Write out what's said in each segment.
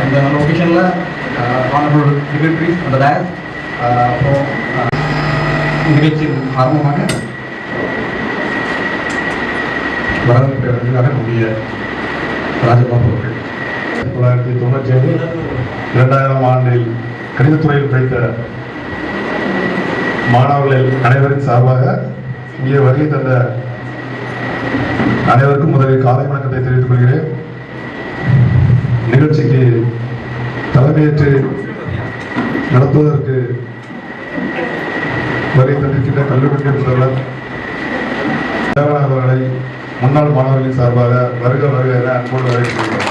இந்த லொக்கேஷனில் honourable dignitaries அந்த டயஸ் அப்புறம் நிகழ்ச்சியின் ஆர்வமாக வரவேற்க கூடிய ராஜபாபு அவர்கள் 1997 2000 ஆண்டில் கணிதத்துறையில் படித்த மாணவர்கள் அனைவரின் சார்பாக இங்கே வருகை தந்த அனைவருக்கும் முதலில் காலை வணக்கத்தை தெரிவித்துக் கொள்கிறேன். நிகழ்ச்சிக்கு தலைமையேற்று நடத்துவதற்கு வருகை தந்திருக்கின்ற கல்லூரி முதல்வர் அவர்களை முன்னாள் மாணவர்களின் சார்பாக வருக வருக என அன்போடு வரவேற்கிறோம்.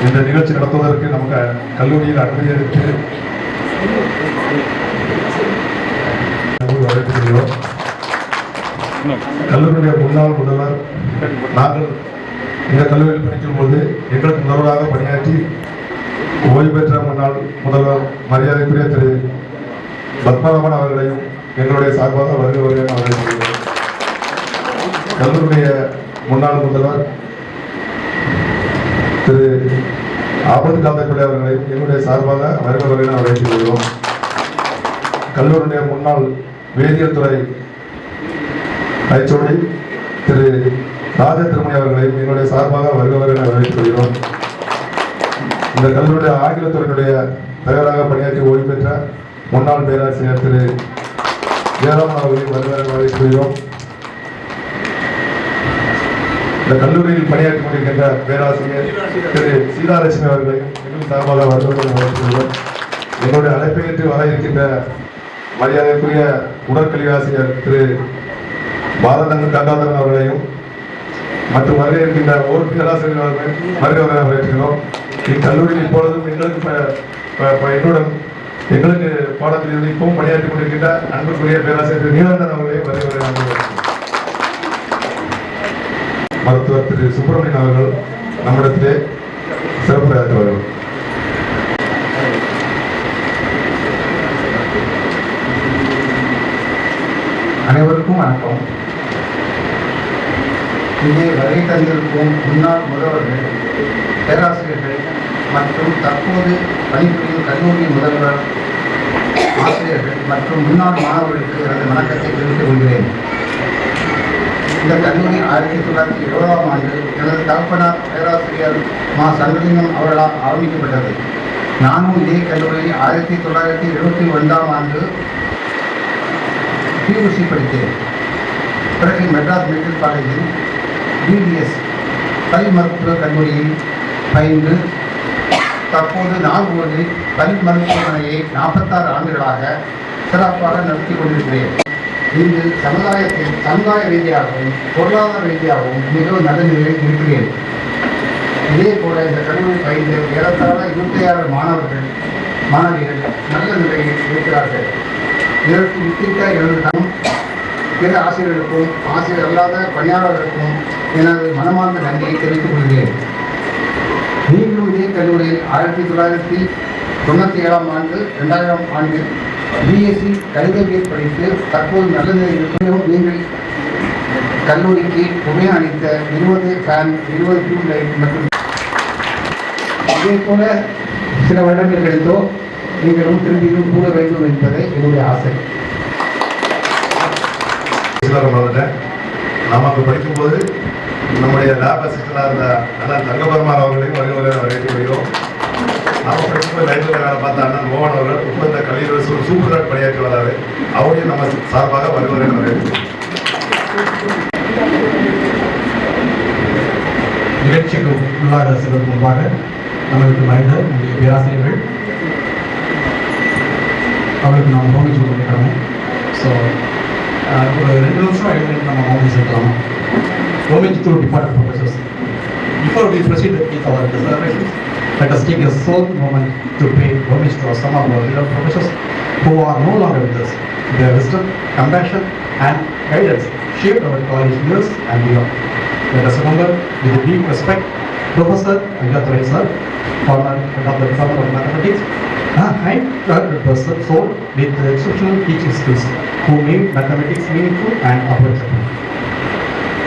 இந்த நிகழ்ச்சி நடத்துவதற்கு நமக்கு கல்லூரியில் அனுமதி அளித்து வரவேற்கிறோம். கல்லூரியுடைய முன்னாள் முதல்வர் நாங்கள் இந்த கல்லூரியில் படிக்கும் போது எங்களுக்கு முதல்வராக பணியாற்றி ஓய்வு பெற்ற முன்னாள் முதல்வர் மரியாதைக்குரிய திரு பத்மநாபன் அவர்களையும் எங்களுடைய சார்பாக வருகை வருகை வரவேற்கிறோம். கல்லூரியுடைய முன்னாள் முதல்வர் திரு ஆபத்து காந்தப்பிள்ளை அவர்களையும் எங்களுடைய சார்பாக வருகை வருகை வரவேற்கிறோம். கல்லூரியுடைய முன்னாள் வேதியியல் துறை ஐச்சோடி திரு ராஜ திருமணி அவர்களையும் எங்களுடைய சார்பாக வருக வருக வரவேற்கிறோம். இந்த கல்லூரியுடைய ஆங்கிலத்துறையினுடைய தலைவராக பணியாற்றி ஓய்வு பெற்ற முன்னாள் பேராசிரியர் திரு ஜெயராமன் அவர்களையும் வருக வரவேற்கிறோம். இந்த கல்லூரியில் பணியாற்றி கொண்டிருக்கின்ற பேராசிரியர் திரு சீதாலட்சுமி அவர்களையும் எங்கள் சார்பாக வருக வரவேற்கிறோம். எங்களுடைய அழைப்பை ஏற்று வர இருக்கின்ற மரியாதைக்குரிய உடற்கல்வி ஆசிரியர் திரு பாரதங்கள் கங்காதரன் அவர்களையும் மற்றும் வருகை இருக்கின்ற ஒரு பேராசிரியர் அவர்களையும் வருகை வர வரவேற்கிறோம். இக்கல்லூரியில் இப்பொழுதும் எங்களுக்கு பாடத்தில் இருந்து இப்பவும் பணியாற்றிக் கொண்டிருக்கின்ற அன்புக்குரிய பேராசிரியர் நீலகண்டன் அவர்களையும் வருகை வர மருத்துவர் திரு சுப்பிரமணியன் அவர்கள் நம்மிடத்திலே சிறப்புரையாற்றுவார்கள். அனைவருக்கும் வணக்கம். இங்கே வருகை தந்திருக்கும் முன்னாள் முதல்வர்கள், பேராசிரியர்கள் மற்றும் தற்போது பணிபுரியும் கல்லூரி முதல்வர், ஆசிரியர்கள் மற்றும் முன்னாள் மாணவர்களுக்கு எனது வணக்கத்தை தெரிவித்துக் கொள்கிறேன். இந்த கல்லூரி 1920ஆம் ஆண்டு எனது தகப்பனார் பேராசிரியர் மா சங்கலிங்கம் அவர்களால் ஆரம்பிக்கப்பட்டது. நானும் இதே கல்லூரியில் 1979ஆம் ஆண்டு பியூசி படித்தேன். பிறகு மெட்ராஸ் மெடிக்கல் காலேஜில் பிடிஎஸ் பல் மருத்துவ கல்லூரியில் பயின்று தற்போது நாகூரில் பல் மருத்துவமனையை 46 ஆண்டுகளாக சிறப்பாக நடத்தி கொண்டிருக்கிறேன். இங்கு சமுதாய ரீதியாகவும் பொருளாதார ரீதியாகவும் மிகவும் நல்ல நிலையில் இருக்கிறேன். இதே போல இந்த கல்லூரி பயின்று ஏறத்தாழ 26 மாணவிகள் நல்ல நிலையில் இருக்கிறார்கள். இதற்கு வித்திட்ட எனது பிற ஆசிரியர்களுக்கும் ஆசிரியர் அல்லாத பணியாளர்களுக்கும் எனது மனமார்ந்த நன்றியை தெரிவித்துக் கொள்கிறேன். நீங்களும் இதே கல்லூரியில் 1997ஆம் ஆண்டு 2000ஆம் ஆண்டில் பிஎஸ்சி கணிதவியல் படித்து தற்போது நல்ல நிலையில் இருக்கிறோம். நீங்கள் கல்லூரிக்கு உபயம் அளித்த 20 ஃபேன், 20 டியூப் லைட் மற்றும் இதே போல சில வருடங்கள் கழித்தோ நீங்களும் திரும்பியும் கூட வேண்டும் என்பதே என்னுடைய ஆசை. வந்துட்டேன். நாம் அங்கே படிக்கும்போது நம்முடைய லேப் அசிஸ்டண்டாக இருந்த அண்ணன் தங்கபெருமாள் அவர்களையும் வருகிறவர்கள் வரவேற்று வருகிறோம். நாம் படிக்கும்போது லைப்ரரியில் வேலை பார்த்த அண்ணன் மோகன் அவர்கள் இப்போ இந்த கல்வியில் சூப்பராக பணியாற்றி வராது. அவரையும் நம்ம சார்பாக வருகிறவர்கள் வரவேற்று நிகழ்ச்சிக்கு உள்ளாக செல்வதற்கு முன்பாக நம்மளுக்கு மறைந்த நம்முடைய பேராசிரியர்கள் அவர்களுக்கு நாம் ஹோமேஜ் கொடுக்கணும். ஸோ ஒரு 2 நிமிஷம் எழுதி நம்ம ஹோமேஜ் செலுத்தலாம். Homage to department professors. Before we proceed with our celebrations, let us take a solemn moment to pay homage to some of our beloved professors who are no longer with us. Their wisdom, compassion, and guidance shaped our college years and beyond. Let us remember with deep respect Professor Angathurai sir, former head of the Department of Mathematics, a high-character person soul with exceptional teaching skills who made mathematics meaningful and approachable.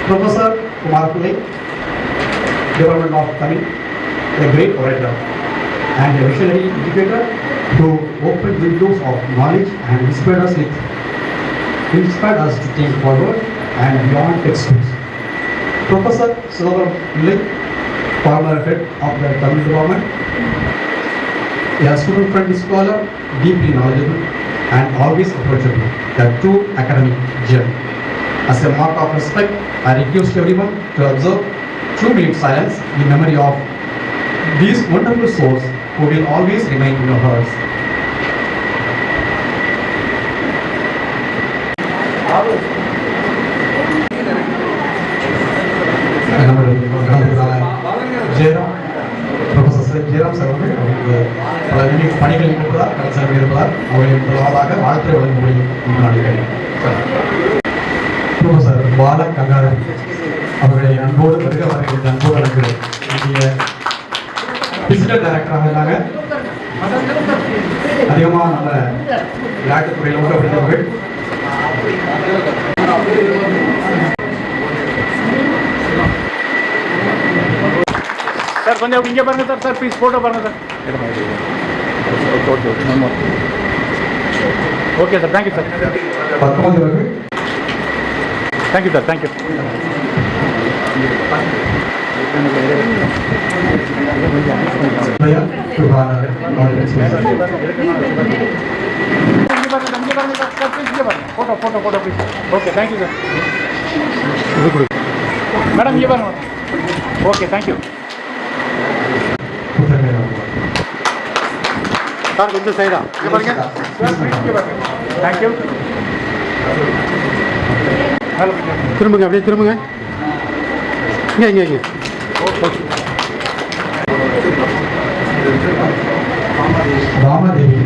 Professor Kumar Pillai, Department of Tamil, a great orator and a visionary educator who opened windows of knowledge and inspired us to think forward and beyond textbooks. Professor Silovaram Pillai, former head of the Tamil Department, a student-friendly scholar, deeply knowledgeable and always approachable, a true academic gem. As a mark of respect, I request everyone to observe 2 minutes silence in memory of these wonderful souls who will always remain in your hearts. Jayaram professor Jayaram sir அவருக்கு பல பணிகள் இருப்பதால் கலைச்சரவை இருப்பதால் அவர்களை முதலாவதாக வாழ்த்து வழங்க முடியும் என்று நினைக்கிறேன். ப்ரொஃபஸர் பால கங்காதரன் அவர்களை அன்போடு வருக வரையில் அன்போடு அழைக்கிறேன். இங்கே பிசிக்கல் டைரக்டராக இருந்தாங்க. அதிகமாக நல்ல விளையாட்டுத் துறையில் உள்ள படித்தவர்கள். சார் கொஞ்சம் இங்கே பாருங்க சார். சார் ப்ளீஸ் ஃபோட்டோ பாருங்க sir. Okay sir, thank you sir. Padmavathi thank you sir, thank you. Photo photo photo please. Okay, thank you sir. Madam இங்கே பாருங்க. Okay, thank you sir. கொஞ்சம் சைடா இங்கே பாருங்க. தேங்க்யூ. திரும்புங்க, அப்படியே திரும்புங்க. இங்கே இங்கே இங்கே. ராமதேவி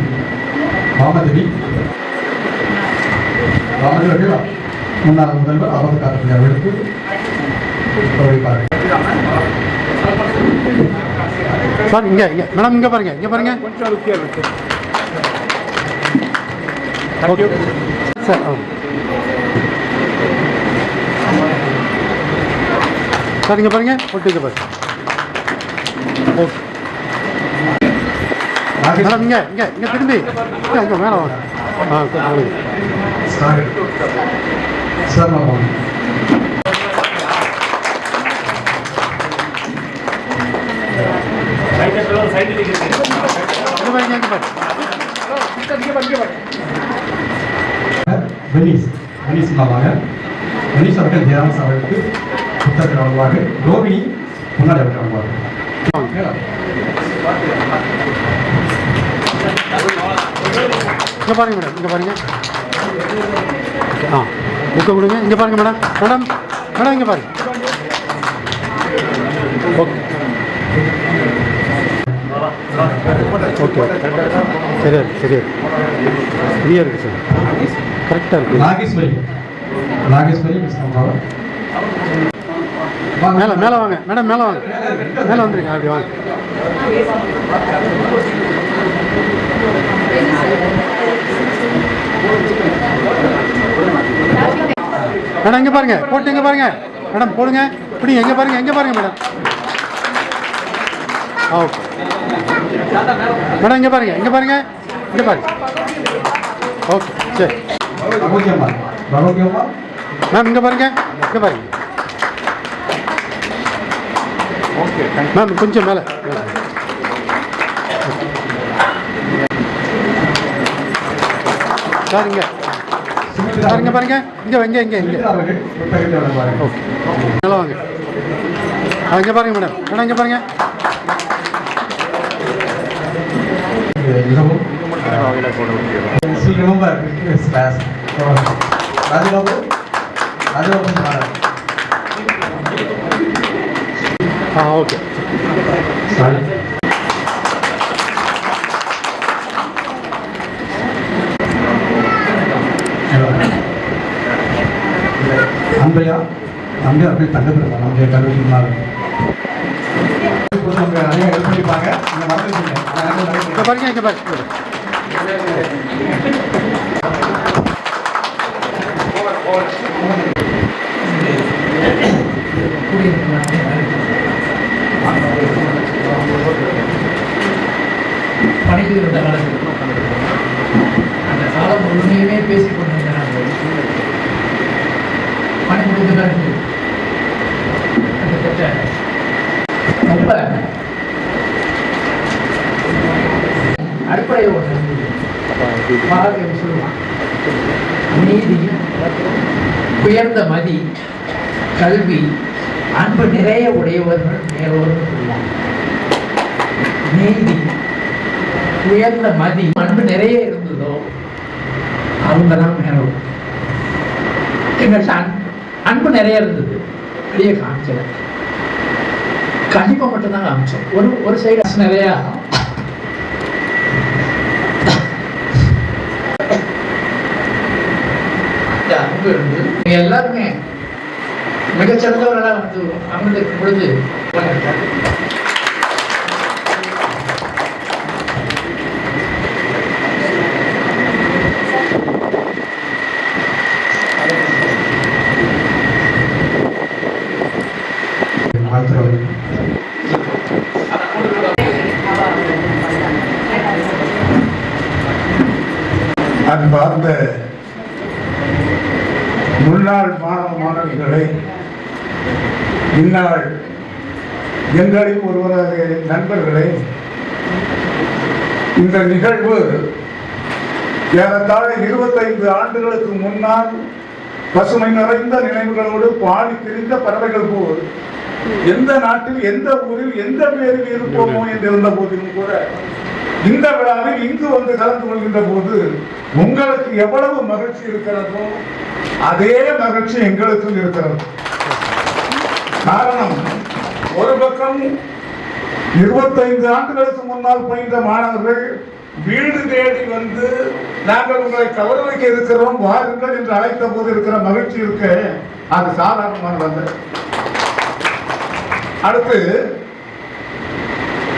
முன்னாள் முதல்வர் அபது காலத்தில் அவர்களுக்கு சார் இங்கே இங்கே மேடம் இங்கே பாருங்க, இங்கே பாருங்க. கொஞ்சம் தேங்க்யூ சார். சார் இங்கே பாருங்க, போட்டு பாருங்க. ஓகே மேடம் இங்கே இங்கே இங்கே திரும்பி இங்கே மேலே வாங்க. சார் வெனிஸ் வாங்க. வெனிஸ் அவர்கள் ஜெயராம் அவர்களுக்கு புத்தகத்தில் வழங்குவார்கள். ரோகிணி முன்னாடி அவர்கள் வழங்குவார்கள். இங்கே பாருங்க மேடம், இங்கே பாருங்க. புக்கை கொடுங்க. இங்கே பாருங்க மேடம். மேடம் மேடம் இங்கே பாருங்க. ஓகே ஓகே, சரி சரி, ஃப்ரீயாக இருக்குது சார், கரெக்டாக இருக்குது. நாகேஸ்வரி மேலே மேலே வாங்க மேடம், மேலே வாங்க, மேலே வந்துருங்க. அப்படி வாங்க. மேடம் இங்கே பாருங்க, போட்டு இங்கே பாருங்க மேடம், போடுங்க. இப்படி எங்கே பாருங்க, எங்கே பாருங்க மேடம். ஓகே மேடம் இங்கே பாருங்க இங்கே பாருங்க இங்கே பாருங்க. ஓகே சரி ஆரோக்கியமா ஆரோக்கியமா மேம் இங்கே பாருங்க இங்கே பாருங்க. ஓகே மேம் கொஞ்சம் மேலே. சார் இங்கே சார் இங்கே பாருங்க இங்கே இங்கே இங்கே இங்கே. ஓகே நல்லா வாங்க. இங்கே பாருங்க மேடம் மேடம் இங்கே பாருங்க. ராஜபாபு ராஜபாபு ஓகே அன்பையா அன்பையா அப்படி தங்கப்படுறாங்க நம்முடைய கல்லூரி நிறைய ஹெல்ப் பண்ணிப்பாங்க இந்த மறந்துருக்கீங்க. இங்கே பாருங்க இங்கே பாருங்க. பணிபுரிந்த காலத்தில் அந்த காலம் முழுமையுமே பேசிக் கொண்டிருந்தார்கள். பணிபுரிந்த காலத்தில் கிட்டத்தட்ட ரொம்ப அடிப்படை ஒன்று சொல்லுவான். நீதி, உயர்ந்த மதி, கல்வி, அன்பு நிறைய உடையவர்கள் மேலோர்னு சொல்லுவாங்க. நீதி, உயர்ந்த மதி, அன்பு நிறைய இருந்ததோ அவங்க தான் மேலும். எங்கள்கிட்ட அன்பு நிறைய இருந்தது, வெளியே காமிச்சல. கண்டிப்பா மட்டும்தான் காமிச்சோம். ஒரு சைடு நிறைய அன்பு இருந்து எல்லாருமே மிகச்சிறந்தவர்களாக வந்து அமர்ந்திருக்கும் பொழுது அன்பார்ந்த முன்னாள் மாணவ மாணவிகளை, இந்நாள் எங்களின் ஒருவராக நண்பர்களே, இந்த நிகழ்வு ஏறத்தாழ 25 ஆண்டுகளுக்கு முன்னால் பசுமை நிறைந்த நினைவுகளோடு பாடி திரிந்த பறவைகள் போல் எந்த நாட்டில், எந்த ஊரில், எந்த பேரில் இருப்போமோ என்று இருந்த போதிலும் கூட இந்த விழாவில் இங்கு வந்து கலந்து கொள்கின்ற போது உங்களுக்கு எவ்வளவு மகிழ்ச்சி இருக்கிறதோ அதே மகிழ்ச்சி எங்களுக்கும் இருக்கிறது. காரணம், ஒரு பக்கம் 25 ஆண்டுகளுக்கு முன்னால் பயின்ற மாணவர்கள் வீடு தேடி வந்து நாங்கள் உங்களை கௌரவிக்க இருக்கிறோம் வாருங்கள் என்று அழைத்த போது இருக்கிற மகிழ்ச்சி இருக்க அது சாதாரணமானது. அடுத்து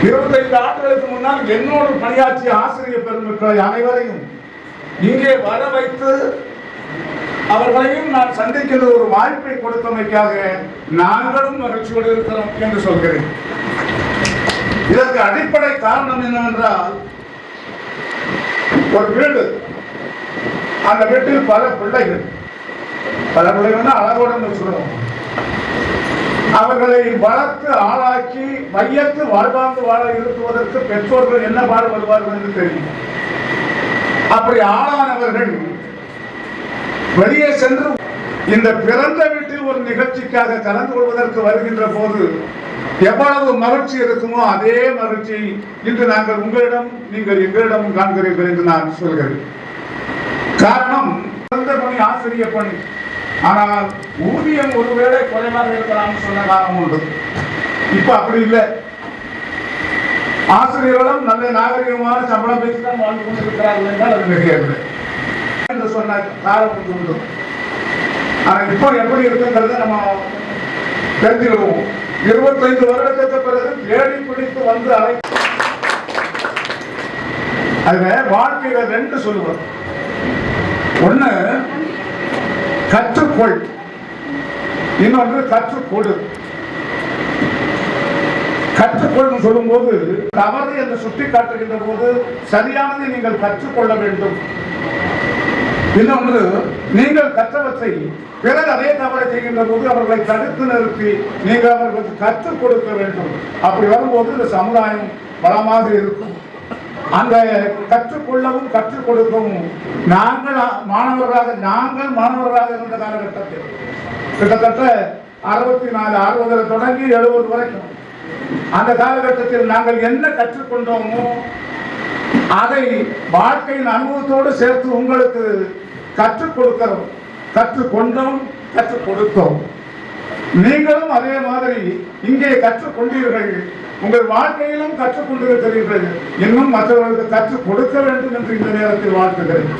25 ஆண்டுகளுக்கு முன்னால் என்னோடு பணியாற்றிய ஆசிரியர் பெருமக்களை அனைவரையும் இங்கே வர வைத்து அவர்களையும் நான் சந்திக்கின்ற ஒரு வாய்ப்பை கொடுத்தமைக்காக நாங்களும் மகிழ்ச்சியோடு இருக்கிறோம் என்று சொல்கிறேன். இதற்கு அடிப்படை காரணம் என்னவென்றால், ஒரு வீடு, அந்த வீட்டில் பல பிள்ளைகள் அளவோடு சொல்லுவோம். அவர்களை வளர்த்து ஆளாக்கி மையத்து வாழ்வாங்கு வாழ இருத்துவதற்கு பெற்றோர்கள் என்ன பாடுபடுவார்கள் என்று தெரியும். அப்படி ஆளானவர்கள் வெளியே சென்று இந்த பிறந்த வீட்டில் ஒரு நிகழ்ச்சிக்காக கலந்து கொள்வதற்கு வருகின்ற போது எவ்வளவு மகிழ்ச்சி இருக்குமோ அதே மகிழ்ச்சி இன்று நாங்கள் உங்களிடம், நீங்கள் எங்களிடம் காண்கிறீர்கள் என்று நான் சொல்கிறேன். காரணம், பிறந்த பணி ஆசிரியர் பணி, ஆனால் ஊதியம் ஒருவேளை குறைவாக இருக்கலாம் சொன்ன காரணம் உண்டு. இப்ப அப்படி இல்லை. ஆசிரியர்களும் நல்ல நாகரிகமான சம்பளம் பேசிதான் வாழ்ந்து கொண்டிருக்கிறார்கள் என்றால் அது மிகையல்ல என்று சொன்ன காலம் உண்டு. ஆனா இப்போ எப்படி இருக்குங்கிறத நம்ம தெரிஞ்சுக்கிடுவோம். 25 வருடத்துக்கு பிறகு தேடி பிடித்து வந்து அதுல வாழ்க்கையில 2 சொல்லுவோம். ஒண்ணு கற்றுக்கொள், இன்னொன்று கற்றுக்கொடு. கற்றுக்கொள்ளும் சொல்லும்போது தவறு என்று சுட்டி காட்டுகின்ற போது சரியானதை நீங்கள் கற்றுக்கொள்ள வேண்டும். இன்னொன்று, நீங்கள் கற்றவற்றை பிறர் அதே தவறை செய்கின்ற போது அவர்களை தடுத்து நிறுத்தி நீங்கள் அவர்களுக்கு கற்றுக் கொடுக்க வேண்டும். அப்படி வரும்போது இந்த சமுதாயம் பலமாக இருக்கும். அந்த கற்றுக்கொள்ளவும் கற்றுக் கொடுக்கவும் நாங்கள் மாணவர்களாக இருந்த காலகட்டத்தில் கிட்டத்தட்ட 64, 60 தொடங்கி 70 வரைக்கும் அந்த காலகட்டத்தில் நாங்கள் என்ன கற்றுக்கொண்டோமோ அதை வாழ்க்கையின் அனுபவத்தோடு சேர்த்து உங்களுக்கு கற்றுக் கொடுக்கிறோம், கற்றுக்கொண்டோம், கற்றுக் கொடுத்தோம். நீங்களும் அதே மாதிரி இங்கே கற்றுக்கொண்டீர்கள், உங்கள் வாழ்க்கையிலும் கற்றுக்கொண்டிருக்கிறீர்கள். இன்னும் மற்றவர்களுக்கு கற்றுக் கொடுக்க வேண்டும் என்று இந்த நேரத்தில் வாழ்த்துகிறேன்.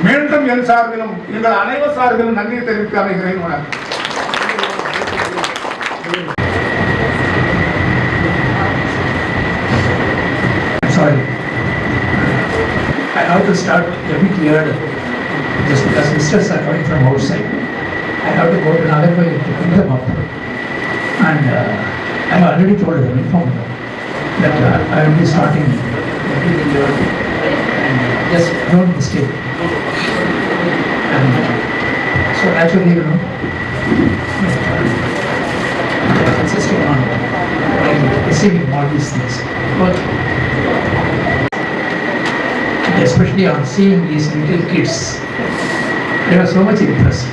மீண்டும் என் சார்பிலும் எங்கள் அனைவர் சார்பிலும் நன்றி தெரிவித்து அமைகிறேன். வணக்கம். Sorry, I have to start a bit early, just because visitors are coming from outside. I have to go to another way to pick them up, and I have already told them, informed them that I will be starting everything early, and just don't mistake. And so naturally, you know, insisting on receiving all these things, but especially on seeing these little kids, I was so much impressed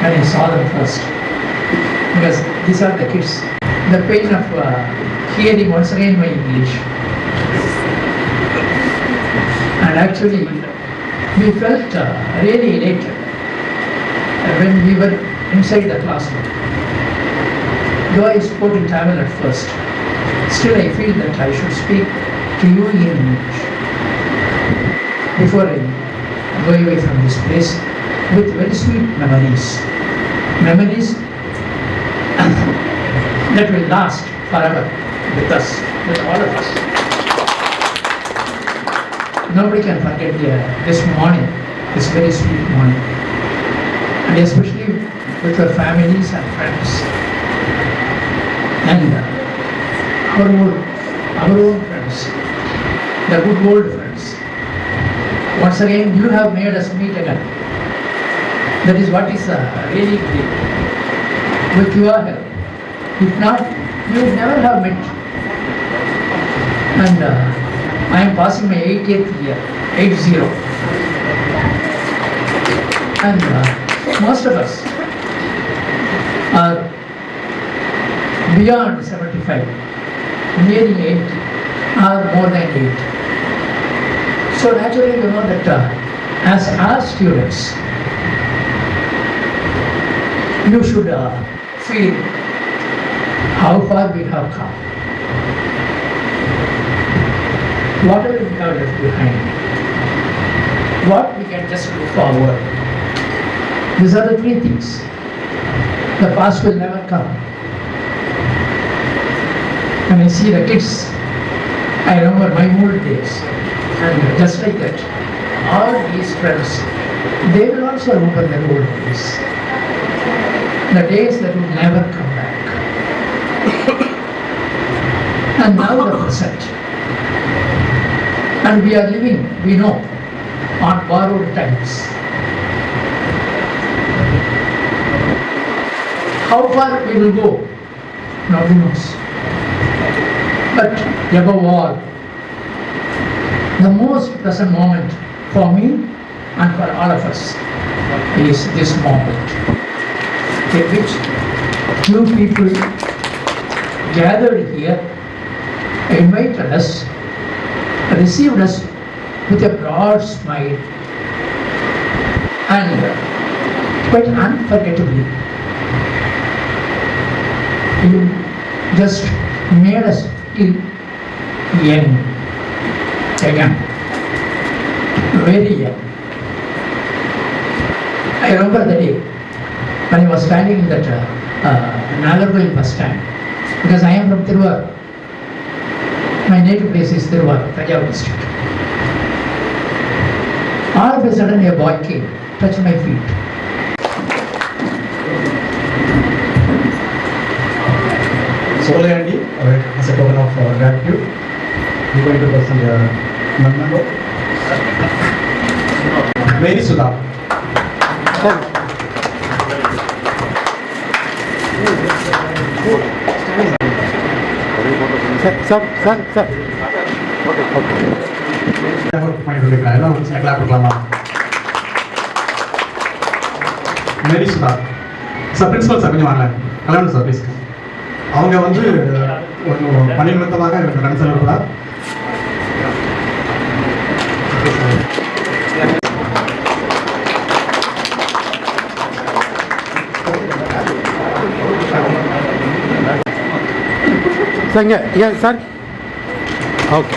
when I saw them first, because these are the kids. The pain of hearing once again my English, and actually we felt really elated when we were inside the classroom. Though I spoke in Tamil at first, still I feel that I should speak to you in English before I go away from this place with very sweet memories that will last forever with us, with all of us. Nobody can forget this morning, this very sweet morning, and especially with your families and friends, and our own friends, the good old friends. Once again, you have made us meet again. That is what is really great. With your help. If not, you would never have met. And I am passing my 80th year, 80. And most of us are beyond 75, nearing 80, or more than 80. So naturally, you know that as our students, you should feel how far we have come. Whatever we have left behind, what we can just look forward. These are the three things. The past will never come. When I see the kids, I remember my old days. And just like that, all these friends, they will also remember their old days. The days that will never come back. And now the present. And we are living, we know, on borrowed times. How far we will go, nobody knows. But above all, the most present moment for me and for all of us is this moment in which you people gathered here, invited us, received us with a broad smile, and quite unforgettably, you just made us feel young again, very young. I remember the day when I was standing in that Nagarkoil bus stand, because I am from Tiruvallur. My native place is Tiruvallur, Tanjavur district. All of a sudden, a boy came, touched my feet. Solayandi Alright, as a token of gratitude, we're going to present memento. Mary Sudha. Sir okay பண்ணிட்டு இருக்கேன் எல்லாம் ஒரு சின்ன clap கொடுக்கலாமா? மேரி Sudha sir, principal sir கொஞ்சம் வாங்க. கல்யாணம் sir please. அவங்க வந்து ஒரு பணி நிமித்தமாக எனக்கு கடன் செலவிடுறார். சரிங்க ஏன் சார் ஓகே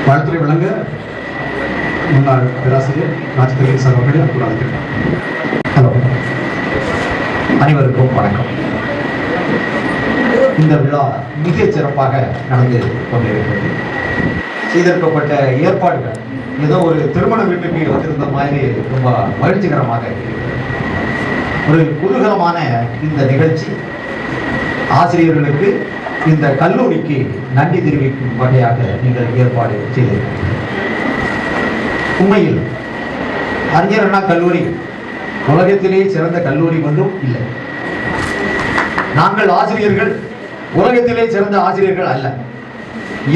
வாழ்த்துறை விளங்க முன்னாள் பேராசிரியர் ராஜ்கிரி சார் அவர்களை அன்போடு அழைக்கிறேன். ஹலோ, அனைவருக்கும் வணக்கம். இந்த விழா மிக சிறப்பாக நடந்து கொண்டிருக்கிறது. செய்திருக்கப்பட்ட ஏற்பாடுகள் ஏதோ ஒரு திருமண வீட்டுக்கு வந்திருந்த மாதிரி ரொம்ப மகிழ்ச்சிகரமாக இருக்கிறது. ஒரு குதூகலமான இந்த நிகழ்ச்சி ஆசிரியர்களுக்கு, இந்த கல்லூரிக்கு நன்றி தெரிவிக்கும் வகையாக நீங்கள் ஏற்பாடு செய்திருக்கிறீர்கள். உண்மையில் அறிஞர் அண்ணா கல்லூரி உலகத்திலே சிறந்த கல்லூரி ஒன்றும் இல்லை. நாங்கள் ஆசிரியர்கள் உலகத்திலே சிறந்த ஆசிரியர்கள் அல்ல.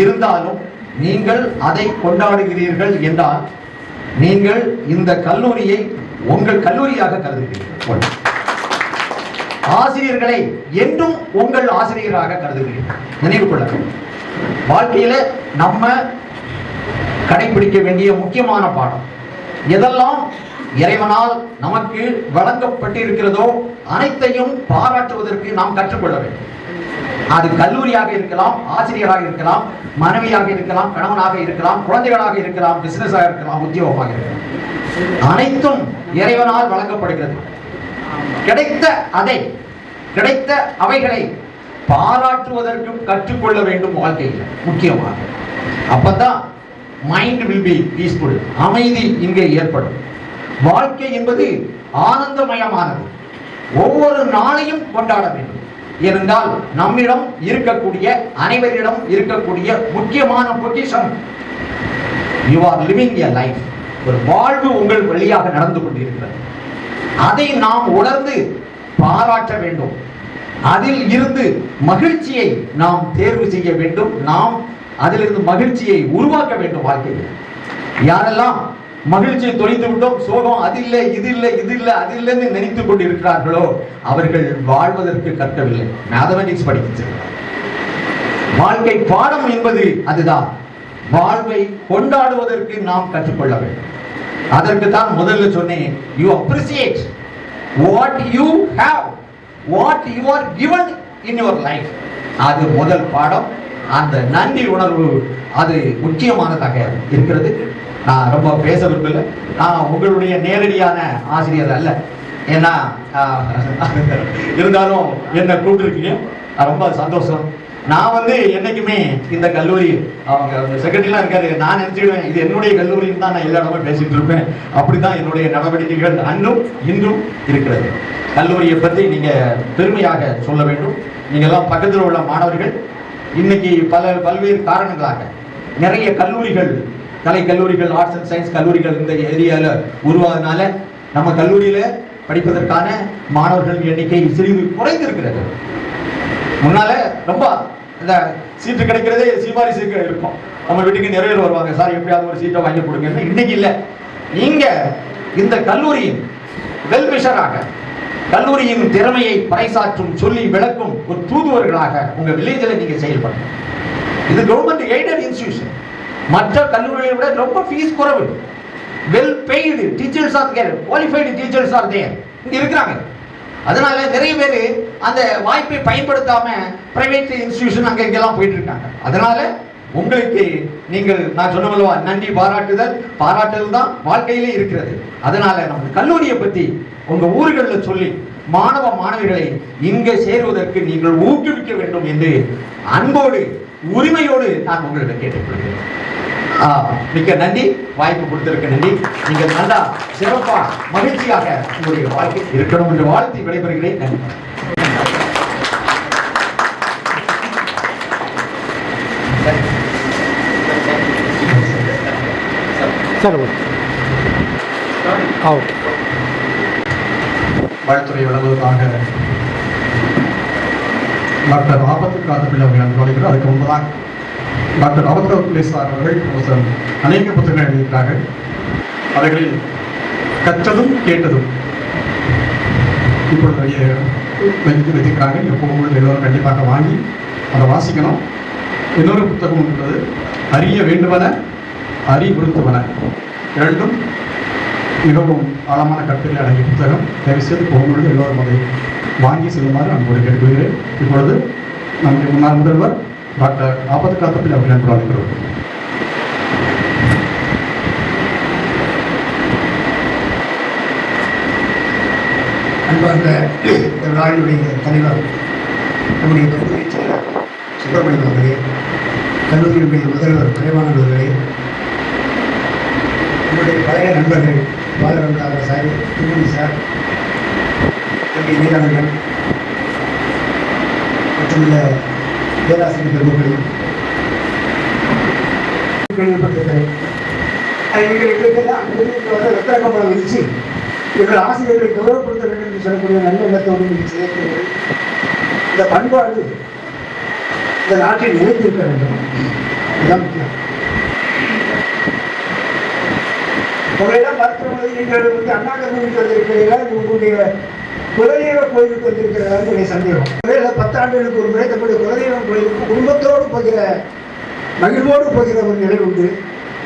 இருந்தாலும் நீங்கள் அதை கொண்டாடுகிறீர்கள் என்றால் நீங்கள் இந்த கல்லூரியை உங்கள் கல்லூரியாக கருதுகிறீர்கள். ஆசிரியர்களை என்றும் உங்கள் ஆசிரியராக கருதுகிறீர்கள். நினைவு கொள்ள, வாழ்க்கையில நம்ம கடைபிடிக்க வேண்டிய முக்கியமான பாடம், எதெல்லாம் இறைவனால் நமக்கு வழங்கப்பட்டிருக்கிறதோ அனைத்தையும் பாராட்டுவதற்கு நாம் கற்றுக்கொள்ள வேண்டும். அது கல்லூரியாக இருக்கலாம், ஆசிரியராக இருக்கலாம், மனைவியாக இருக்கலாம், கணவனாக இருக்கலாம், குழந்தைகளாக இருக்கலாம், பிசினஸாக இருக்கலாம், உத்தியோகமாக இருக்கலாம். அனைத்தும் இறைவனால் வழங்கப்படுகிறது. கிடைத்த அவைகளை பாராட்டுவதற்கு கற்றுக்கொள்ள வேண்டும் வாழ்க்கையில் முக்கியமாக. அப்பதான் மைண்ட் வில் பி பீஸ்ஃபுல், அமைதி இங்கே ஏற்படும். வாழ்க்கை என்பது ஆனந்தமயமானது. ஒவ்வொரு நாளையும் கொண்டாட வேண்டும். ஏனென்றால் நம்மிடம் இருக்கக்கூடிய, அனைவரிடம் இருக்கக்கூடிய முக்கியமான position, you are living a life. ஒரு வாழ்வு உங்கள் வழியாக நடந்து கொண்டிருக்கிறது. அதை நாம் உணர்ந்து பாராட்ட வேண்டும். அதில் இருந்து மகிழ்ச்சியை நாம் தேர்வு செய்ய வேண்டும். நாம் அதிலிருந்து மகிழ்ச்சியை உருவாக்க வேண்டும் வாழ்க்கையில். யாரெல்லாம் மகிழ்ச்சியை தொலைத்து விட்டோம், சோகம் அது இல்லை, இது இல்லை, இது இல்லை, அது இல்லைன்னு நினைத்துக் கொண்டிருக்கிறார்களோ அவர்கள் வாழ்வதற்கு கற்கவில்லை. மேத்தமெட்டிக்ஸ் படிக்கிறார்கள். வாழ்க்கை பாடம் என்பது அதுதான். வாழ்வை கொண்டாடுவதற்கு நாம் கற்றுக்கொள்ள வேண்டும். அதற்கு தான் முதல்ல சொன்னேன், you appreciate what you have, what you are given in your life. அது முதல் பாடம். அந்த நன்றி உணர்வு அது முக்கியமானதாக இருக்கிறது. நான் ரொம்ப பேச விரும்பல. நான் உங்களுடைய நேரடியான ஆசிரியர் அல்ல. ஏன்னா இருந்தாலும் என்ன கூப்பிட்டுருக்கீங்க, ரொம்ப சந்தோஷம். நான் வந்து என்னைக்குமே இந்த கல்லூரி, அவங்க செக்ரட்டரிலாம் இருக்காரு, நான் நினைச்சுடுவேன் இது என்னுடைய கல்லூரின்னு தான் நான் எல்லா இடமும் பேசிட்டு இருப்பேன். அப்படிதான் என்னுடைய நடவடிக்கைகள் அன்றும் இன்றும் இருக்கிறது. கல்லூரியை பற்றி நீங்க பெருமையாக சொல்ல வேண்டும். நீங்க எல்லாம் பக்கத்தில் உள்ள மாணவர்கள் இன்னைக்கு பல்வேறு காரணங்களாக நிறைய கல்லூரிகள், கலை கல்லூரிகள், ஆர்ட்ஸ் அண்ட் சயின்ஸ் கல்லூரிகள் இந்த ஏரியாவில் உருவாதனால நம்ம கல்லூரியில படிப்பதற்கான மாணவர்கள் எண்ணிக்கை சிறிது குறைந்திருக்கிறது. முன்னால ரொம்ப இந்த சீட்டு கிடைக்கிறதே சிபாரிசு இருக்கும். நம்ம வீட்டுக்கு நிறைய பேர் வருவாங்க, சார் எப்படியாவது ஒரு சீட்டை வாங்கி கொடுங்க. இன்னைக்கு இல்லை. நீங்க இந்த கல்லூரியின் வெல்விஷராக, கல்லூரியின் திறமையை பறைசாற்றும், சொல்லி விளக்கும் ஒரு தூதுவர்களாக உங்க வில்லேஜில் நீங்க செயல்படுங்க. இது கவர்மெண்ட் எய்டட் இன்ஸ்டிடியூஷன். மற்ற கல்லூரிகளை விட ரொம்ப ஃபீஸ் குறைவு. Well paid teachers are there, qualified teachers are there இங்க இருக்கிறாங்க. அதனால நிறைய பேர் அந்த வாய்ப்பை பயன்படுத்தாம பிரைவேட் இன்ஸ்டிடியூஷன் அங்க இங்கெல்லாம் போயிட்டு இருக்காங்க. அதனால உங்களுக்கு நீங்கள் நான் சொன்னவல்லவா, நன்றி பாராட்டுதல் தான் வாழ்க்கையிலே இருக்கிறது. அதனால நம்ம கல்லூரியை பத்தி உங்க ஊர்களில் சொல்லி மாணவ மாணவிகளை இங்கே சேருவதற்கு நீங்கள் ஊக்குவிக்க வேண்டும் என்று அன்போடு உரிமையோடு நான் உங்களிடம் கேட்டுக்கொள்கிறேன். மிக்க நன்றி, வாய்ப்பு கொடுத்திருக்க நன்றி. நீங்கள் நல்லா சிறப்பா மகிழ்ச்சியாக உங்களுடைய வாழ்க்கை இருக்கணும் என்று வாழ்த்தி விடைபெறுகிறேன். நன்றி. சார் வாழ்த்துறை வழங்குவதற்காக டாக்டர் ஆபத்து காத்தபிள்ளை அவர்கள் அனுபவிக்கிறார். அதுக்கு முன்பதாக டாக்டர் ஆபத்து சார் அவர்கள் அநேக புத்தகங்கள் எழுதியிருக்கிறார்கள். அவைகளில் கற்றதும் கேட்டதும் இப்பொழுது வைத்திருக்கிறாங்க. எப்போது எல்லோரும் கண்டிப்பாக வாங்கி அதை வாசிக்கணும். இன்னொரு புத்தகம் உள்ளது, அறிய வேண்டுவன அறிவுறுத்துவன. இரண்டும் மிகவும் ஆழமான கருத்துக்களை அடங்கிய புத்தகம். தயவுசெய்து போகும்பொழுது எல்லோரும் அதை வாங்கி செல்லுமாறு அன்போடு கேட்டுக்கொள்கிறேன். இப்பொழுது நம்முடைய முன்னாள் முதல்வர் டாக்டர் ஆபத்து காத்தபிள்ளை அவர்கள் அன்பு அழைக்கிறோம். அன்பார்ந்த இந்த விழாவினுடைய தலைவர் நம்முடைய கல்லூரி செயலர் சுப்பிரமணியன் அவர்களே, கல்லூரியுடைய முதல்வர் கலைவாணன் அவர்களே, நம்முடைய பழைய நண்பர்கள் பாலகங்கார சார், திருமணி சார், தம்பி நீலகண்டன் மற்றுமுள்ள பேராசிரியர் பெருமக்களையும் கேள்விப்பட்டிருக்கிறேன். எங்களுக்கெல்லாம் ரத்தரங்கமாக விரிச்சு எங்கள் ஆசிரியர்களை கௌரவப்படுத்த வேண்டும் என்று சொல்லக்கூடிய நல்ல எண்ணத்தோடு நீங்கள் செய்யப்படுகிறது. இந்த பண்பாடு இந்த நாட்டில் நிலைத்திருக்க வேண்டும். இதுதான் முக்கியம். உங்களையெல்லாம் பார்க்கிறபோது நீங்கள் வந்து அண்ணா கல்லூரிக்கு வந்திருக்கிறீர்களா, உங்களுடைய குலதெய்வ கோயிலுக்கு வந்திருக்கிறதா என்னுடைய சந்தேகம். 10 ஆண்டுகளுக்கு ஒரு முறை தம்முடைய குலதெய்வம் கோயிலுக்கு குடும்பத்தோடு போகிற, மகிழ்வோடு போகிற ஒரு நிலை உண்டு.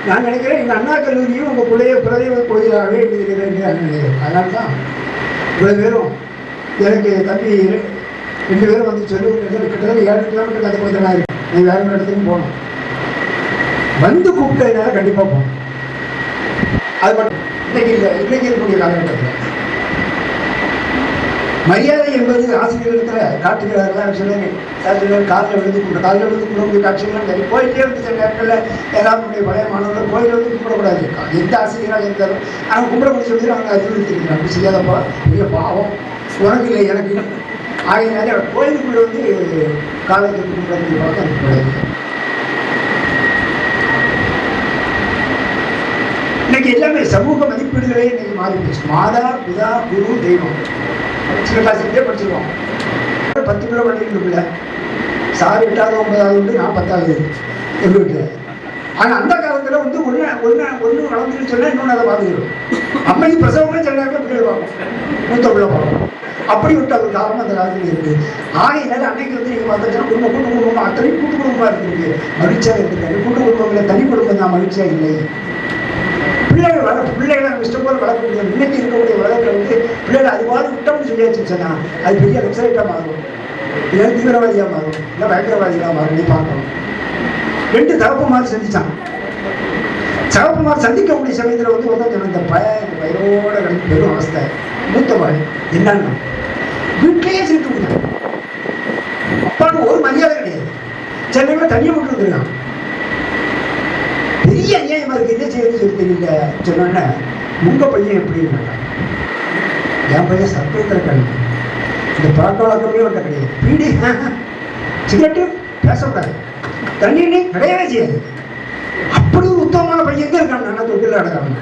நான் நினைக்கிறேன் இந்த அண்ணா கல்லூரியும் உங்கள் குலதெய்வ கோயிலாகவே இருக்கிறது என்று நான் நினைக்கிறேன். அதனால தான் இவ்வளவு பேரும் எனக்கு தம்பி 2 பேரும் வந்து சொல்லி கிட்டத்தட்ட 7 கிலோமீட்டருக்கு அது கொஞ்சம் நான் இருக்கேன். நீ வேற ஒரு இடத்துக்கும் போகணும், வந்து கூப்பிட்டதுனால கண்டிப்பாக போகணும். அது மட்டும் இன்னைக்கு இல்லை, இன்னைக்கு இருக்கக்கூடிய காலகட்டத்தில் மரியாதை என்பது ஆசிரியர்களிடத்தில் காட்டுகிறார்கள். சொன்னேன் காலில் விழுந்து கும்பிடக்கூடிய காட்சிகள் நிறைய கோயிலே வந்து சில நேரங்களில் எல்லாருடைய பழைய மாணவர்கள் கோயிலில் வந்து கும்பிடக்கூடாது. எந்த ஆசிரியராக இருந்தாலும் அவங்க கும்பிடக்கூடிய சொல்லி அவங்க அறிவுறுத்திருக்கிறாங்க. அப்படி செய்யாதப்பா பெரிய பாவம் உனக்கு இல்லை எனக்கு ஆகினாலே கோயிலுக்குள்ள வந்து காலத்துக்கு கும்பிடக்கூடிய பழக்கம் இருக்கக்கூடாது. இன்னைக்கு எல்லாமே சமூக மதிப்பீடுகளே இன்னைக்கு மாறி போச்சு. மாதா பிதா குரு தெய்வம் சின்ன கிளாஸுக்கே படிச்சிருக்கோம். 10 கிலோ படிக்கிறதுக்குள்ள சார் 8வது 9வது வந்து நான் 10வது எங்கள் வீட்டில். ஆனால் அந்த காலத்தில் வந்து ஒன்று வளர்ந்துன்னு சொன்னால் இன்னொன்று அதை பார்த்துக்கிறோம். அம்மைக்கு பிரசவமே சில நேரத்தில் பிள்ளைகள் பார்ப்போம், மூத்த பிள்ளை பார்ப்போம். அப்படி விட்டு அது காரணம் அந்த காலத்தில் இருக்குது. ஆகையினால அன்னைக்கு வந்து நீங்கள் பார்த்தீங்கன்னா கூட்டு குடும்பம் அத்தனை கூட்டு குடும்பமாக இருக்குது, மகிழ்ச்சியாக இருக்குது. கூட்டு குடும்பங்களை தனி குடும்பம் தான் மகிழ்ச்சியாக இல்லை. பிள்ளைகளை இஷ்டம் போல வளர்க்க முடியாது. இன்னைக்கு இருக்கக்கூடிய வளர்க்க வந்து பிள்ளைகளை அதுவாது விட்டோம்னு சொல்லியாச்சுன்னு சொன்னா அது பெரிய வெப்சைட்டாக மாறும், இல்லை தீவிரவாதியாக மாறும், இல்லை பயங்கரவாதியாக மாறும். நீ பார்க்கணும் 2 தரப்பு மாதிரி சந்திச்சான். சகப்பு மாதிரி சந்திக்கக்கூடிய சமயத்தில் வந்து ஒருத்தர் இந்த பயிரோட கிடைக்கும் பெரும் அவஸ்தை. மூத்தவாள் என்னன்னா வீட்டிலேயே சேர்த்து முடியாது, அப்பாவுக்கு ஒரு மரியாதை கிடையாது. சில நேரம் தனியாக விட்டு வந்துருக்கான். பெரிய அநியாயமா இருக்கு. என்ன செய்யறது சொல்லி தெரியல. சொன்ன உங்க பையன் எப்படி இருந்தாங்க, என் பையன் சர்க்கரை கல்வி, இந்த பழக்க வழக்கமே வந்த கிடையாது. பீடி சிகரெட்டு பேசக்கூடாது, தண்ணி கிடையவே செய்யாது. அப்படி ஒரு உத்தமமான பையன் தான் இருக்காங்க. நான் தொட்டில் அடக்காம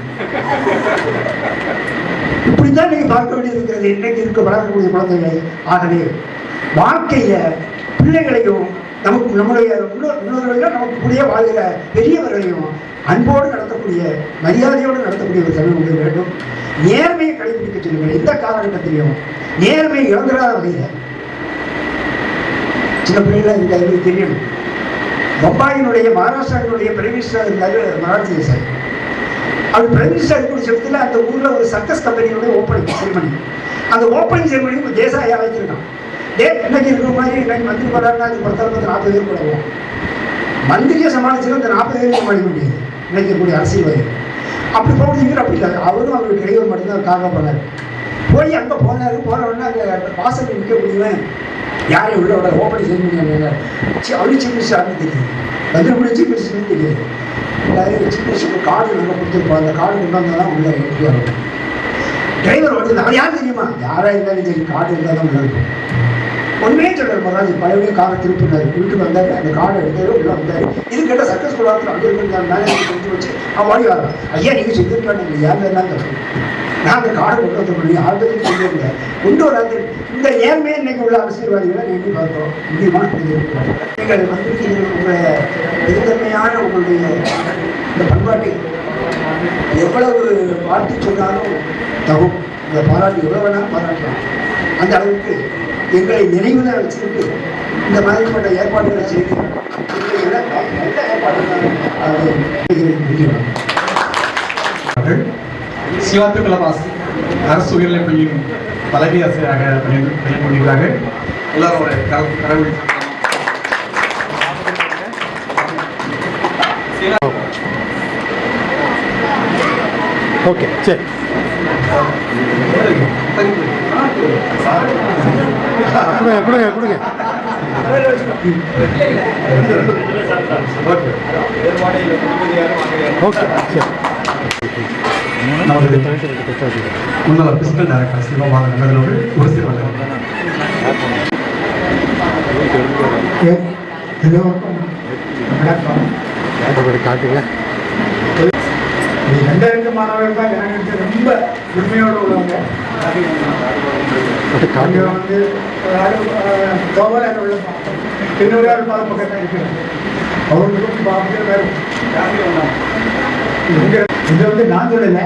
இப்படித்தான் நீங்க பார்க்க வேண்டியது இருக்கிறது இன்னைக்கு இருக்க வளர்க்கக்கூடிய குழந்தைகளை. ஆகவே வாழ்க்கையில பிள்ளைகளையும் நமக்கு நம்முடைய முன்னோர்களையும் நமக்கு கூடிய வாழ்கிற பெரியவர்களையும் அன்போடு நடத்தக்கூடிய, மரியாதையோடு நடத்தக்கூடிய ஒரு தமிழ் வேண்டும். நேர்மையை கடைபிடிக்க சொல்லுங்கள். எந்த காலகட்டத்திலையும் நேர்மையை இழந்துடாத வகையில். சின்ன பிள்ளைகள் இந்த அறிவு தெரியணும். பம்பாயினுடைய மகாராஷ்டிராவினுடைய பிரைம் மினிஸ்டர் இருந்தாரு மராட்சி தேசாய். அவர் பிரைம் மினிஸ்டர் இருக்கக்கூடிய சமயத்தில் அந்த ஊரில் ஒரு சர்க்கஸ் கம்பெனியோட ஓப்பனிங் செரிமனி. அந்த ஓப்பனிங் செரிமனி தேசாயை அழைச்சிருக்கான். இன்னைக்கு இருக்கிற மாதிரி இன்னைக்கு மந்திரி போறாருன்னா அது 40 பேர் போடுவோம். மந்திரியை சமாளிச்சு அந்த 40 பேர் சமாளிக்க முடியாது இன்னைக்கு இருக்கக்கூடிய அரசியல்வாதி. அப்படி போகிறீங்க அப்படி இல்லை. அவரும் அவருக்கு டிரைவர் மட்டும்தான் காரணம் போனார். போய் அங்கே போனார். போனவுடனே அங்கே வாசலில் நிற்கக்கூடியவன் யாரையும் உள்ள விட ஓப்பன் செய்ய அவரு சீஃப் மினிஸ்டர் ஆனது தெரியுது, பதினொன்று சீஃப் மினிஸ்டர் தெரியாது. சீஃப் மினிஸ்டருக்கு கார்டு நாங்கள் கொடுத்துருப்போம், அந்த கார்டு கொண்டு வந்தால் தான் உள்ள என்ட்ரி ஆகும். டிரைவர் வந்து அவர் யாரும் தெரியுமா, யாராக இருந்தாலும் சரி கார்டு இருந்தால் தான் உள்ள இருக்கும். ஒன்றுமே சொல்கிறார் மகாராஜ், பழைய காரை திருப்பினார், வீட்டுக்கு வந்தார், அந்த கார்டை எடுத்தார், உள்ள வந்தார். இது கேட்டால் சர்க்கஸ் கூடாது அங்கே இருக்கிற மேனேஜர் செஞ்சு வச்சு அவன் ஓடி வரான். ஐயா நீங்கள் செஞ்சுருக்காங்க யார் என்ன தப்பு, நான் அந்த கார்டை கொண்டு வந்த பண்ணி ஆர்வத்துக்கு சொல்லியிருங்க கொண்டு வராது. இந்த ஏழ்மையை இன்னைக்கு உள்ள அரசியல்வாதிகளை நீங்கள் பார்த்தோம் முடியுமா? நீங்கள் வந்து உங்களுடைய பெருந்தன்மையான உங்களுடைய இந்த பண்பாட்டை எவ்வளவு வாழ்த்து சொன்னாலும் தகும். இந்த பாராட்டு எவ்வளோ வேணாலும் பாராட்டலாம். அந்த அளவுக்கு எங்களை நினைவில் வச்சுக்கிட்டு இந்த மாதிரிப்பட்ட ஏற்பாடுகளை செய்து எல்லாம் நல்ல ஏற்பாடுகள் சிவாத்துக்குளவாஸ் அரசு உயர்நிலைப் பள்ளியின் தலைமை ஆசிரியராக பணிபுரிகிறார்கள். எல்லாரும் ஒரு கடவுள் ஓகே சரி. கொடுங்க கொடுங்க. ஓகே சரி. நமது முன்னாள் பிசிக்கல் டைரக்டர் சிவபாலன் அவர்களோடு ஒரு சில காட்டுங்க. ரெண்டு மாணவர்கள் தான் எனக்கு ரொம்ப உண்மையோடு உள்ளவங்க. அங்கே வந்து கோபால் உள்ள இன்னொரு ஆள் பால் பக்கத்தான் இருக்கிறாங்க. அவர்களுக்கும் பார்த்து வேறு இது வந்து நான் சொல்லலை,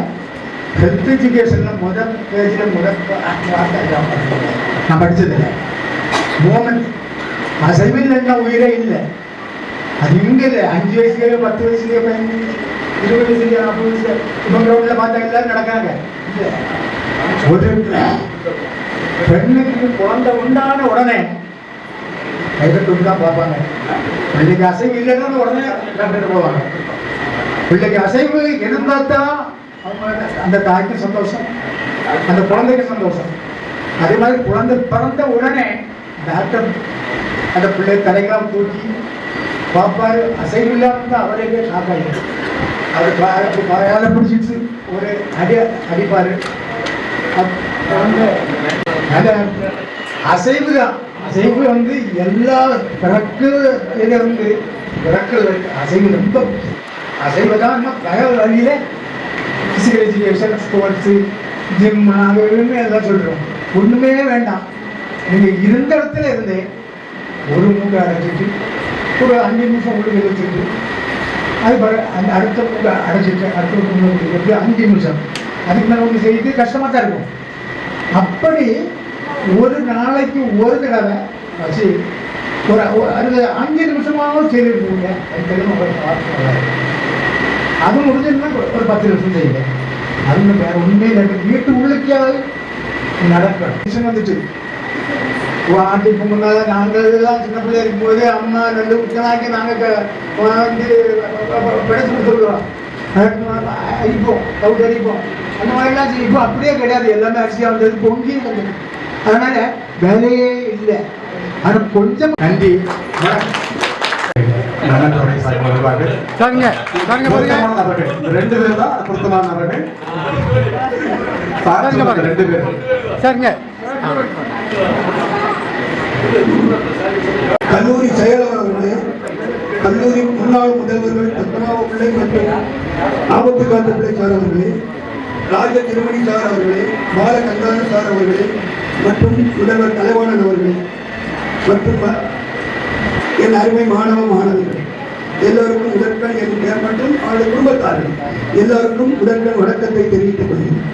ஹெல்த் எஜுகேஷனில் முதல் பேஜில் நான் படித்ததில்லை. மூமெண்ட் அசைவில் என்ன உயிரே இல்லை. அது இங்கே இல்லை. 5 வயசுலேயே 10 வயசுலேயே 20 வயசுலேயே 40 வயசுல இப்போ கிரௌண்டில் பார்த்தா எல்லாரும் நடக்காங்க. இல்லை, ஒரு பெண்ணுக்கு குழந்தை உண்டான உடனே கைகட்டு தான் பார்ப்பாங்க. பிள்ளைக்கு அசைவு இல்லைன்னா உடனே டாக்டர் போவாங்க. பிள்ளைக்கு அசைவு இருந்தால் தான் அந்த தாய்க்கு சந்தோஷம், அந்த குழந்தைக்கு சந்தோஷம். அதே மாதிரி குழந்தை பிறந்த உடனே டாக்டர் அந்த பிள்ளை தலைகளாம் தூக்கி பார்ப்பாரு. அசைவு இல்லாமல் தான் அவரே காப்பாரு. அவர் பாயால பிடிச்சிட்டு ஒரு அடிப்பாரு. அசைவு தான். அசைவு வந்து எல்லா பிறக்குலேருந்து பிறக்கிறது அசைவு ரொம்ப அசைவு தான். வழியில பிசிக்கல் எஜுகேஷன், ஸ்போர்ட்ஸு, ஜிம் அதுன்னு எல்லாம் சொல்கிறோம். ஒன்றுமே வேண்டாம். நீங்கள் இருந்த இடத்துல இருந்தே ஒரு மூக்கை அடைச்சிட்டு ஒரு 5 நிமிஷம் உங்களுக்கு வச்சுட்டு அது அந்த அடுத்த மூக்கை அடைச்சிட்டு அடுத்த மூக்கை 5 நிமிஷம் அதுக்கு மேலே ஒன்று செய்து கஷ்டமாக தான் இருக்கும். அப்படி ஒரு நாளைக்கு ஒரு தடவை வச்சு ஒரு 5 நிமிஷமாகவும் செய்திருக்கீங்க. அது முடிஞ்சதுன்னா ஒரு 10 நிமிஷம் செய்யுங்க. அது வேற ஒன்றுமே இல்லை. வீட்டு உள்ளுக்கையாவது நடக்கணும் வந்துச்சு. ஆண்டி பொங்கல் நாங்கள் எல்லாம் சின்ன பிள்ளையா இருக்கும்போது அம்மா நல்ல உச்சனாக்கி நாங்கள் வந்து பிழைச்சி கொடுத்துருக்குறோம். அடிப்போம், தவிட்டு அடிப்போம், அந்த மாதிரிலாம் இப்போ அப்படியே கிடையாது. எல்லாமே அரிசியாக வந்தது, பொங்கி வந்தது. அதனால வேலையே இல்லை. ஆனால் கொஞ்சம் நன்றி. சரிங்க சரிங்க பாருங்க. 2 பேர் தான் பொருத்தமான நபர்கள். 2 பேர் சரிங்க. கல்லூரி செயலாளர் அவர்களே, கல்லூரி முன்னாள் முதல்வர்கள் பத்மநாப பிள்ளை மற்றும் ஆபத்துக்காத்த பிள்ளை சார் அவர்களே, ராஜ திருமணி சார் அவர்களே, பாலகங்கான சார் அவர்களே மற்றும் முதல்வர் தலைவாணன் அவர்களே மற்றும் என் அருமை மாணவ மாணவர்கள் எல்லோருக்கும் முதற்கண் என் மற்றும் அவருடைய குடும்பத்தார்கள் எல்லோருக்கும் முதற்கண் வணக்கத்தை தெரிவித்துக் கொள்கிறேன்.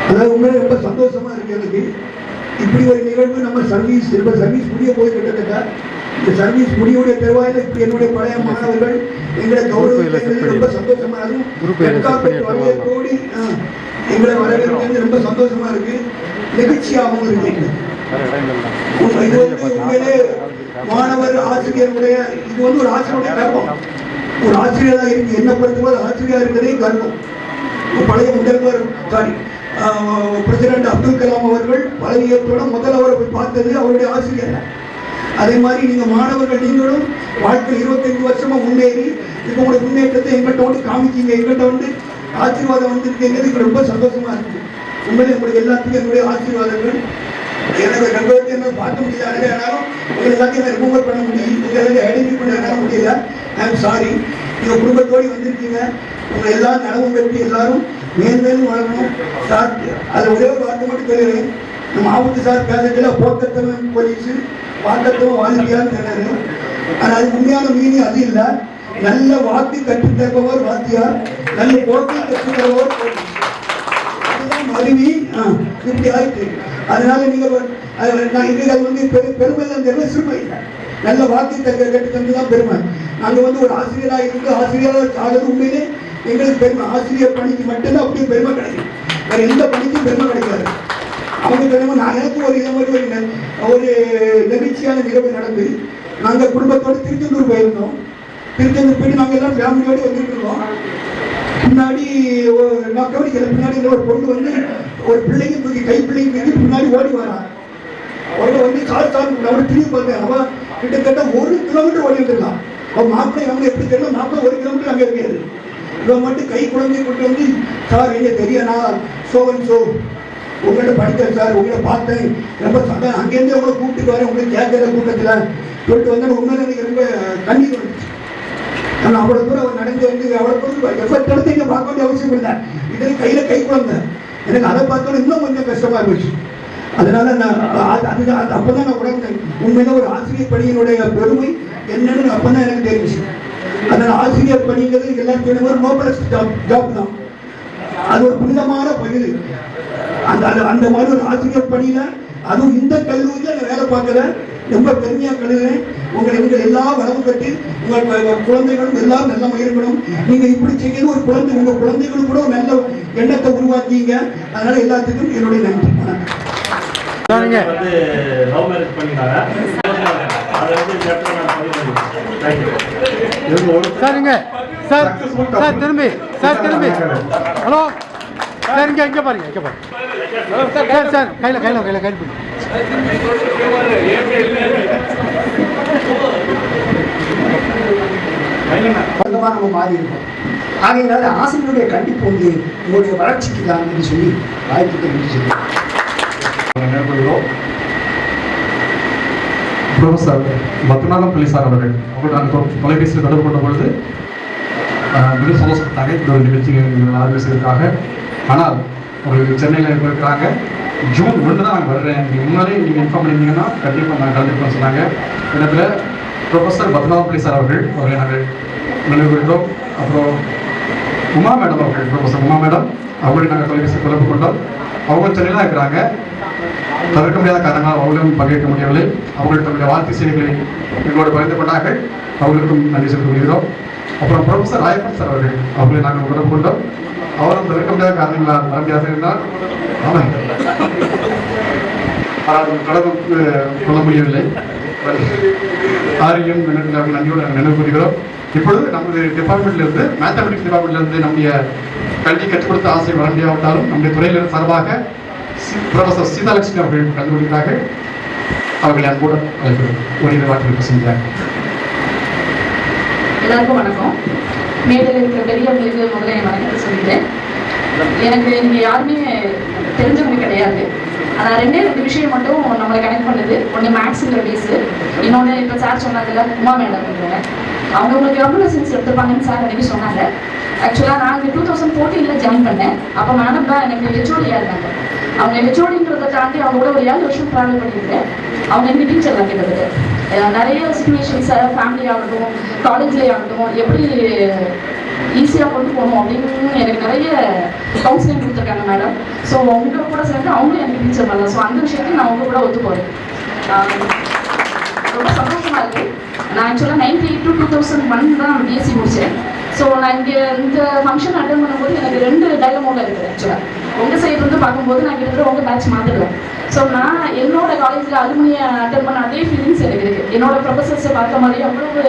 அதாவது உண்மையில ரொம்ப சந்தோஷமா இருக்கு எனக்கு. இப்படி ஒரு நிகழ்வு நம்ம சர்வீஸ் முடிய போய் கிட்டத்தட்ட இந்த சர்வீஸ் முடிவுடைய தருவாயில் இப்படி என்னுடைய பழைய மாணவர்கள் எங்களை கௌரவிக்கிறது ரொம்ப சந்தோஷமா இருக்கும். கோடி எங்களை வரவேற்கிறது ரொம்ப சந்தோஷமா இருக்கு, நெகிழ்ச்சியாகவும் இருக்கு. இது வந்து உண்மையிலே மாணவர் ஆசிரியருடைய இது வந்து ஒரு ஆசிரியருடைய கர்வம். ஒரு ஆசிரியராக இருக்கு என்ன பொறுத்தவரை ஆசிரியராக இருக்கிறதே கர்வம். பழைய முதல்வர் பிரசிடென்ட் அப்துல் கலாம் அவர்கள் பதவியேற்றோட முதல் அவரை போய் பார்த்தது அவருடைய ஆசிரியர். அதே மாதிரி நீங்கள் மாணவர்கள் நீங்களும் வாழ்க்கை 25 வருஷமா முன்னேறி இப்போ உங்களுடைய முன்னேற்றத்தை எங்கள்கிட்ட வந்து காமிச்சிங்க, எங்கள்கிட்ட வந்து ஆசீர்வாதம் வந்துருக்கீங்கிறது ரொம்ப சந்தோஷமா இருக்கு. உண்மையிலே உங்களுக்கு எல்லாத்துக்கும் என்னுடைய ஆசீர்வாதங்கள். எனக்கு கர்ப்பத்தை என்ன பார்க்க முடியாது, ஆனாலும் உங்களை எல்லாத்தையும் ரிமூவ் பண்ண முடியும், உங்களை எல்லாத்தையும் ஐடென்டிஃபை பண்ண முடியல. I am sorry. நீங்கள் குடும்பத்தோடு வந்திருக்கீங்க. உங்களை எல்லாரும் நலவும் பெற்று எல்லாரும் மேன்மேலும் வளரணும் சார். அதில் ஒரே ஒரு வார்த்தை மட்டும் சொல்லுறேன். நம்ம மாவட்ட சார் பேசல போக்கத்தவன் போலீஸு வாக்கத்தவன் வாலிபியான்னு சொன்னாரு. ஆனால் அது உண்மையான மீனிங் அது இல்லை. நல்ல வாக்கு கற்றுத்தருபவர் வாத்தியார், நல்ல போக்கை கற்றுத்தருபவர் போலீஸ். அதுதான் அருவி. இப்படி ஆயிட்டு. அதனால நீங்க நான் இது வந்து பெருமை தான், சிறுமை இல்லை. நல்ல வாக்கு கற்று தந்து தான் பெருமை. நாங்கள் வந்து ஒரு ஆசிரியராக இருந்து ஆசிரியராக ஆகிறது உண்மையிலே எங்களுக்கு பெருமை. ஆசிரியர் பணிக்கு மட்டும்தான் அப்படியே பெருமை கிடைக்கும், வேற எந்த பணிக்கும் பெருமை கிடைக்காது. அவங்க பெருமை. நான் எனக்கு ஒரு நெகிழ்ச்சியான நிகழ்வு நடந்து நாங்கள் குடும்பத்தோடு திருச்செந்தூர் போயிருந்தோம். திருச்செந்தூர் போயிட்டு நாங்கள் எல்லாம் ஃபேமிலியோடு வந்துட்டு இருக்கோம். பின்னாடி நான் கவனிக்கல, பின்னாடி ஒரு பொண்ணு வந்து ஒரு பிள்ளைங்க தூக்கி கை பிள்ளைங்க தூக்கி பின்னாடி ஓடி வரான். அவரை வந்து கார் அவரை திரும்பி பார்த்தேன். அவன் கிட்டத்தட்ட 1 கிலோமீட்டர் ஓடி வந்துருக்கான். அவன் மாப்பிள்ளை அவங்க எப்படி தெரியல, மாப்பிள்ளை 1 கிலோமீட்டர் அங்கே இருக்காது. இவன் மட்டும் கை குழந்தைய கொண்டு வந்து சார் என்ன தெரியானா சோவன் சோ உங்கள்கிட்ட படித்தேன் சார், உங்களை பார்த்தேன் ரொம்ப சந்தோஷம், அங்கேருந்து உங்களை கூப்பிட்டு வரேன், உங்களுக்கு கேட்கற கூட்டத்தில் சொல்லிட்டு வந்தேன். உண்மையில எனக்கு ரொம்ப கண்ணீர் வந்துச்சு. ஆனால் அவ்வளோ தூரம் அவர் நடந்து வந்து அவ்வளோ தூரம் எஃபர்ட் எடுத்து இங்கே பார்க்க வேண்டிய அவசியம் இல்லை. இதே கையில் கை குழந்தை எனக்கு அதை பார்த்தோன்னு இன்னும் கொஞ்சம் கஷ்டமாக இருந்துச்சு. அதனால நான் அப்போதான் நான் உணர்ந்தேன் உண்மையில ஒரு ஆசிரியர் பணியினுடைய பெருமை என்னன்னு அப்போதான் எனக்கு தெரிஞ்சிச்சு. அதனால ஆசிரியர் பணிங்கிறது எல்லாத்தையும் ஒரு நோபலஸ்ட் ஜாப் தான். அது ஒரு புனிதமான பகுதி. அந்த மாதிரி ஒரு ஆசிரியர் பணியில அதுவும் இந்த கல்லூரியில் வேலை பார்க்கல ரொம்ப பெருமையா கருதுறேன். நீங்கள் எல்லா வளமும் கட்டி உங்கள் குழந்தைகளும் எல்லாரும் நல்ல இருக்கணும். நீங்க இப்படி செய்யணும், ஒரு குழந்தை உங்க குழந்தைகளும் கூட ஒரு நல்ல எண்ணத்தை உருவாக்கிங்க. அதனால எல்லாத்துக்கும் என்னுடைய நன்றி. சரிங்க. வந்து லவ் மேரேஜ் பண்ணிட்டாங்க. அதை வந்து சரிங்க சார். சார் திரும்பி ஹலோ சார், இங்கே பாருங்க. சார் சார் கையில் பிடி. நம்ம மாறி இருக்கோம். ஆகையினால ஆசிரியருடைய கண்டிப்பு வந்து உங்களுடைய வளர்ச்சிக்கு தான் சொல்லி வாய்ப்புக்கு நன்றி சொல்லி ப்ரொஃபஸர் பத்மநாபம் பிள்ளை சார் அவர்கள் நாங்கள் தொலைபேசியில் தொடர்பு கொண்ட பொழுது மிக சந்தோஷப்பட்டாங்க இந்த ஒரு நிகழ்ச்சியை ஆரம்பிச்சதுக்காக. ஆனால் அவர்கள் சென்னையில் இருக்கிறாங்க. ஜூன் 1 தான் நாங்கள் வர்றேன், நீங்கள் முன்னாலே நீங்கள் இன்ஃபார்ம் பண்ணியிருந்தீங்கன்னா கண்டிப்பாக நாங்கள் கலந்துருக்கோம் சொன்னாங்க. இடத்துல ப்ரொஃபஸர் பத்மநாபம் பிள்ளை சார் அவர்களை நாங்கள் நினைவு கொண்டோம். அப்புறம் உமா மேடம் அவர்கள், ப்ரொஃபஸர் உமா மேடம் அவர்களை நாங்கள் தொலைபேசி தொடர்பு கொண்டோம். அவங்க சென்னையில் தான் இருக்கிறாங்க. தவிர்க்க முடியாத காரணங்களால் அவர்களும் பங்கேற்க முடியவில்லை. அவர்கள் தன்னுடைய வாழ்க்கை செய்திகளை எங்களோடு பகிர்ந்து கொண்டார்கள். அவர்களுக்கும் நன்றி செலுத்த முடிகிறோம். அப்புறம் ப்ரொஃபஸர் ராயப்பன் சார் அவர்களை நாங்கள் தொடர்பு கொண்டோம். அவரும் தவிர்க்க முடியாத காரணங்களால் வர முடியாது இருந்தால் தொடர்பு கொள்ள முடியவில்லை. ஆரியம் நன்றியோடு நாங்கள் நினைவு கூறுகிறோம். இப்பொழுது நமது டிபார்ட்மெண்ட்லேருந்து மேத்தமெட்டிக்ஸ் டிபார்ட்மெண்ட்லேருந்து நம்முடைய கல்வி கற்றுக் கொடுத்த ஆசிரியர் வர முடியாவிட்டாலும் நம்முடைய துறையிலிருந்து சார்பாக ப்ரொஃபஸர் சீதாலட்சுமி அவர்கள் கலந்து கொள்கிறார்கள். அவர்களை அன்போடு ஒரு வார்த்தைகள் செஞ்சாங்க. எல்லாருக்கும் வணக்கம். மேடையில் இருக்கிற பெரியவங்களுக்கு முதல்ல என் வணக்கத்தை சொல்லிட்டேன். எனக்கு இங்கே யாருமே தெரிஞ்சவங்க கிடையாது. ஆனால் 2 விஷயம் மட்டும் நம்மளை கனெக்ட் பண்ணுது. ஒன்று மேக்ஸுங்கிற பேஸு, இன்னொன்று இப்போ சார் சொன்னாங்கல்ல உமா மேடம் இருக்கிறாங்க. அவங்க உங்களுக்கு எவ்வளோ சென்ஸ் எடுத்துருப்பாங்கன்னு சார் எனக்கு சொன்னாங்க. ஆக்சுவலாக நான் இங்கே 2014 ஜாயின் பண்ணேன். அப்போ மேடம் தான் எனக்கு ஹெச்ஓடியாக இருந்தாங்க. அவங்க ஹெச்ஓடிங்கிறத தாண்டி அவங்க கூட ஒரு 7 வருஷம் ட்ராவல் பண்ணியிருக்கேன். அவங்க எங்கள் டீச்சர் தான் கிட்டத்தட்ட நிறைய சுச்சுவேஷன்ஸை ஃபேமிலி ஆகட்டும் காலேஜ்லேயே ஆகட்டும் எப்படி ஈஸியாக கொண்டு போகணும் அப்படின்னு எனக்கு நிறைய கவுன்சிலிங் கொடுத்துருக்காங்க மேடம். ஸோ அவங்க கூட சேர்ந்து அவங்களும் எனக்கு டீச்சர் பண்ணலாம். ஸோ அந்த விஷயத்தையும் நான் அவங்க கூட ஒத்து போகிறேன். ரொம்ப சந்தோஷமாக இருக்குது. நான் ஆக்சுவலாக 98 to 2001 தான் பிஎஸ்சி முடித்தேன். ஸோ நான் இங்கே இந்த ஃபங்க்ஷன் அட்டன் பண்ணும்போது எனக்கு 2 டைலமோவில் இருக்குது. ஆக்சுவலாக உங்கள் சைடு வந்து பார்க்கும்போது நான் கிட்டத்தட்ட உங்கள் பேட்ச் மாற்றிடுவேன். ஸோ நான் என்னோட காலேஜில் அலுமினியை அட்டன் பண்ண அதே ஃபீலிங்ஸ் எனக்கு இருக்குது. என்னோட ப்ரொஃபஸர்ஸை பார்த்த மாதிரி அவ்வளவு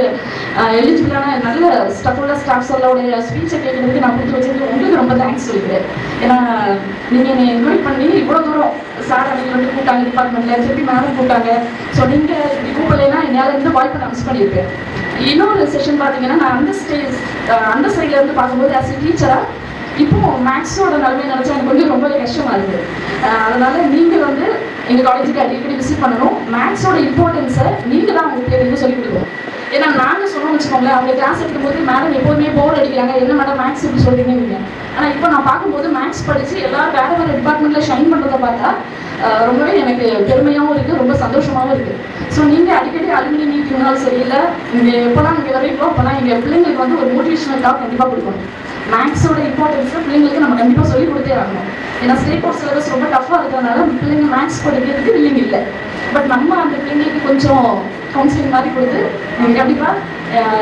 எலிஜிபிளான நல்ல ஸ்டஃபுள்ள ஸ்டாஃப்ஸோடைய ஸ்பீச்சை கேட்கறதுக்கு நான் கொடுத்து வச்சதுக்கு உங்களுக்கு ரொம்ப தேங்க்ஸ் சொல்லிக்கிறேன். ஏன்னா நீங்கள் என்னை இன்வைட் பண்ணி இவ்வளோ தூரம் சார் அன்னைக்கு வந்து கூப்பிட்டாங்க டிபார்ட்மெண்ட்டில், திருப்பி மேடம் கூப்பிட்டாங்க. ஸோ நீங்கள் இப்படி கூப்பிடலைன்னா என்னால் இருந்து வாய்ப்பு நான் மிஸ் பண்ணியிருப்பேன். இன்னொரு செஷன் பார்த்தீங்கன்னா நான் அந்த சைடில் இருந்து பார்க்கும்போது ஆஸ் எ டீச்சராக இப்போ மேக்ஸோட நிலைமையை நினச்சா எனக்கு வந்து ரொம்ப கஷ்டமாக இருக்குது. அதனால் நீங்கள் வந்து எங்கள் காலேஜுக்கு அடிக்கடி விசிட் பண்ணணும். மேக்ஸோட இம்பார்ட்டன்ஸை நீங்கள் தான் அவங்க பிள்ளைங்களுக்கு சொல்லிக் கொடுக்கணும். ஏன்னா நாங்கள் சொன்னோம்னு வச்சுக்கோங்களேன், அவங்க கிளாஸ் எடுக்கும்போது மேடம் எப்போதுமே போர் அடிக்கிறாங்க, என்ன மேடம் மேக்ஸ் இப்படி சொல்கிறீங்க. ஆனால் இப்போ நான் பார்க்கும்போது மேக்ஸ் படித்து எல்லாரும் வேறு வேறு டிபார்ட்மெண்ட்டில் ஷைன் பண்ணுறதை பார்த்தா ரொம்பவே எனக்கு பெருமையாகவும் இருக்குது, ரொம்ப சந்தோஷமாகவும் இருக்குது. ஸோ நீங்கள் அடிக்கடி அலுமினி மீட்டிங்னாலும் சரியில்லை, நீங்கள் எப்போலாம் நீங்கள் வரீங்களோ அப்போலாம் எங்கள் பிள்ளைங்களுக்கு வந்து ஒரு மோட்டிவேஷனல் டாக் கண்டிப்பாக கொடுக்கணும். மேக்ஸோட இம்பார்ட்டன்ஸை பிள்ளைங்களுக்கு நம்ம கண்டிப்பாக சொல்லிக் கொடுத்தே ஆகணும். ஏன்னா ஸ்டேட் போர்ட் சிலபஸ் ரொம்ப டஃப்பாக இருக்கிறதுனால பிள்ளைங்க மேக்ஸ் படிக்கிறதுக்கு வில்லிங் இல்லை. பட் நம்ம அந்த பிள்ளைங்களுக்கு கொஞ்சம் கவுன்சிலிங் மாதிரி கொடுத்து நீங்கள் கண்டிப்பாக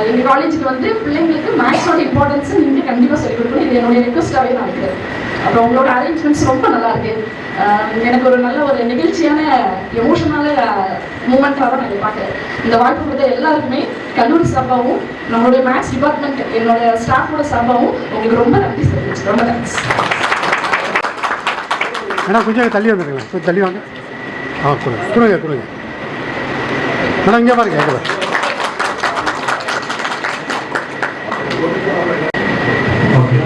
எங்கள் காலேஜுக்கு வந்து பிள்ளைங்களுக்கு மேக்ஸோட இம்பார்ட்டன்ஸை நீங்கள் கண்டிப்பாக சொல்லிக் கொடுக்கணும். இது என்னுடைய ரெக்வஸ்ட்டாகவே நான் வைக்கிறேன். அப்புறம் உங்களோட அரேஞ்ச்மெண்ட்ஸ் ரொம்ப நல்லா இருக்கு. எனக்கு ஒரு நல்ல ஒரு நிகழ்ச்சியான எமோஷனான மூமெண்ட்டாக தான் நான் பார்க்குறேன். இந்த வாய்ப்பு கொடுத்த எல்லாருக்குமே கல்லூரி சார்பாகவும் நம்மளுடைய மேத்ஸ் டிபார்ட்மெண்ட் என்னோட ஸ்டாஃபோட சார்பாகவும் உங்களுக்கு ரொம்ப நன்றி சொல்லிடுச்சு. ரொம்ப தேங்க்ஸ். மேடம் கொஞ்சம் தள்ளி வந்துருங்களா, கொஞ்சம் தள்ளி வாங்க. கொடுங்க மேடம், இங்கே பாருங்க. ஓகே,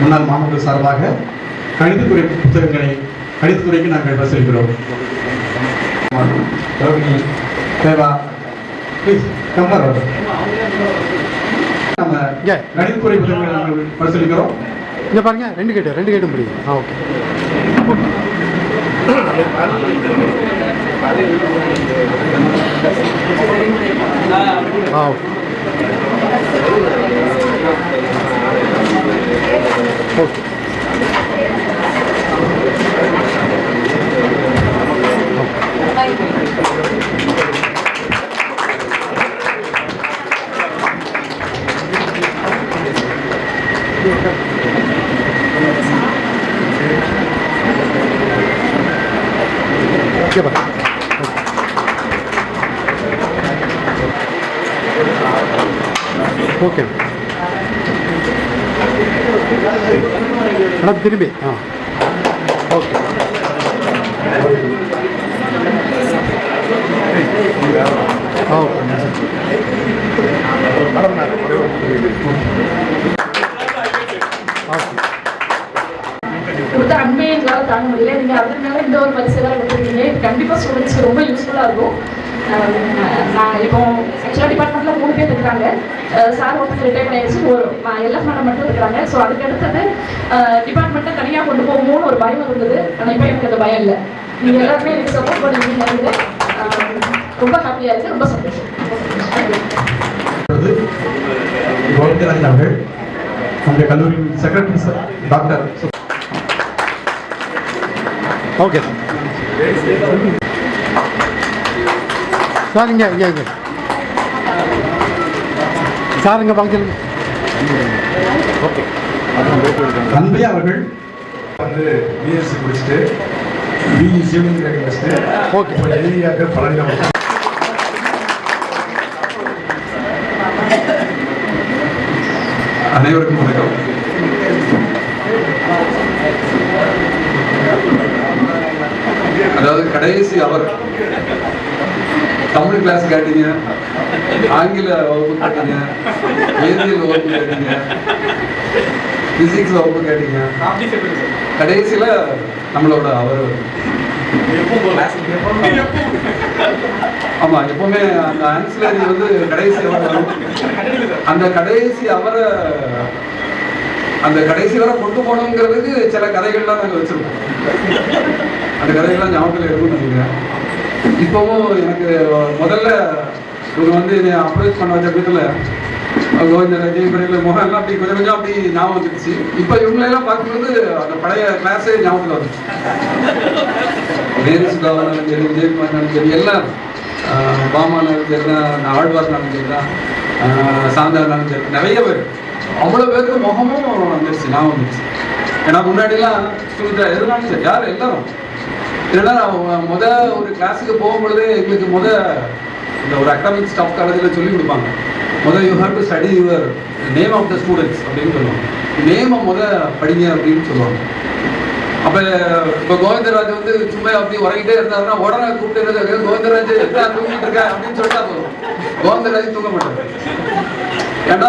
முன்னாள் மாணவர்கள் சார்பாக கணிதத்துறை புத்தகங்களை கணிதத்துறைக்கு நாங்கள் பரிசீலிக்கிறோம். தேவா ப்ளீஸ் கம்பர். நம்ம கணிதத்துறை புத்தகங்களை நாங்கள் பரிசீலிக்கிறோம். இங்கே பாருங்க, ரெண்டு கேட்டும் முடியும். ஓகே. ஓகே. ஓகே மேடம், திரும்பி ஓகே. கொடுத்த அன்பே எங்களால் தாங்க முடியல. நீங்கள் அதற்கு மேலே இந்த ஒரு பரிசு எல்லாம் கொடுத்துருக்கீங்க. கண்டிப்பாக ஸ்டூடெண்ட்ஸ்க்கு ரொம்ப யூஸ்ஃபுல்லாக இருக்கும். நான் இப்போ ஆக்சுவலாக டிபார்ட்மெண்ட்டில் 3 பேர் இருக்கிறாங்க. சார் ஒருத்தர் ரிட்டையர் பண்ணியாச்சு, ஒரு எல்எஃப் மேடம் மட்டும் இருக்கிறாங்க. ஸோ அதுக்கு அடுத்தது டிபார்ட்மெண்ட்டை தனியாக கொண்டு போகும்போது ஒரு பயம் இருந்தது. ஆனால் இப்போ எனக்கு அந்த பயம் இல்லை. நீங்கள் எல்லாருமே எனக்கு சப்போர்ட் பண்ணுவீங்க. ரொம்ப ஹாப்பியாக இருக்குது, ரொம்ப சந்தோஷம். கோவிந்தராஜன் அவர்கள் நம்முடைய கல்லூரியின் secretary sir doctor. Okay sir, இங்கே சார், இங்கே வாங்க. ஓகே. அன்பையா அவர்கள் வந்து பிஎஸ்சி முடிச்சுட்டு பிஇ சிவில் இன்ஜினியரிங் முடிச்சுட்டு ஓகே. ஏரியாக்கள் பழனியில் அனைவருக்கும் வணக்கம். அதாவது கடைசி அவர் தமிழ் கிளாஸ் கேட்டீங்க, ஆங்கில வகுப்பு கேட்டீங்க, வேதியியல் வகுப்பு கேட்டீங்க, பிசிக்ஸ் வகுப்பு கேட்டீங்க. கடைசியில் நம்மளோட அவர் ஆமா, எப்பவுமே அந்த ஆன்சிலரி வந்து கடைசி அவர் வரும். அந்த கடைசி வரை கொண்டு போகணுங்கிறதுக்கு சில கதைகள்லாம் நாங்கள் வச்சிருக்கோம். அந்த கதைகள்லாம் ஞாபகத்தில் இருக்கும்னு நினைக்கிறேன். இப்போவும் எனக்கு முதல்ல இவங்க வந்து என்னை அப்ரோச் பண்ண வச்ச வீட்டில் கோவிந்தராஜ் முகம் அப்படி கொஞ்சம் அப்படி ஞாபகம் வந்துருச்சு. இப்போ இவங்களெல்லாம் பார்க்கும்போது அந்த பழைய கிளாஸே ஞாபகத்தில் வந்துச்சு. நேருசுதாவானாலும் சரி, விஜயகுமார்னாலும் சரி, எல்லாம் பாமானாலும் சரி தான், ஆழ்வார்னாலும் சரி தான், சாந்தானாலும் சரி, நிறைய பேர், அவ்வளோ பேருக்கு முகமும் வந்துருச்சு, ஞாபகம் வந்துருச்சு. ஏன்னா முன்னாடிலாம் எதுனாலும் சரி யார் எல்லாரும் ஏன்னா ஒரு கிளாஸுக்கு போகும்பொழுதே எங்களுக்கு இந்த ஒரு அகாடமிக் ஸ்டாஃப் காலேஜில் சொல்லி கொடுப்பாங்க. You have to study your name of the students அப்படின்னு சொல்லுவாங்க. நேமை படிங்க அப்படின்னு சொல்லுவாங்க. அப்போ இப்போ கோவிந்தராஜ் வந்து சும்மா அப்படி உறங்கிட்டே இருந்தாருன்னா உடனே கூப்பிட்டு கோவிந்தராஜ் எல்லாம் தூங்கிட்டு இருக்கேன் அப்படின்னு சொல்லிட்டா போதும். கோவிந்தராஜ் தூங்க மாட்டாரு. ஏன்னா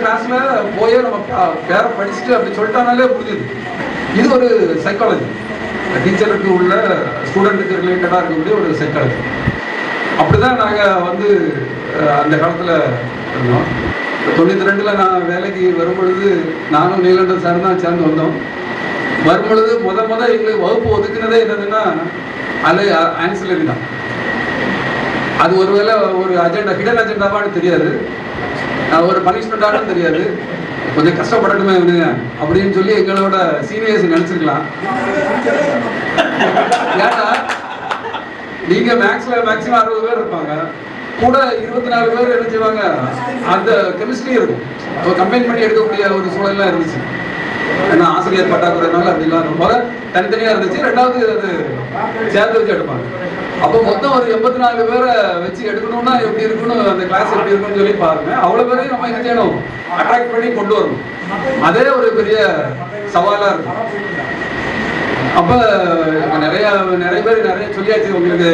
கிளாஸ்ல போயே நம்ம பேரை படிச்சுட்டு அப்படி சொல்லிட்டானாலே புரிஞ்சுது. இது ஒரு சைக்காலஜி, டீச்சருக்கு உள்ள ஸ்டூடெண்ட்டுக்கு ரிலேட்டடாக இருக்கக்கூடிய ஒரு சைக்காலஜி. அப்படிதான் நாங்கள் வந்து அந்த காலத்தில் இருந்தோம். 92 நான் வேலைக்கு வரும்பொழுது நானும் நீலகண்டன் சார் தான் சேர்ந்து வந்தோம். வரும்பொழுது எங்களுக்கு வகுப்பு ஒதுக்குனதே என்னதுன்னா ஆன்சிலரி தான். அது ஒருவேளை ஒரு அஜெண்டா, ஹிடன் அஜெண்டாவான்னு தெரியாது, ஒரு பனிஷ்மெண்டானு தெரியாது. கொஞ்சம் கஷ்டப்படணுமே இவனுங்க அப்படின்னு சொல்லி எங்களோட சீனியர்ஸ் நினைச்சிருக்கலாம். ஏன்னா நீங்க மேக்ஸிமம் 60 பேர் இருப்பாங்க, கூட 24 பேர் என்ன செய்வாங்க, அந்த கெமிஸ்ட்ரி இருக்கும். கம்பைன் பண்ணி எடுக்கக்கூடிய ஒரு சூழல்லாம் இருந்துச்சு. ஏன்னா ஆசிரியர் பட்டாக்குறதுனால அப்படிலாம் தனித்தனியா இருந்துச்சு. ரெண்டாவது அது சேர்த்து வச்சு எடுப்பாங்க. அப்போ மொத்தம் ஒரு 84 பேரை வச்சு எடுக்கணும்னா எப்படி இருக்கணும், அந்த கிளாஸ் எப்படி இருக்குன்னு சொல்லி பாருங்க. அவ்வளவு பேரையும் நம்ம என்ன செய்யணும், அட்ராக்ட் பண்ணி கொண்டு வரணும். அதே ஒரு பெரிய சவாலா இருக்கும். அப்ப நிறைய பேர் நிறைய சொல்லியாச்சு உங்களுக்கு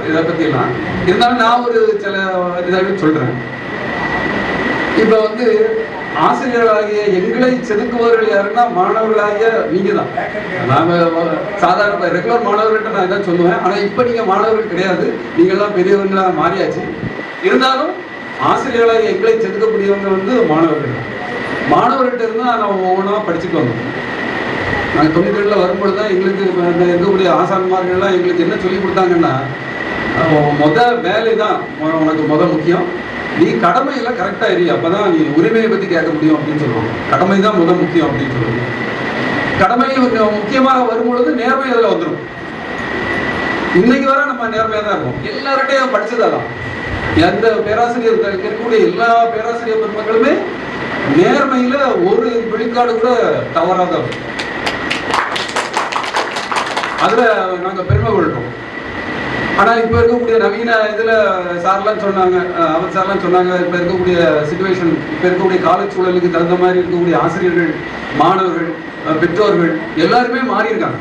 இதை பத்தி எல்லாம். இருந்தாலும் நான் ஒரு சில இதாக சொல்றேன். இப்ப வந்து ஆசிரியர்களாகிய எங்களை செதுக்குவர்கள் யாருன்னா மாணவர்களாகிய நீங்க தான். நாம சாதாரண ரெகுலர் மாணவர்கள்ட்ட நான் இதான் சொல்லுவேன். ஆனா இப்ப நீங்க மாணவர்கள் கிடையாது, நீங்க எல்லாம் பெரியவங்களா மாறியாச்சு. இருந்தாலும் ஆசிரியர்களாகிய எங்களை செதுக்கக்கூடியவங்க வந்து மாணவர்கள். மாணவர்கள்ட்ட இருந்தா நம்ம ஒவ்வொன்றா படிச்சுட்டு வந்தோம். நாங்கள் 92 வரும்பொழுது தான் எங்களுக்கு இருக்கக்கூடிய ஆசான்மார்கள்லாம் எங்களுக்கு என்ன சொல்லி கொடுத்தாங்கன்னா, வேலை தான் உனக்கு முக்கியம், நீ கடமையில கரெக்டா இரு, அப்பதான் நீ உரிமையை பத்தி கேட்க முடியும் அப்படின்னு சொல்லுவாங்க. கடமை தான் முக்கியம் அப்படின்னு சொல்லுவாங்க. கடமை முக்கியமாக வரும்பொழுது நேர்மை அதில் வந்துடும். இன்னைக்கு வர நம்ம நேர்மையா தான் இருக்கும். எல்லார்ட்டையும் படிச்சதான் எந்த பேராசிரியர் இருக்கக்கூடிய எல்லா பேராசிரியர் பெருமக்களுமே நேர்மையில ஒரு விழுக்காடு கூட தவறாத, அதுல நாங்க பெருமை கொள்றோம். ஆனா இப்ப இருக்கக்கூடிய நவீன இதுல சார்லாம் சொன்னாங்க, அவர் சார்லாம் சொன்னாங்க, இப்ப இருக்கக்கூடிய சிச்சுவேஷன், இப்ப இருக்கக்கூடிய கால சூழலுக்கு தகுந்த மாதிரி இருக்கக்கூடிய ஆசிரியர்கள், மாணவர்கள், பெற்றோர்கள் எல்லாருமே மாறி இருக்காங்க.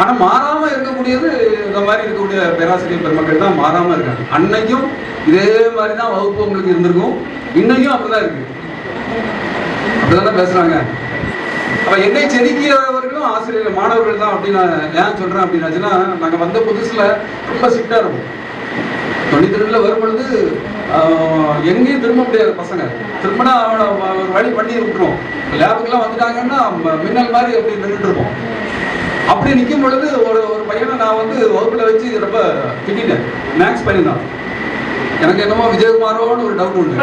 ஆனா மாறாம இருக்கக்கூடியது இந்த மாதிரி இருக்கக்கூடிய பேராசிரியர் பெருமக்கள் தான் மாறாம இருக்காங்க. அன்னைக்கும் இதே மாதிரிதான் வகுப்பு உங்களுக்கு இருந்திருக்கும், இன்னைக்கும் அப்படிதான் இருக்கு, அப்படிதான் பேசுறாங்க. அப்ப என்னை செதுக்கியவர்களும் ஆசிரியர் மாணவர்கள் தான் அப்படின்னு ஏன் சொல்றேன் அப்படின்னாச்சுன்னா, நாங்க வந்த புதுசுல ரொம்ப ஸ்ட்ரிக்டா இருக்கும். 92 வரும்பொழுது எங்கேயும் திரும்ப முடியாது பசங்க. திரும்பினா அவனை ஒரு வழி பண்ணி விட்டுருவோம். லேபுக்கெல்லாம் வந்துட்டாங்கன்னா மின்னல் மாதிரி அப்படி நின்றுட்டு இருப்போம். அப்படி நிற்கும் பொழுது ஒரு பையனை நான் வந்து வகுப்புல வச்சு ரொம்ப திட்டேன். மேக்ஸ் பையன் தான். எனக்கு என்னமோ விஜயகுமாரோன்னு ஒரு டவுட் உண்டு.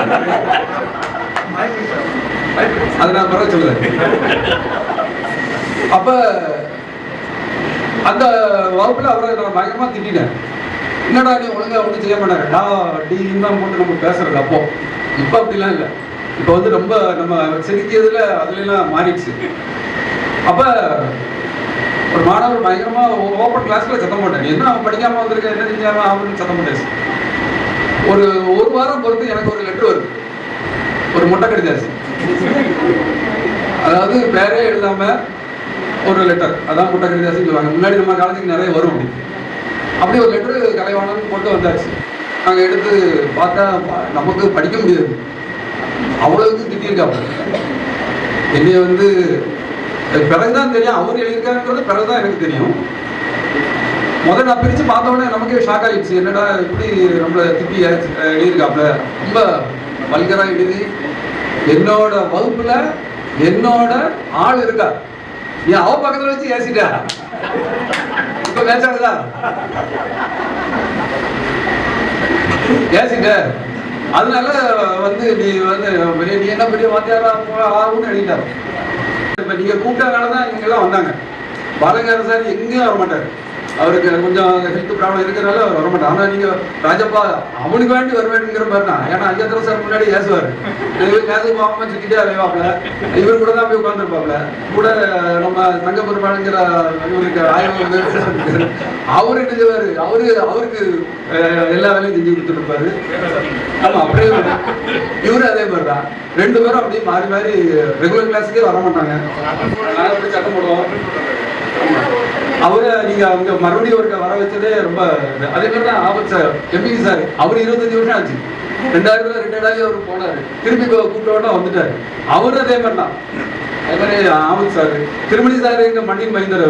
அது நான் பிறகு சொல்லுவேன். அப்ப அந்த வகுப்புல அவரை நான் பயங்கரமா திட்டேன். என்னடா நீ ஒழுங்கா ஒன்றும் செய்ய மாட்டாங்க, டா டீன்னு தான் போட்டு நம்ம பேசுறது. அப்போ இப்ப அப்படிலாம் இல்லை. இப்ப வந்து ரொம்ப நம்ம செதுக்கியதுல அதுல எல்லாம் மாறிடுச்சு. அப்ப ஒரு மாணவர் பயங்கரமா ஓப்பன் கிளாஸ்ல சத்தம் போட்டேன். என்ன அவன் படிக்காம வந்திருக்க, என்ன செஞ்சாம அவனுக்கு சத்தம் போட்டேன். ஒரு வாரம் பொறுத்து எனக்கு ஒரு லெட்டர் வருது, ஒரு மொட்டை கடிதாசி. அதாவது பேரே எழுதாம ஒரு லெட்டர், அதான் மொட்டை கடிதாசின்னு சொல்லுவாங்க. முன்னாடி நம்ம காலேஜுக்கு நிறைய வரும். அப்படி ஒரு லெட்டரு கலைவாணன் போட்டு வந்தாச்சு. நாங்கள் எடுத்து பார்த்தா நமக்கு படிக்க முடியாது, அவ்வளவுக்கு திட்டியிருக்காங்க. என்னைய வந்து பிறகுதான் தெரியும் அவர் எழுதியிருக்காருன்றது, பிறகுதான் எனக்கு தெரியும். முதல்ல நான் பிரித்து பார்த்தோன்னே நமக்கே ஷாக் ஆகிடுச்சு. என்னடா இப்படி நம்மளை திட்டி எழுதியிருக்காப்புல, ரொம்ப வல்கரா எழுதி. என்னோட வகுப்புல என்னோட ஆள் இருக்கா, நீ அவ பக்கத்துல வச்சு ஏசிட்டா, இப்ப பேசாதா ஏசிட்ட, அதனால வந்து நீ வந்து நீ என்ன பெரிய வாத்தியாரா ஆகும்னு எழுதிட்டாரு. இப்ப நீங்க கூப்பிட்டதுனாலதான் இங்க எல்லாம் வந்தாங்க. பாலகார சார் எங்கேயும் வர மாட்டாரு. அவருக்கு கொஞ்சம் ஹெல்த் ப்ராப்ளம் இருக்கிறனால அவர் வரமாட்டார். ஆனால் நீங்கள் ராஜப்பா அவனுக்கு வேண்டி வருவேங்கிற மாதிரி தான். ஏன்னா ஐயத்திர சார் முன்னாடி ஏசுவார், இவர் கேசு பாப்பா சுற்றிட்டே அலைவாப்ல, இவர் கூட தான் போய் உட்காந்துருப்பாப்ல. கூட நம்ம தங்க பெருமாளுங்கிற இவருக்கு ஆய்வு அவரு என்ன செய்வார், அவருக்கு எல்லா வேலையும் செஞ்சு கொடுத்துருப்பாரு. ஆமாம், அப்படியே இவரு அதே மாதிரி தான். ரெண்டு பேரும் அப்படியே மாறி மாறி ரெகுலர் கிளாஸுக்கே வர மாட்டாங்க. நாங்கள் அப்படி சட்டம் போடுவோம். அவரை நீங்க அவங்க மறுபடியும் ஒருக்க வர வச்சதே ரொம்ப அதே மாதிரி தான். ஆபத் சார் எம்பி சார் அவர் 25 வருஷம் ஆச்சு. 2000 ரிட்டையர்ட் ஆகி அவர் போனாரு, திருப்பி கூப்பிட்டோன்னா வந்துட்டாரு. அவரும் அதே மாதிரி தான். அதே மாதிரி ஆபத் சார், திருமணி சார் எங்க மண்ணின் மைந்தர்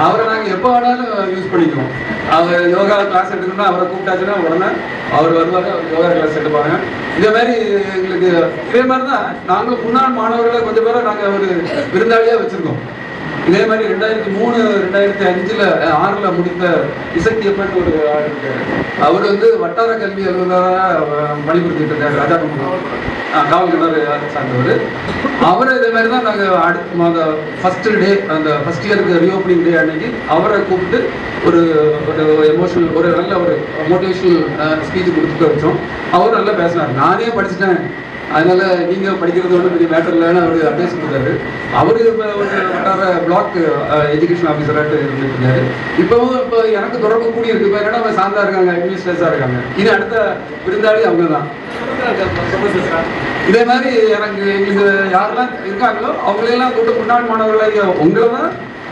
அவரை நாங்கள் எப்போ வேணாலும் யூஸ் பண்ணிக்குவோம். அவர் யோகா கிளாஸ் எடுக்கணும்னா அவரை கூப்பிட்டாச்சுன்னா உடனே அவர் வருவாங்க, யோகா கிளாஸ் எடுப்பாங்க. இதே மாதிரி எங்களுக்கு இதே மாதிரி தான் நாங்கள் முன்னாள் மாணவர்களை கொஞ்சம் பேரை நாங்கள் ஒரு விருந்தாளியாக வச்சுருக்கோம். இதே மாதிரி 2003 2005 6 முடித்த இசக்கியப்பன் ஒரு ஆள் இருக்காரு. அவர் வந்து வட்டார கல்வி அலுவலராக பணிபுரிஞ்சுட்டு இருக்காரு. ராஜாபுரம் காவல் கிணறு சார்ந்தவர். அவரை இதே மாதிரி தான் நாங்கள் அடுத்த மாதம் ஃபர்ஸ்ட் டே, அந்த ஃபர்ஸ்ட் இயருக்கு ரீஓப்பனிங் டே அன்னைக்கு அவரை கூப்பிட்டு ஒரு எமோஷனல் ஒரு நல்ல ஒரு மோட்டிவேஷனல் ஸ்பீச் கொடுத்துட்டு வச்சோம். அவரும் நல்லா பேசினார். நானே படிச்சுட்டேன், அதனால நீங்க படிக்கிறது ஒன்றும் பெரிய மேட்டர் இல்லைன்னு அவர் அட்வைஸ் கொடுத்தாரு. அவரு இப்போ ஒரு வட்டார பிளாக் எஜுகேஷன் ஆஃபீஸராக இருந்துருக்காரு. இப்போவும் இப்போ எனக்கு தொடர்பு கூடி இருக்கு. இப்போ என்னன்னா சாந்தா இருக்காங்க, அட்மினிஸ்ட்ரேட்டராக இருக்காங்க. இனி அடுத்த விருந்தாளி அவங்க தான். இதே மாதிரி எங்களுக்கு யாரெல்லாம் இருக்காங்களோ அவங்களையெல்லாம் கூப்பிட்டு முன்னாள் மாணவர்களை உங்களை தான்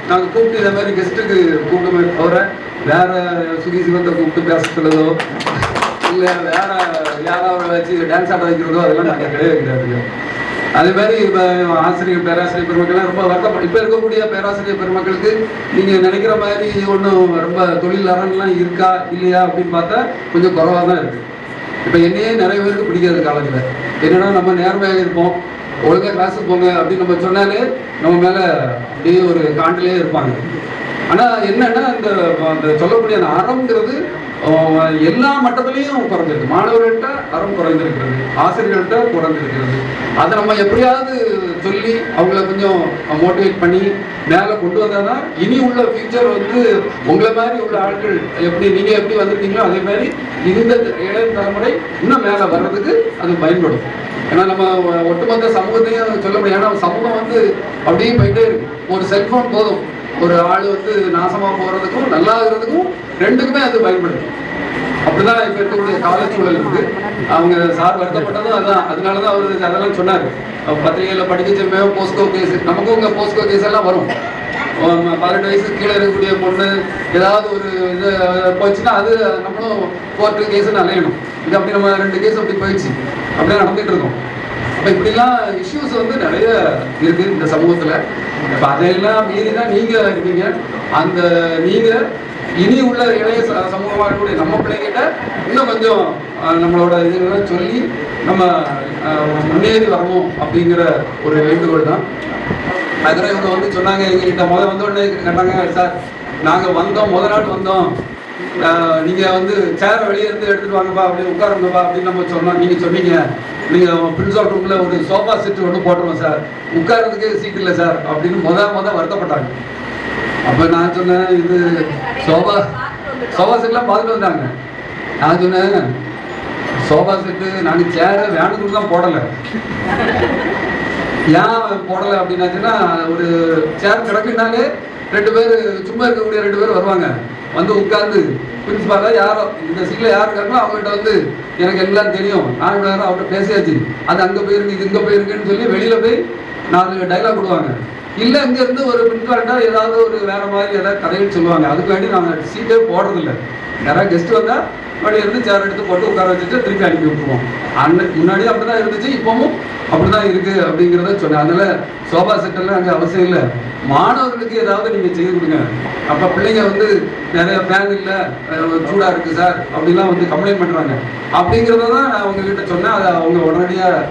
நாங்கள் கூப்பிட்டு இதே மாதிரி கெஸ்ட்டுக்கு கூப்பிட்டு தவிர வேற சுகி சிவத்தை கூப்பிட்டு பேச சொல்லதோ இல்லை வேற யாராவது வச்சு டான்ஸ் ஆட வைக்கிறதோ அதெல்லாம் நாங்கள் கிடையாது. அதே மாதிரி இப்போ ஆசிரியர் பேராசிரியர் பெருமக்கள்லாம் ரொம்ப வருத்தப்படும். இப்போ இருக்கக்கூடிய பேராசிரியர் பெருமக்களுக்கு நீங்கள் நினைக்கிற மாதிரி ஒன்றும் ரொம்ப தொழில் அறன்லாம் இருக்கா இல்லையா அப்படின்னு பார்த்தா கொஞ்சம் குறைவாக தான் இருக்குது. இப்போ என்னையே நிறைய பேருக்கு பிடிக்காது காலேஜில். என்னன்னா நம்ம நேர்மையாக இருப்போம், ஒழுங்காக கிளாஸுக்கு போங்க அப்படின்னு நம்ம சொன்னாலே நம்ம மேலே அப்படியே ஒரு காண்டிலே இருப்பாங்க. ஆனால் என்னன்னா அந்த சொல்லக்கூடிய அந்த அறம்ங்கிறது எல்லா மட்டத்திலையும் குறைஞ்சிருக்கு. மாணவர்கள்ட்ட அறம் குறைந்திருக்கிறது, ஆசிரியர்கள்ட்ட குறைந்திருக்கிறது. அதை நம்ம எப்படியாவது சொல்லி அவங்கள கொஞ்சம் மோட்டிவேட் பண்ணி மேலே கொண்டு வந்தால் தான் இனி உள்ள ஃபியூச்சர் வந்து உங்களை மாதிரி உள்ள ஆட்கள் நீங்கள் எப்படி வந்திருக்கீங்களோ அதே மாதிரி இந்த இளைய தலைமுறை இன்னும் மேலே வர்றதுக்கு அது பயன்படும். ஏன்னா நம்ம ஒட்டுமொத்த சமூகத்தையும் சொல்ல முடியும். ஏன்னா சமூகம் வந்து அப்படியே போயிட்டே இருக்கு. ஒரு செல்ஃபோன் போதும் ஒரு ஆள் வந்து நாசமாக போகிறதுக்கும் நல்லா இருக்கிறதுக்கும் ரெண்டுக்குமே அது பயன்படுது. அப்படிதான் இப்போ இருக்கக்கூடிய காலச்சூழல் இருக்கு. அவங்க சார் வருத்தப்பட்டதும் அதான். அதனாலதான் அவர் அதெல்லாம் சொன்னார். பத்திரிகையில் படிக்க சொல்லுமே போஸ்கோ கேஸ், நமக்கும் உங்க போஸ்கோ கேஸ் எல்லாம் வரும். 18 வயசுக்கு கீழே இருக்கக்கூடிய பொண்ணு ஏதாவது ஒரு இது போச்சுன்னா அது நம்மளும் கோர்ட்டு கேஸுன்னு அலையணும். இது அப்படி நம்ம 2 கேஸ் அப்படி போயிடுச்சு, அப்படியே நடந்துட்டு இருக்கோம். இப்போ இப்படிலாம் இஷ்யூஸ் வந்து நிறைய இருக்கு இந்த சமூகத்தில். இப்போ அதையெல்லாம் மீறி தான் நீங்கள் இருக்கீங்க. அந்த நீங்கள் இனி உள்ள இளைய சமூகமாக இருக்கக்கூடிய நம்ம பிள்ளைகிட்ட இன்னும் கொஞ்சம் நம்மளோட இதுலாம் சொல்லி நம்ம முன்னேறி வரணும் அப்படிங்கிற ஒரு வேண்டுகோள் தான். அதில் இவங்க வந்து சொன்னாங்க, எங்ககிட்ட வந்த உடனே கேட்டாங்க, சார் நாங்கள் வந்தோம், நாள் வந்தோம், நீங்கள் வந்து சேரை வெளியே இருந்து எடுத்துட்டு வாங்கப்பா, அப்படி உட்காருங்கப்பா அப்படின்னு நம்ம சொன்னோம். நீங்கள் சொன்னீங்க நீங்கள் பிரின்சிபல் ரூமில் ஒரு சோஃபா செட்டு ஒன்று போட்டுருவோம் சார், உட்கார்றதுக்கு சீட் இல்லை சார் அப்படின்னு வருத்தப்பட்டாங்க. அப்போ நான் சொன்னேன், இது சோஃபா செட்லாம் பார்த்துட்டு வந்தாங்க. நான் சொன்னேன், சோஃபா செட்டு நாங்கள் சேரை வேணுக்கு தான் போடலை. ஏன் போடலை அப்படின்னாச்சுன்னா, ஒரு சேர் கிடக்குனாலே 2 பேர் சும்மா இருக்கக்கூடிய 2 பேர் வருவாங்க, வந்து உட்கார்ந்து பிரின்சிபாலா யாரோ இந்த சீட்டில் யார் இருக்காங்களோ அவங்ககிட்ட வந்து எனக்கு எல்லாம் தெரியும், நான் இவ்வளோ நேரம் அவர்கிட்ட பேசியாச்சு, அது அங்கே போயிருக்கு இது இங்கே போயிருக்குன்னு சொல்லி வெளியில் போய் 4 டைலாக் விடுவாங்க. இல்லை இங்கேருந்து ஒரு பிரின்சிபால்கிட்ட ஏதாவது ஒரு வேற மாதிரி ஏதாவது கதைகள் சொல்லுவாங்க. அதுக்கு வேண்டி நாங்கள் சீட்டே போடுறதில்லை. யாராவது கெஸ்ட் வந்தால் வெளியே இருந்து சேர் எடுத்து போட்டு உட்கார வச்சுட்டு திருப்பி அனுப்பி விட்டுருவோம். முன்னாடி அப்படி தான் இருந்துச்சு, இப்போவும் அப்படி தான் இருக்குது அப்படிங்கிறத சொன்னேன். அதனால் சோஃபா செட்டெல்லாம் அங்கே அவசியம் இல்லை. மாணவர்களுக்கு ஏதாவது நீங்கள் செய்து கொடுங்க. அப்போ பிள்ளைங்க வந்து நிறைய ஃபேன் இல்லை, சூடாக இருக்குது சார் அப்படிலாம் வந்து கம்ப்ளைண்ட் பண்ணுறாங்க. அப்படிங்கிறத தான் நான் அவங்கக்கிட்ட சொன்னேன். அதை அவங்க உடனடியாக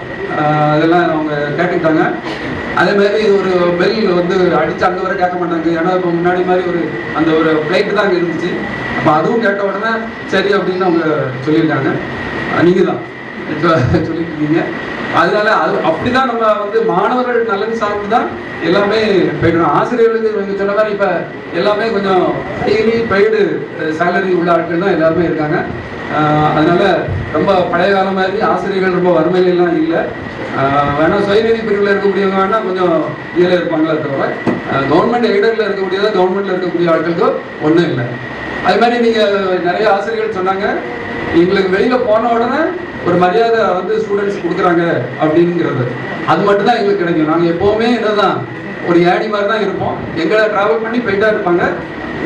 அதெல்லாம் அவங்க கேட்டுக்கிட்டாங்க. அதே மாதிரி ஒரு பெல் வந்து அடித்து அங்கே வரை கேட்க மாட்டாங்க. ஏன்னா இப்போ முன்னாடி மாதிரி அந்த ஒரு பிளைட்டு தான் அங்கே இருந்துச்சு. அப்போ அதுவும் கேட்ட உடனே சரி அப்படின்னு அவங்க சொல்லியிருக்காங்க. நீங்கள் தான் சொல்லிட்டு இருக்கீங்க. அதனால அது அப்படிதான் நம்ம வந்து மாணவர்கள் நலன் சார்ந்து தான் எல்லாமே போயிடணும். ஆசிரியர்களுக்கு நீங்க சொன்ன மாதிரி இப்ப எல்லாமே கொஞ்சம் டெய்லி பெய்டு சேலரி உள்ள ஆட்கள் தான் எல்லாருமே இருக்காங்க. அதனால ரொம்ப பழைய காலம் மாதிரி ஆசிரியர்கள் ரொம்ப வறுமையிலாம் இல்லை. வேணா சுயநிதி பிரிவில் இருக்கக்கூடியவங்க வேணா கொஞ்சம் இதில் இருப்பாங்களே தவிர கவர்மெண்ட் எய்டரில் இருக்கக்கூடியதோ கவர்மெண்ட்ல இருக்கக்கூடிய ஆட்களுக்கோ ஒன்றும் இல்லை. அது மாதிரி நீங்கள் நிறைய ஆசிரியர்கள் சொன்னாங்க, எங்களுக்கு வெளியில் போன உடனே ஒரு மரியாதை வந்து ஸ்டூடெண்ட்ஸ் கொடுக்குறாங்க அப்படிங்கிறது அது மட்டும்தான் எங்களுக்கு கிடைக்கும். நாங்கள் எப்போவுமே என்னதான் ஒரு ஏணி மாதிரி தான் இருப்போம். எங்களை ட்ராவல் பண்ணி போயிட்டா இருப்பாங்க.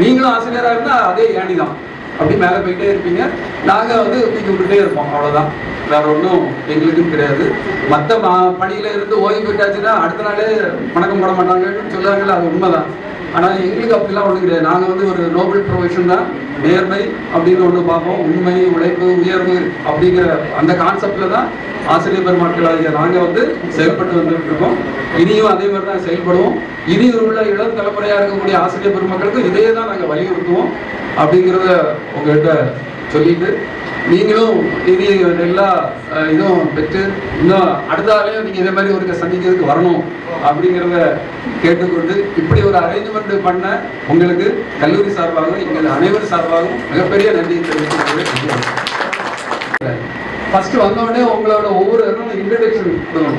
நீங்களும் ஆசிரியராக இருந்தால் அதே ஏணி தான், அப்படி மேலே போயிட்டே இருப்பீங்க. நாங்கள் வந்து தூக்கி விட்டுட்டே இருப்போம், அவ்வளோதான். வேற ஒன்றும் எங்களுக்கும் கிடையாது. மற்ற பணியில இருந்து ஓய்வு பெற்றாச்சுன்னா அடுத்த நாளே வணக்கம் போட மாட்டாங்கன்னு சொல்லுவாங்கல்ல, அது உண்மைதான். ஆனால் எங்களுக்கு அப்படிலாம் ஒன்றும் கிடையாது. நாங்கள் வந்து ஒரு நோபல் ப்ரொஃபஷன் தான். நேர்மை அப்படின்னு ஒன்று பார்ப்போம். உண்மை, உழைப்பு, உயர்வு அப்படிங்கிற அந்த கான்செப்டில் தான் ஆசிரியர் பெருமக்களாகிய நாங்கள் வந்து செயல்பட்டு வந்துட்டு இருக்கோம். இனியும் அதே மாதிரி தான் செயல்படுவோம். இனி உள்ள இளம் தலைமுறையாக இருக்கக்கூடிய ஆசிரியர் பெருமக்களுக்கும் இதே தான் நாங்கள் வலியுறுத்துவோம் அப்படிங்கிறத உங்கள்கிட்ட சொல்லிட்டு, நீங்களும் இனி எல்லா இதுவும் பெற்று இன்னும் அடுத்த ஆளையும் நீங்கள் இதே மாதிரி ஒரு சந்திக்கிறதுக்கு வரணும் அப்படிங்கிறத கேட்டுக்கொண்டு, இப்படி ஒரு அரேஞ்ச்மெண்ட் பண்ண உங்களுக்கு கல்லூரி சார்பாகவும் எங்கள் அனைவர் சார்பாகவும் மிகப்பெரிய நன்றி தெரிவித்துக் ஃபர்ஸ்ட் வந்தோடனே உங்களோட ஒவ்வொரு இன்ட்ரடக்ஷன் கொடுக்கணும்.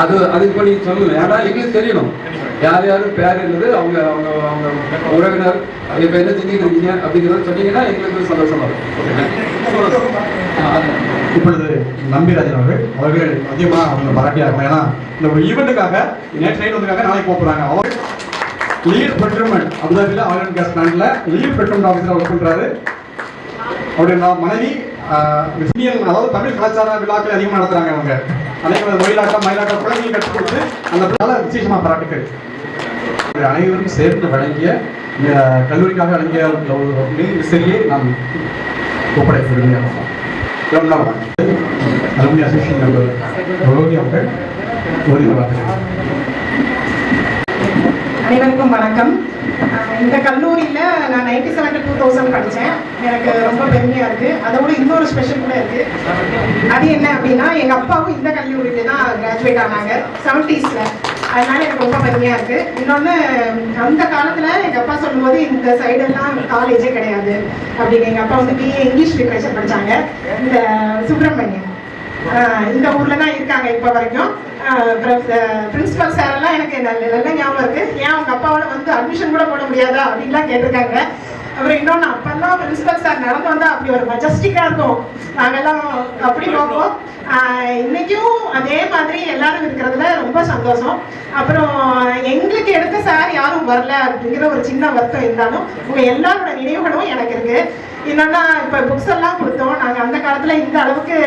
அது இப்போ நீங்கள் சொல்லணும், ஏன்னா எங்களுக்கு தெரியணும் யார் யாரும் பேர் இருந்தது, அவங்க அவங்க அவங்க உறவினர் இப்போ என்ன செஞ்சுட்டு இருக்கீங்க அப்படிங்கிறத சொன்னீங்கன்னா எங்களுக்கு சந்தோஷமா இருக்கும். இப்பொழுது நம்பிராஜன் அவர்கள் அதிகமாக அவங்க பாராட்டியாகும். ஏன்னா இந்த ஒரு ஈவெண்ட்டுக்காக நேற்று நைட் வந்துக்காக நாளைக்கு போகிறாங்க. அவர் லீட் ப்ரொக்யூர்மெண்ட் அபுதாபியில் ஆயில் அண்ட் கேஸ் பிளான்ட்ல லீட் ப்ரொக்யூர்மெண்ட் ஆஃபீஸராக ஒர்க் பண்ணுறாரு. அவருடைய மனைவி இந்தியன், அதாவது தமிழ் கலாச்சார விழாக்கள் அதிகமாக நடத்துறாங்க அவங்க. அதே மாதிரி மயிலாட்டம் குழந்தைகள் கற்றுக் கொடுத்து அந்த விசேஷமாக பாராட்டுக்கள். அனைவரும் சேர்ந்து வழங்கிய இந்த கல்லூரிக்காக வழங்கிய சரியை நாம் ஒப்படைக்க விரும்புகிறோம். அலுமினி அசோசியேஷன் நம்பர் அவர்கள் ஓரிரு வார்த்தைகள். அனைவருக்கும் வணக்கம். இந்த கல்லூரியில் நான் 97 to 2000 படித்தேன். எனக்கு ரொம்ப பெருமையாக இருக்குது. அதோட இன்னொரு ஸ்பெஷல் கூட இருக்குது. அது என்ன அப்படின்னா, எங்கள் அப்பாவும் இந்த கல்லூரியில் தான் கிராஜுவேட் ஆனாங்க 70s. அதனால எனக்கு ரொம்ப பெருமையாக இருக்குது. இன்னொன்று, அந்த காலத்தில் எங்கள் அப்பா சொல்லும்போது இந்த சைடெல்லாம் காலேஜே கிடையாது அப்படின்னு. எங்கள் அப்பா வந்து BA இங்கிலீஷ் லிட்ரேச்சர் படித்தாங்க. இந்த சுப்பிரமணியம் இந்த ஊரில் தான் இருக்காங்க இப்போ வரைக்கும். பிரின்சிபல் சார் எல்லாம் எனக்கு நல்ல ஞாபகம் இருக்கு. ஏன் அவங்க அப்பாவோட வந்து அட்மிஷன் கூட போட முடியாதா அப்படின்லாம் கேட்டிருக்காங்க. அப்புறம் இன்னொன்று, அப்பெல்லாம் பிரின்சிபல் சார் நடந்து வந்தால் அப்படி ஒரு மெஜஸ்டிக்காக இருக்கும். நாங்கெல்லாம் அப்படி பார்ப்போம். இன்னைக்கும் அதே மாதிரி எல்லாரும் இருக்கிறதுல ரொம்ப சந்தோஷம். அப்புறம் எங்களுக்கு எடுத்த சார் யாரும் வரல அப்படிங்கிற ஒரு சின்ன வருத்தம் இருந்தாலும் உங்கள் எல்லாரோட நினைவுகளும் எனக்கு இருக்கு. என்னன்னா, இப்போ புக்ஸ் எல்லாம் கொடுத்தோம். நாங்கள் அந்த காலத்தில் இந்த அளவுக்கு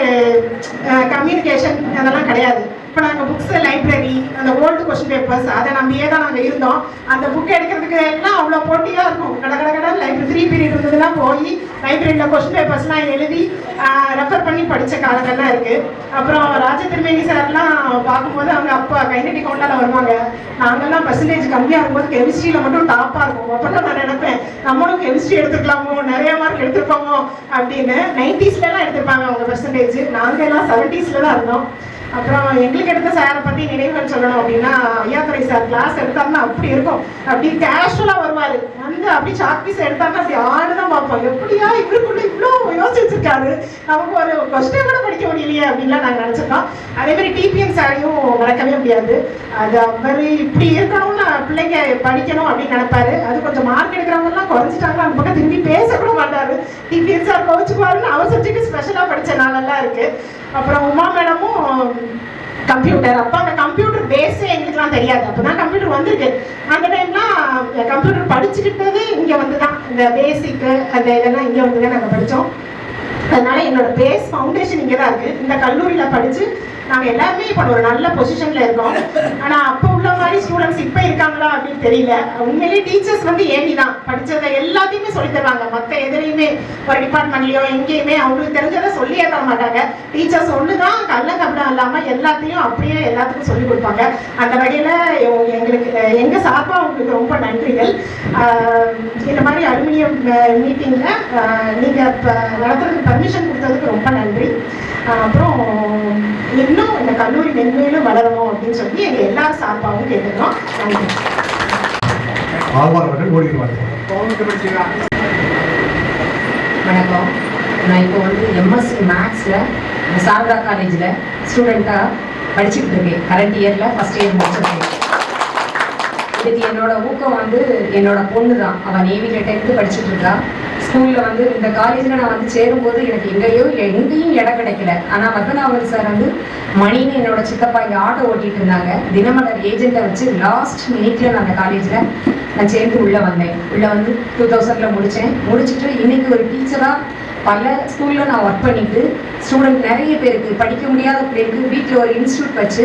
கம்யூனிகேஷன் அதெல்லாம் கிடையாது. இப்போ நாங்கள் புக்ஸ், லைப்ரரி, அந்த ஓல்டு கொஸ்டின் பேப்பர்ஸ் அதை நம்பியே தான் நாங்கள் இருந்தோம். அந்த புக் எடுக்கிறதுக்கு எல்லாம் அவ்வளோ போட்டியாக இருக்கும். கடை லைப்ரரி 3 பீரியட் இருந்ததுன்னா போய் லைப்ரரியில் கொஸ்டின் பேப்பர்ஸ்லாம் எழுதி ரெஃபர் பண்ணி படித்த காலங்கள்லாம் இருக்குது. அப்புறம் ராஜ திருமேனி சார்லாம் பார்க்கும்போது அவங்க அப்பா கைனடிக் கவுண்டால் வருவாங்க. நாங்கள்லாம் பர்சன்டேஜ் கம்மியாக இருக்கும்போது கெமிஸ்ட்ரியில் மட்டும் டாப்பாக இருக்கும். அப்போல்லாம் நான் நினைப்பேன், நம்மளும் கெமிஸ்ட்ரி எடுத்துக்கலாமோ, நிறைய மார்க் எடுத்துருப்போமோ அப்படின்னு. 90sலாம் எடுத்திருப்பாங்க அவங்க பர்சன்டேஜ். நாங்கள் எல்லாம் 70s தான் இருந்தோம். அப்புறம் எங்களுக்கு எடுத்த சாரை பற்றி நினைவுகள் சொல்லணும் அப்படின்னா, ஐயாத்துறை சார் கிளாஸ் எடுத்தாருன்னா அப்படி இருக்கும். அப்படி கேஷுவலாக வருவார். வந்து அப்படி சாக்பீஸ் எடுத்தாருன்னா அப்படி ஆடுதான் பார்ப்போம். எப்படியா இவருக்குள்ள இவ்வளோ யோசிச்சிருக்காரு, நமக்கு ஒரு கொஸ்டின் கூட படிக்க முடியலையே அப்படின்லாம் நாங்கள் நினச்சிருக்கோம். அதேமாதிரி டிபிஎன் சாரையும் மறக்கவே முடியாது. அது அவர் இப்படி இருக்கணும்னு பிள்ளைங்க படிக்கணும் அப்படின்னு நினைப்பாரு. அது கொஞ்சம் மார்க் எடுக்கிறவங்கலாம் குறைஞ்சிட்டாங்கன்னா அந்த பக்கம் திரும்பி பேசக்கூட மாட்டாரு. டிபிஎன் சார் கோச்சுக்குவாருன்னு அவர் சப்ஜெக்ட் ஸ்பெஷலாக படித்த நாளெல்லாம் இருக்குது. அப்புறம் உமா மேடமும் கம்ப்யூட்டர். அப்போ அந்த கம்ப்யூட்டர் பேஸே எங்களுக்குலாம் தெரியாது. அப்போ தான் கம்ப்யூட்டர் வந்திருக்கு. அந்த டைம்லாம் கம்ப்யூட்டர் படிச்சுக்கிட்டது இங்கே வந்து தான், இந்த பேசிக்கு அந்த இதெல்லாம் இங்கே வந்து தான் நாங்கள் படித்தோம். அதனால என்னோட பேஸ் ஃபவுண்டேஷன் இங்கே தான் இருக்குது. இந்த கல்லூரியில் படித்து நாங்கள் எல்லாருமே இப்போ ஒரு நல்ல பொசிஷனில் இருக்கோம். ஆனால் அப்போ உள்ள மாதிரி ஸ்டூடெண்ட்ஸ் இப்போ இருக்காங்களா அப்படின்னு தெரியல. உண்மையிலேயே டீச்சர்ஸ் வந்து ஏணி தான் படித்ததை எல்லாத்தையுமே சொல்லித் தருவாங்க. மற்ற எதுலையுமே ஒரு டிபார்ட்மெண்ட்லையோ எங்கேயுமே அவங்களுக்கு தெரிஞ்சதை சொல்லியே தர மாட்டாங்க. டீச்சர்ஸ் ஒன்று தான் கள்ளக்கபடம் இல்லாமல் எல்லாத்தையும் அப்படியே எல்லாத்துக்கும் சொல்லிக் கொடுப்பாங்க. அந்த வகையில் எங்களுக்கு எங்கள் சார்பாக அவங்களுக்கு ரொம்ப நன்றிகள். இந்த மாதிரி அலுமினியம் மீட்டிங்கில் நீங்கள் இப்போ நடத்துறதுக்கு பர்மிஷன் கொடுத்ததுக்கு ரொம்ப நன்றி. அப்புறம் இன்னும் இந்த கல்லூரி மென்மேலும் வளரணும் அப்படின்னு சொல்லி எங்க எல்லாரும் சார்பாகவும் கேட்டுக்கிறோம். நன்றி. ஆழ்வார் அவர்கள் ஓடிடுவார்கள். வணக்கம். நான் இப்போ வந்து எம்எஸ்சி மேக்ஸில் சாரதா காலேஜில் ஸ்டூடெண்ட்டாக படிச்சுட்டு இருக்கேன். கரண்ட் இயரில் ஃபஸ்ட் இயர் முடிச்சிருக்கேன். இதுக்கு என்னோட ஊக்கம் வந்து என்னோட பொண்ணு தான். அவள் நேவியில் 10th படிச்சுட்டு இருக்கா. ஸ்கூலில் வந்து இந்த காலேஜில் நான் வந்து சேரும்போது எனக்கு எங்கேயும் இடம் கிடைக்கல. ஆனால் பத்மநாபன் சார் வந்து மணின்னு என்னோட சித்தப்பா இங்கே ஆட்டோ ஓட்டிகிட்டு இருந்தாங்க. தினமலர் ஏஜென்ட்டை வச்சு லாஸ்ட் மினிட்ல நான் அந்த காலேஜில் நான் சேர்ந்து உள்ளே வந்தேன். உள்ளே வந்து 2000 முடிச்சுட்டு இன்னைக்கு ஒரு டீச்சராக பல ஸ்கூலில் நான் ஒர்க் பண்ணிட்டு ஸ்டூடெண்ட் நிறைய பேருக்கு படிக்க முடியாத பிள்ளைங்களுக்கு வீட்டில் ஒரு இன்ஸ்டியூட் வச்சு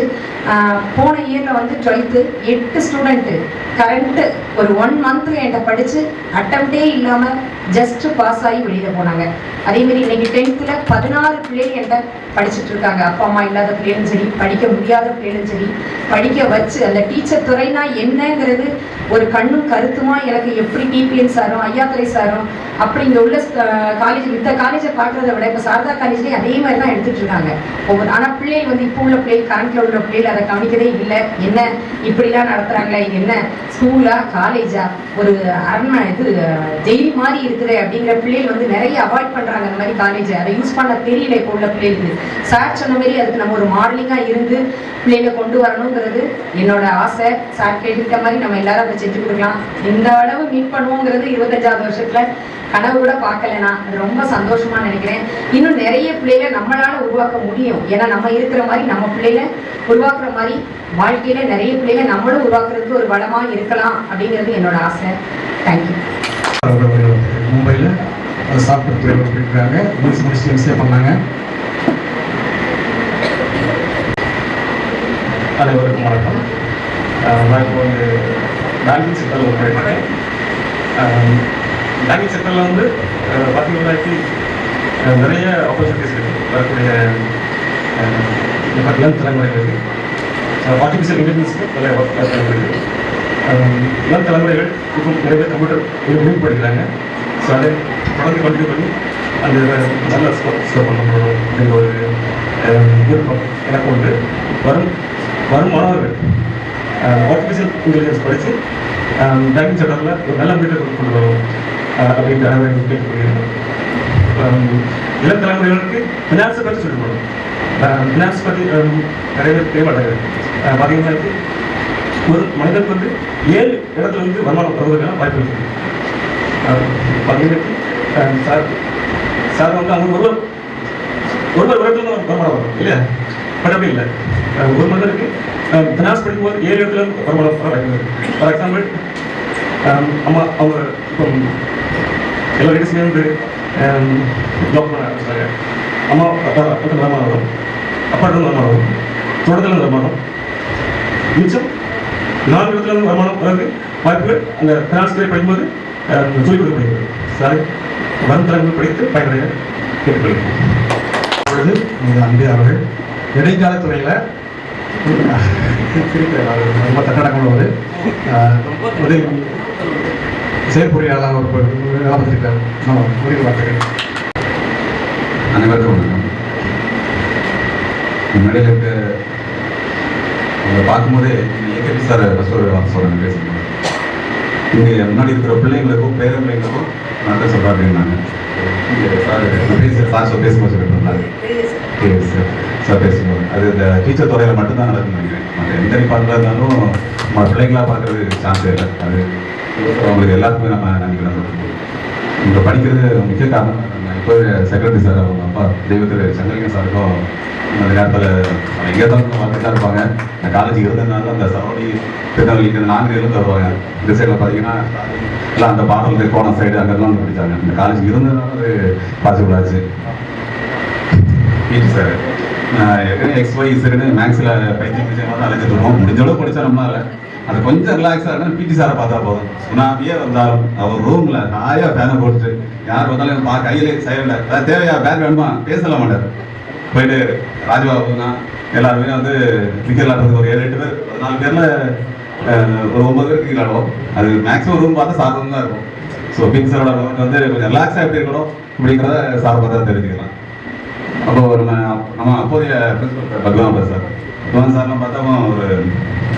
போன இயரில் வந்து 12th 8 ஸ்டூடெண்ட்டு கரண்ட்டு ஒரு 1 month என்கிட்ட படித்து அட்டம்ப்டே இல்லாமல் ஜஸ்ட் பாஸ் ஆகி வெளியில் போனாங்க. அதேமாரி இன்னைக்கு 10th 14 பிள்ளைங்க என்கிட்ட படிச்சுட்டு இருக்காங்க. அப்பா அம்மா இல்லாத பிள்ளைகளும் சரி, படிக்க முடியாத பிள்ளைகளும் சரி, படிக்க வச்சு அந்த டீச்சர் துறைனா என்னங்கிறது ஒரு கண்ணும் கருத்துமா எனக்கு எப்படி டிபிஎன் சாரும் ஐயாத்துறை சாரும் அப்படி இங்கே உள்ள காலேஜ் மித்த காலேஜை பார்க்குறத விட இப்போ சாரதா காலேஜ்லேயும் அதே மாதிரி தான் எடுத்துகிட்டு இருக்காங்க. ஆனால் பிள்ளைகள் வந்து இப்போ உள்ள பிள்ளைகள் கரண்ட்டில் உள்ள பிள்ளைகள் அதை கவனிக்கவே இல்லை. என்ன இப்படிலாம் நடத்துகிறாங்களே, இது என்ன ஸ்கூலா காலேஜா, ஒரு ஜெயில் மாதிரி இருக்குது அப்படிங்கிற பிள்ளைகள் வந்து நிறைய அவாய்ட் பண்ணுறாங்க அந்த மாதிரி காலேஜை. அதை யூஸ் பண்ண தெரியல இப்போ உள்ள பிள்ளைகளுக்கு. சார் சொன்ன மாதிரி அதுக்கு நம்ம ஒரு மாடலிங்காக இருந்து பிள்ளைகளை கொண்டு வரணுங்கிறது என்னோட ஆசை. சார் கேட்டுக்கிட்ட மாதிரி நம்ம எல்லாரும் அதை செஞ்சு கொடுக்கலாம். இந்த அளவு மீட் பண்ணுவோங்கிறது 25வது வருஷத்தில் கனவு கூட பார்க்கல. நான் ரொம்ப சந்தோஷமா நினைக்கிறேன். இன்னும் நிறைய பிள்ளைகளை நம்மளால உருவாக்க முடியும். ஏன்னா நம்ம இருக்கிற மாதிரி நம்ம பிள்ளைகளை உருவாக்குற மாதிரி வாழ்க்கையில நிறைய பிள்ளைகளை நம்மளும் உருவாக்குறதுக்கு ஒரு வளமா இருக்கலாம் அப்படிங்கிறது என்னோட ஆசை. தேங்க்யூ. மும்பையில் சாஃப்ட்வேர் துறையில் போயிருக்காங்க. முடிச்சு எம்சிஏ பண்ணாங்க. அனைவருக்கும் வணக்கம். நான் இப்போ வந்து பேங்கிங் செக்டரில் ஒர்க் பண்ணியிருக்கேன். பேங்கிங் செக்டரில் வந்து பார்த்தீங்கன்னா நிறைய ஆப்பர்ச்சுனிட்டிஸ் இருக்குது. வரக்கூடிய இளம் தலைமுறைகளுக்கு ஆர்டிஃபிஷியல் இன்டெலிஜென்ஸுக்கு நிறைய ஒர்க் இருக்குது. இளம் தலைமுறைகள் இப்போ நிறைய பேர் கம்ப்யூட்டர் முடிவு படிக்கிறாங்க. ஸோ அதை தொடர்ந்து கண்டினியூ பண்ணி அந்த நல்ல ஸ்கோர் பண்ணணும் அப்படிங்கிற ஒரு விருப்பம் எனக்கு உண்டு. வரும் மாணவர்கள் ஆர்டிஃபிஷியல் இன்டெலிஜென்ஸ் படித்து பேங்கிங் செக்டரில் ஒரு நல்ல முன்னேற்றம் கொண்டு வரும் அப்படின்ற அனைவரும் கேட்டுக்கொள்கிறேன். இளம் தலைமுறைகளுக்கு ஃபினான்ஸை பற்றி சொல்லிக் கொடுக்கணும். ஃபினான்ஸ் பற்றி நிறைய பேர் தேவைப்படாது. பார்த்தீங்கன்னா ஒரு மனிதனுக்கு வந்து 7 இடத்துல வந்து வருமானம் வருவதற்கான வாய்ப்பு இருக்குது. பார்த்தீங்கன்னா சார் வந்து அவங்க ஒரு இடத்துல வருமானம் வரும் இல்லையா? பட் அப்படி இல்லை. ஒரு மனிதனுக்கு ஃபினான்ஸ் படிக்கும்போது 7 இடத்துல வருமானம் வர வாய்ப்பு இருக்குது. ஃபார் எக்ஸாம்பிள் அம்மா அவங்க இப்போ எல்லா லேடிஸுமே வந்து ஜாப் பண்ண ஆரம்பிச்சாங்க. அம்மா அப்பா வருமானம் வரும், அப்பாட்டு வருமானம் வரும், தோட்டத்தில் வருமானம், மிச்சம் 4 இடத்துல இருந்து வருமானம் வரது வாய்ப்புகள் அந்த ஃபினான்ஸ் துறை படிக்கும்போது சொல்லிக் கொடுக்கப்படுகிறது. சாரி வரும் தலைமுறை படித்து பயனடைய கேட்டுக்கொள்கிறேன். இப்பொழுது இந்த அன்பே அவர்கள் இடைக்கால துறையில் ரொம்ப தட்டடக்கம் உள்ளவர் உதவி செயற்பொறியாளர் ஒரு லாபத்திருக்கார். உதவி வார்த்தைகள். அனைவருக்கும் வணக்கம். முன்னாடியில் இருக்க அவங்க பார்க்கும்போதே ஏகேபி சார் ஃபஸ்ட் ஒரு வார்த்தை சொல்கிறாங்க பேசுகிறேன். இங்கே முன்னாடி இருக்கிற பிள்ளைங்களுக்கும் பேர பிள்ளைங்களுக்கும் நான் சொல்கிறாங்க. சார் பேசும்போது சொல்லியிருந்தாங்க. சார் பேசும்போது அது இந்த டீச்சர் துறையில் மட்டும்தான் நடக்குன்னு நினைக்கிறேன். மற்ற எந்த டிபார்ட்மெண்ட்டாக இருந்தாலும் நம்ம பிள்ளைங்களாக பார்க்குறது சான்ஸே இல்லை. அது அவங்களுக்கு எல்லாத்துக்குமே நம்ம நினைக்கிறோம். இங்கே படிக்கிறது முக்கிய காரணம் இப்போ செக்ரட்டரி சார் அவங்க அப்பா தெய்வத்திரு சங்கலிங்க சாருக்கும் அந்த நேரத்தில் எங்கே தான் வந்துட்டு தான் இருப்பாங்க. இந்த காலேஜ் இருந்ததுனால அந்த சரௌண்டி திருநெல்வேலி இந்த 4 இடத்துல வருவாங்க. இந்த சைடில் பார்த்தீங்கன்னா எல்லாம் அந்த பாடல் கோணம் சைடு அங்கெல்லாம் வந்து படித்தாங்க. இந்த காலேஜ் இருந்ததுனால அது பாசிபிள் ஆச்சு. பிடி சார் ஏற்கனவே XYZன்னு மேக்ஸில் பைத்தியம் அழைச்சிட்டு இருக்கோம். முடிஞ்ச அளவு படித்தா நம்மளால அது கொஞ்சம் ரிலாக்ஸாக இருந்தால் பிடி சாரை பார்த்தா போதும். சுனாமியே வந்தாலும் அவர் ரூமில் ஹாயாக ஃபேனை போட்டுட்டு யார் வந்தாலும் கையிலே சைடில் அதாவது தேவையா பேக் வேணுமா பேசலாம் மாட்டார். போயிட்டு ராஜபாபுனா எல்லாருமே வந்து கிரிக்கெட் விளாடுறதுக்கு ஒரு 7-8 பேர் 4 பேரில் ஒரு 9 பேர் கிரிக்கெட் விளாடுவோம். அது மேக்ஸிமம் ரூம் பார்த்தா சாப்பிட்டு தான் இருக்கும். ஸோ பிடி சாரோட ரூமுக்கு வந்து கொஞ்சம் ரிலாக்ஸாக எப்படி இருக்கணும் அப்படிங்கிறத சாரை பார்த்தா தெரிஞ்சுக்கலாம். அப்போ நம்ம அப்போதைய பிரின்சிபல் பத்மநாபன் சார். பத்மநாபன் சார்லாம் பார்த்தா ஒரு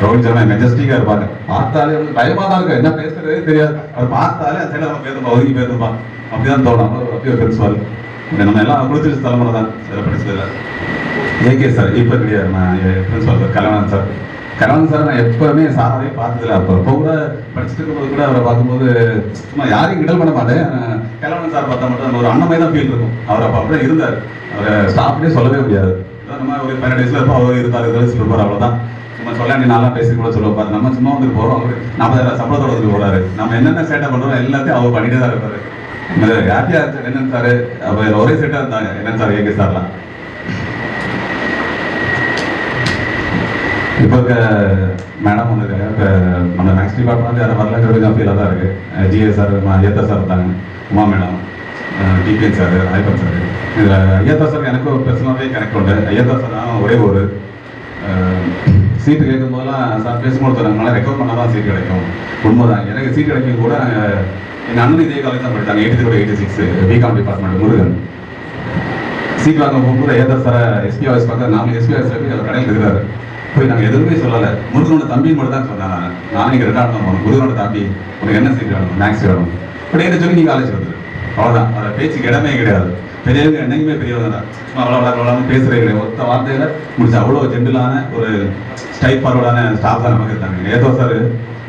ரோஹித் சர்மா மெஜஸ்டிக்காக இருப்பாங்க. பார்த்தாலே வந்து பயமாக தான் இருக்கும், என்ன பேசுறதே தெரியாது. அவர் பார்த்தாலே அந்த சைடில் நம்ம பேருப்பா, ஒதுங்கி பேருப்பா, அப்படிதான் தோணும். அப்படியே பிரின்சிபால் நம்ம எல்லாம் குளிச்சு தலைமுறை தான் சில படிச்சதில்ல. ஏகே சார் இப்போ கிடையாது, நான் பிரின்சிபால் சார் கல்யாணம் சார். கல்யாணம் சார் நான் எப்பவுமே சாராவே பார்த்ததில்ல. அப்போ கூட படிச்சுட்டு இருக்கும்போது கூட அவரை பார்க்கும்போது சும்மா யாரையும் கிண்டல் பண்ண மாட்டேன். கல்யாணம் சார் பார்த்தா மட்டும் ஒரு அண்ணன் தான் ஃபீல் இருக்கும். அவர் அப்போ அப்படியே இருந்தார். அவரை ஸ்டாஃப்லேயே சொல்லவே முடியாது. நம்ம ஒரு 12 வயசுல இருப்போம், அவர் இருந்தார் இருப்பார், அவ்வளோதான். சும்மா சொல்ல நீ நல்லா பேசி கூட சொல்ல பார்த்து நம்ம சும்மா வந்துட்டு போகிறோம். அவர் 40,000 சம்பளத்தோட வந்துட்டு போகிறாரு. நம்ம என்னென்ன சேட்டை பண்ணுறோம் எல்லாத்தையும் அவர் பண்ணிட்டே தான் இருப்பாரு. ஹாப்பியாக இருந்துச்சு என்னன்னு சார். அப்போ ஒரே செட்டாக இருந்தாங்க என்னன்னு சார் ஏகே சார்லாம். இப்போ இருக்க மேடம் ஒன்று இருக்காங்க. இப்போ நம்ம மேக்ஸ் டிபார்ட்மெண்ட் யாரும் வரலங்கிற கொஞ்சம் ஃபீலாக தான் இருக்குது. ஜிஏ சார், ஐயத்தா சார் இருந்தாங்க, உமா மேடம், டிபிஎன் சார், ஐபன் சார். இதில் ஐயத்தா சார் எனக்கும் பர்சனலாகவே கனெக்ட் உண்டு. ஐயத்தா சார் நான் ஒரே ஒரு சீட்டு கேட்கும் போதெல்லாம் சார் பேசும்போது சொன்னாங்க ரெக்கவர் பண்ணால் தான் சீட் கிடைக்கும். உண்மைதான், எனக்கு சீட் கிடைக்கும் கூட எங்கள் அண்ணன் இதே காலேஜ் தான் படித்தாங்க. 83-86 பிகாம் டிபார்ட்மெண்ட் முருகன். சீட் வாங்க போகும்போது ஐயத்தா சாரை எஸ்பி ஆஃபீஸ் பார்க்க நாமளும் எஸ்பி ஆஃபீஸில் போய் அவர் கடையில் இருக்கிறாரு. போய் நாங்கள் எதுவுமே சொல்லலை. முருகனோட தம்பின்னு மட்டும் தான் சொன்னாங்க. நானும் இங்கே 2 ஆண்டு போகணும். முருகனோட தம்பி உனக்கு என்ன சீட் வேணும், மேக்ஸ் வேணும் அப்படி என்ன சொல்லி நீங்கள் காலேஜ் வந்துரு. அவ்வளோதான், அதை பேச்சுக்கு இடமே கிடையாது. பெரியவங்க என்னைக்குமே பெரியவங்க தான். அவ்வளோ பேசுகிறே கிடையாது. ஒத்த வார்த்தையில் முடிச்சு அவ்வளோ ஜென்டிலான ஒரு ஸ்ட்ரைட் ஃபார்வர்டான ஸ்டாஃப் தான் நமக்கு இருந்தாங்க. ஏதோ சார்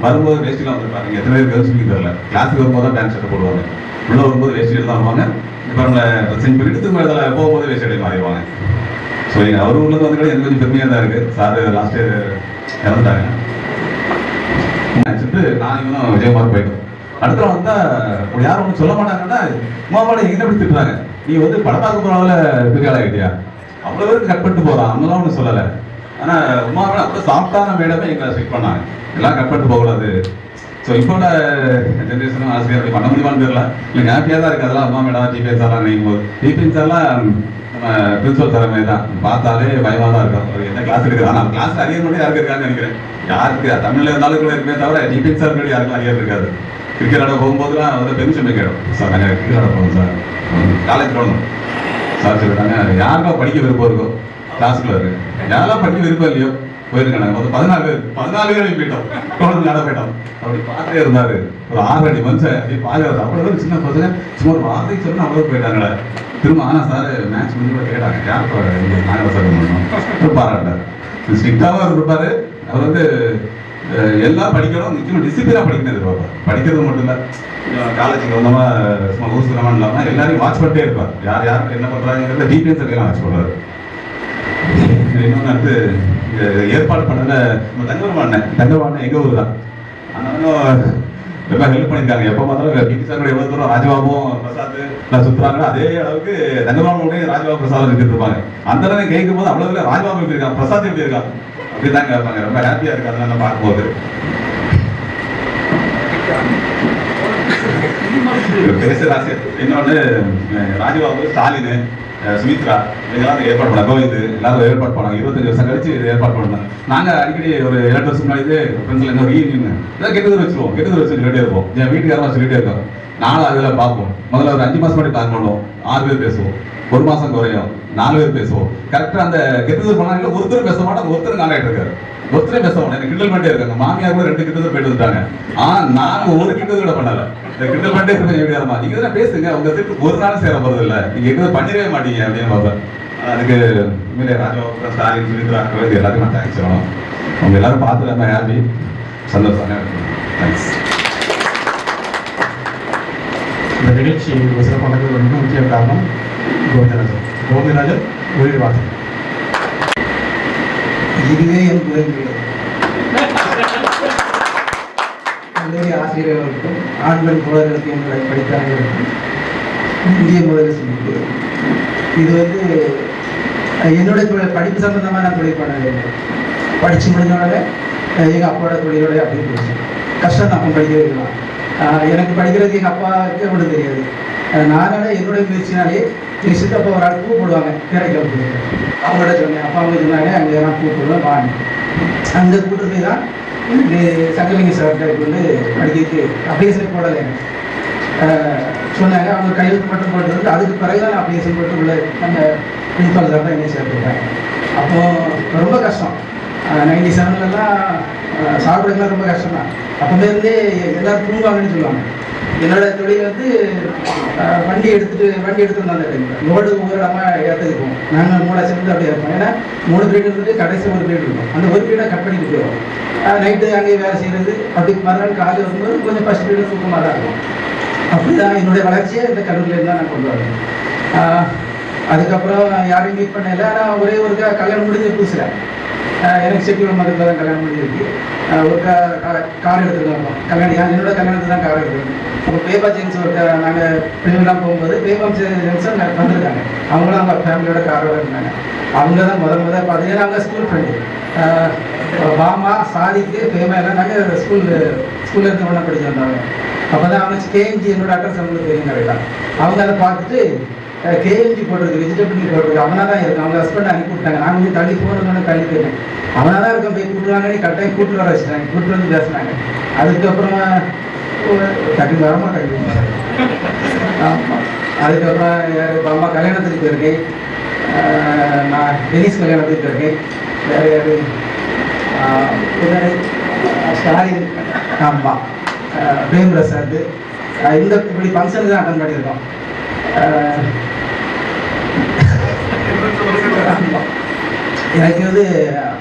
வரும்போது வேஸ்டிலாம் வந்துருப்பாங்க. எத்தனை பேர் கேர்ள்ஸ் ஸ்பீக்கர் தெரியல. கிளாஸுக்கு வரும்போது தான் பேண்ட் ஷர்ட் போடுவாங்க. உள்ளே வரும்போது வேஸ்டியில் தான் வருவாங்க. இப்போ நம்மளை செஞ்சு பண்ணிட்டு மேலே போகும்போது வேஸ்டி மாறிடுவாங்க. ஸோ அவர் உள்ளது வந்து கூட எனக்கு கொஞ்சம் பெருமையாக தான் இருக்குது. சார் லாஸ்ட் இயர் இறந்துட்டாங்க. வச்சுட்டு நான் இவனும் விஜயகுமார் போயிட்டோம். அடுத்த வந்தால் யாரும் ஒன்றும் சொல்ல மாட்டாங்கன்னா உமாவோட எங்கே எப்படி திட்டுறாங்க, நீ வந்து படம் பார்க்க போகிறவங்கள பெரிய ஆளாகிட்டியா, அவ்வளோ பேருக்கு கட் பண்ணிட்டு போகிறான், அவங்களாம் ஒன்றும் சொல்லலை. ஆனால் உமாவோட அவ்வளோ சாஃப்டான மேடமே எங்களை ஸ்ட்ரிக் பண்ணாங்க, எல்லாம் கட் பண்ணிட்டு போகக்கூடாது. ஸோ இப்போ உள்ள ஜென்ரேஷனும் ஆசிரியர் அப்படி பண்ண முடியுமான்னு தெரியல. இல்லை ஹாப்பியாக தான் இருக்குது. அதெல்லாம் உமா மேடம் டிபிஎன் சார்லாம் நினைக்கும் போது டிபிஎன் சார்லாம் நம்ம பிரின்சிபல் சார் மாதிரி தான் பார்த்தாலே பயமாக தான் இருக்கும். அவர் என்ன கிளாஸ் எடுக்கிறாங்க, அந்த கிளாஸ் அரியர் மட்டும் யாருக்கு இருக்கான்னு நினைக்கிறேன். யாருக்கு தமிழில் இருந்தாலும் கூட இருக்குமே தவிர டிபிஎன் சார் கூட யாருக்கும் அரியர் இருக்காது. கிரிக்கெட் ஆட போகும்போதுலாம் வந்து பெர்மிஷன் கேடும். சார் நாங்கள் கிரிக்கெட் ஆட போவோம் சார், காலேஜ் போகணும் சார் சொல்லிட்டாங்க. யாருக்கா படிக்க விருப்பம் இருக்கும் கிளாஸுக்குள்ள இருக்கு, யாரெல்லாம் படிக்க விருப்பம் இல்லையோ போயிருங்க. நாங்கள் வந்து 14 பேர் போயிட்டோம், தொடர்ந்து நட போயிட்டோம். அப்படி பார்த்தே இருந்தாரு. ஒரு 6 அடி மனுஷன் அப்படி பார்க்கறது. அவ்வளோ சின்ன பசங்க சும்மா ஒரு வார்த்தைக்கு சொன்னா அவ்வளோ போயிட்டாங்களே. திரும்ப ஆனால் சார் மேட்ச் முடிஞ்சு கூட கேட்டாங்க, யார் இங்கே நாங்கள் சார் பண்ணணும் பாராட்டார். ஸ்ட்ரிக்டாகவும் இருப்பார். அவர் வந்து எல்லாம் படிக்கணும், முக்கியமாக டிசிப்ளினாக படிக்கணும் எதிர்பார்ப்பார். படிக்கிறது மட்டும் இல்லை, காலேஜுக்கு வந்தோமா சும்மா ஊசுறமா இல்லாமல் எல்லாரையும் வாட்ச் பண்ணிட்டே இருப்பார். யார் யார் என்ன பண்ணுறாங்கிறத டிபிஎன் சர்க்கெல்லாம் வாட்ச் பண்ணுவார். இன்னொன்று வந்து ஏற்பாடு பண்ணல நம்ம தங்கவாண்ணன் எங்கள் ஊர் தான். அதனால ரொம்ப ஹெல்ப் பண்ணியிருக்காங்க. எப்போ பார்த்தாலும் பிடி சார் எவ்வளோ தூரம் ராஜபாபும் பிரசாத் சுற்றுறாங்களோ அதே அளவுக்கு தங்கபாபுடைய ராஜபாபு பிரசாத் எடுத்துட்டு இருப்பாங்க. அந்த நேரம் கேட்கும் போது அவ்வளோ ராஜபாபு எப்படி இருக்காங்க, பிரசாத் எப்படி இருக்காங்க அப்படி தான் கேட்பாங்க. ரொம்ப ஹாப்பியாக இருக்கு அதனால பார்க்கும்போது. பேசுகிற ஆசிரியர் இன்னொன்று ராஜபாபு, ஸ்டாலின், சுமித்ரா இதெல்லாம் ஏற்பாடு பண்ணாங்க. கோவிந்த் எல்லாரும் ஏற்பாடு பண்ணாங்க. 25 வருஷம் கழிச்சு இது ஏற்பாடு பண்ணாங்க. நாங்கள் அடிக்கடி ஒரு 7 வருஷம் முன்னாடி ஃப்ரெண்ட்ஸில் என்ன ரீயூனியன் ஏதாவது கெட்டது வச்சுருவோம், கெட்டது வச்சு சொல்லிட்டே இருப்போம். என் வீட்டுக்கு யாரும் சொல்லிட்டே இருக்கோம். நானும் அதில் பார்ப்போம். முதல்ல ஒரு 5 மாதம் முன்னாடி பிளான் பண்ணுவோம், 6 பேர் பேசுவோம். 1 மாதம் குறையும், 4 பேர் பேசுவோம். கரெக்டாக அந்த கெட்டது பண்ணாங்க. ஒருத்தர் பேச மாட்டோம், ஒருத்தர் காண்டாக்ட் இருக்காரு, ஒருத்தரே பேச மாட்டோம். எனக்கு கிண்டல் பண்ணிட்டே இருக்காங்க. மாமியார் கூட 2 கிட்டத்தட்ட போயிட்டு வந்துட்டாங்க. நாங்கள் ஒரு கிட்டது கூட பண்ணலை. இந்த கிண்டல் பண்ணிட்டே இருக்க எப்படியாருமா நீங்க தான் பேசுங்க, உங்க திட்டு ஒரு நாளும் சேர போறது இல்லை, நீங்க எதுவும் பண்ணிடவே மாட்டீங்க அப்படின்னு பார்ப்பேன். அதுக்கு உண்மையிலே ராஜபாபு, ஸ்டாலின், சுமித்ரா எல்லாத்துக்கும் நான் தேங்க்ஸ் சொல்லணும். அவங்க எல்லாரும் பார்த்து ரொம்ப ஹாப்பி, சந்தோஷம். தேங்க்ஸ். இந்த நிகழ்ச்சி சிறப்பானது ஒரு மிக முக்கிய காரணம் கோவிந்தராஜன் உயிர் வாசல். இதுவே என் முதல் வீடு. கல்லூரி ஆசிரியர்களுக்கும் ஆண்கள் தோழர்களுக்கு எங்களை படித்தார்களுக்கும் இந்திய முதல் சொல்லிட்டு இது வந்து என்னுடைய தொழில் படிப்பு சம்பந்தமாக நான் தொழில் பண்ணவே இல்லை. படித்து முடிஞ்சோடனே எங்கள் அப்பாவோட தொழிலோட அப்படின்னு போச்சு. கஷ்டம் தான் அப்போ படிக்க வைக்கலாம். எனக்கு படிக்கிறதுக்கு எங்கள் அப்பாவுக்கு ஒன்றும் தெரியாது. நானால என்னுடைய முயற்சினாலே எங்கள் சித்தப்பா ஒரு ஆள் பூ போடுவாங்க திரைக்கல் போட்டு. அவங்கள்ட்ட சொன்னேன், அப்பா அவங்க சொன்னாங்க அங்கே நான் பூ போடுவேன் வாங்க. அந்த கூட்டத்தை தான் இந்த சங்கலிங்க சார்கிட்ட வந்து படிக்கிறதுக்கு அப்ளிகேஷன் போடலை. எனக்கு சொன்னாங்க. அவங்க கையெழுத்து மட்டும் போட்டு அதுக்கு பிறகு தான் நான் அப்ளிகேஷன் போட்டு உள்ள நம்ம பிரின்சிபால் சார் தான் என்னை சேர்த்துருக்காங்க. அப்போது ரொம்ப கஷ்டம். 97லலாம் சாப்பிடுறதுலாம் ரொம்ப கஷ்டம் தான். அப்போலேருந்தே எல்லோரும் தூங்குவாங்கன்னு சொல்லுவாங்க. என்னோட தொழில் வந்து வண்டி எடுத்துட்டு வந்தாங்க. லோடு ஒவ்வொரு இடமா ஏற்றதுக்கு போவோம். நாங்கள் 3 சேர்ந்து அப்படியே இருப்போம். ஏன்னா 3 பீரியட் இருந்துட்டு கடைசி 1 பீரியட் இருக்கும். அந்த 1 பீரியடை கட் பண்ணிட்டு போயிடுவோம். நைட்டு அங்கேயே வேலை செய்கிறது. அப்படி மறுநாள் காலையில் வரும்போது கொஞ்சம் ஃபஸ்ட் பீரியட் தூக்கமாக தான் இருக்கும். அப்படி தான் என்னுடைய வளர்ச்சியை இந்த கல்லூரியில் தான் நான் கொண்டு வரேன். அதுக்கப்புறம் யாரையும் மீட் பண்ணல. ஆனால் ஒரே ஒரு கல்யாணம் முடிஞ்ச புதுசில் எனக்கு செட்டியூர் மதத்தில் தான் கல்யாணம் முடிஞ்சிருக்கு. ஒரு கார் எடுத்துருக்கோம். என்னோட கல்யாணத்துக்கு தான் கார் எடுத்துருக்கோம். அப்போ பேபா ஜென்ஸ் ஒரு நாங்கள் பிள்ளைங்களாம் போகும்போது பேபா ஜென்ஸும் வந்திருக்காங்க. அவங்களும் அவங்க ஃபேமிலியோட காரோட இருந்தாங்க. அவங்க தான் முதல் பார்த்தீங்கன்னா அவங்க ஸ்கூல் ஃப்ரெண்டு. பாமா சாதிக்கு பேமா எல்லாம் நாங்கள் ஸ்கூலில் இருந்து ஒன்றா படிச்சு வந்தாங்க. அப்போ தான் அவங்க கேஎம்ஜி என்னோட அட்ரஸ் அவங்களுக்கு தெரியும் கரெக்டாக. அவங்க அதை பார்த்துட்டு கேஎம்ஜி போட்டிருக்கு, வெஜிடபிள் போட்டிருக்கு. அவனாக தான் இருக்கும். அவங்க ஹஸ்பண்ட் அனுப்பி விட்டாங்க. நான் கொஞ்சம் தள்ளி போகணுன்னு தள்ளி போயிருந்தேன். அவனாக தான் இருக்கும். போய் கூட்டுவாங்கன்னு கரெக்டாக கூட்டு வர வச்சுட்டாங்க. கூட்டு வந்து பேசுனாங்க. அதுக்கப்புறம் டக்குன்னு வரமாட்டாங்க. ஆமாம். அதுக்கப்புறம் அம்மா கல்யாணத்துக்கு போயிருக்கேன். நான் டெனிஸ் கல்யாணத்துக்கு போயிருக்கேன். வேறு யார் ஸ்டாலின், ஆமாம், பிரேம் பிரசாத், இந்த இப்படி ஃபங்க்ஷனுக்கு தான் அட்டன் பண்ணியிருக்கோம். எனக்கு வந்து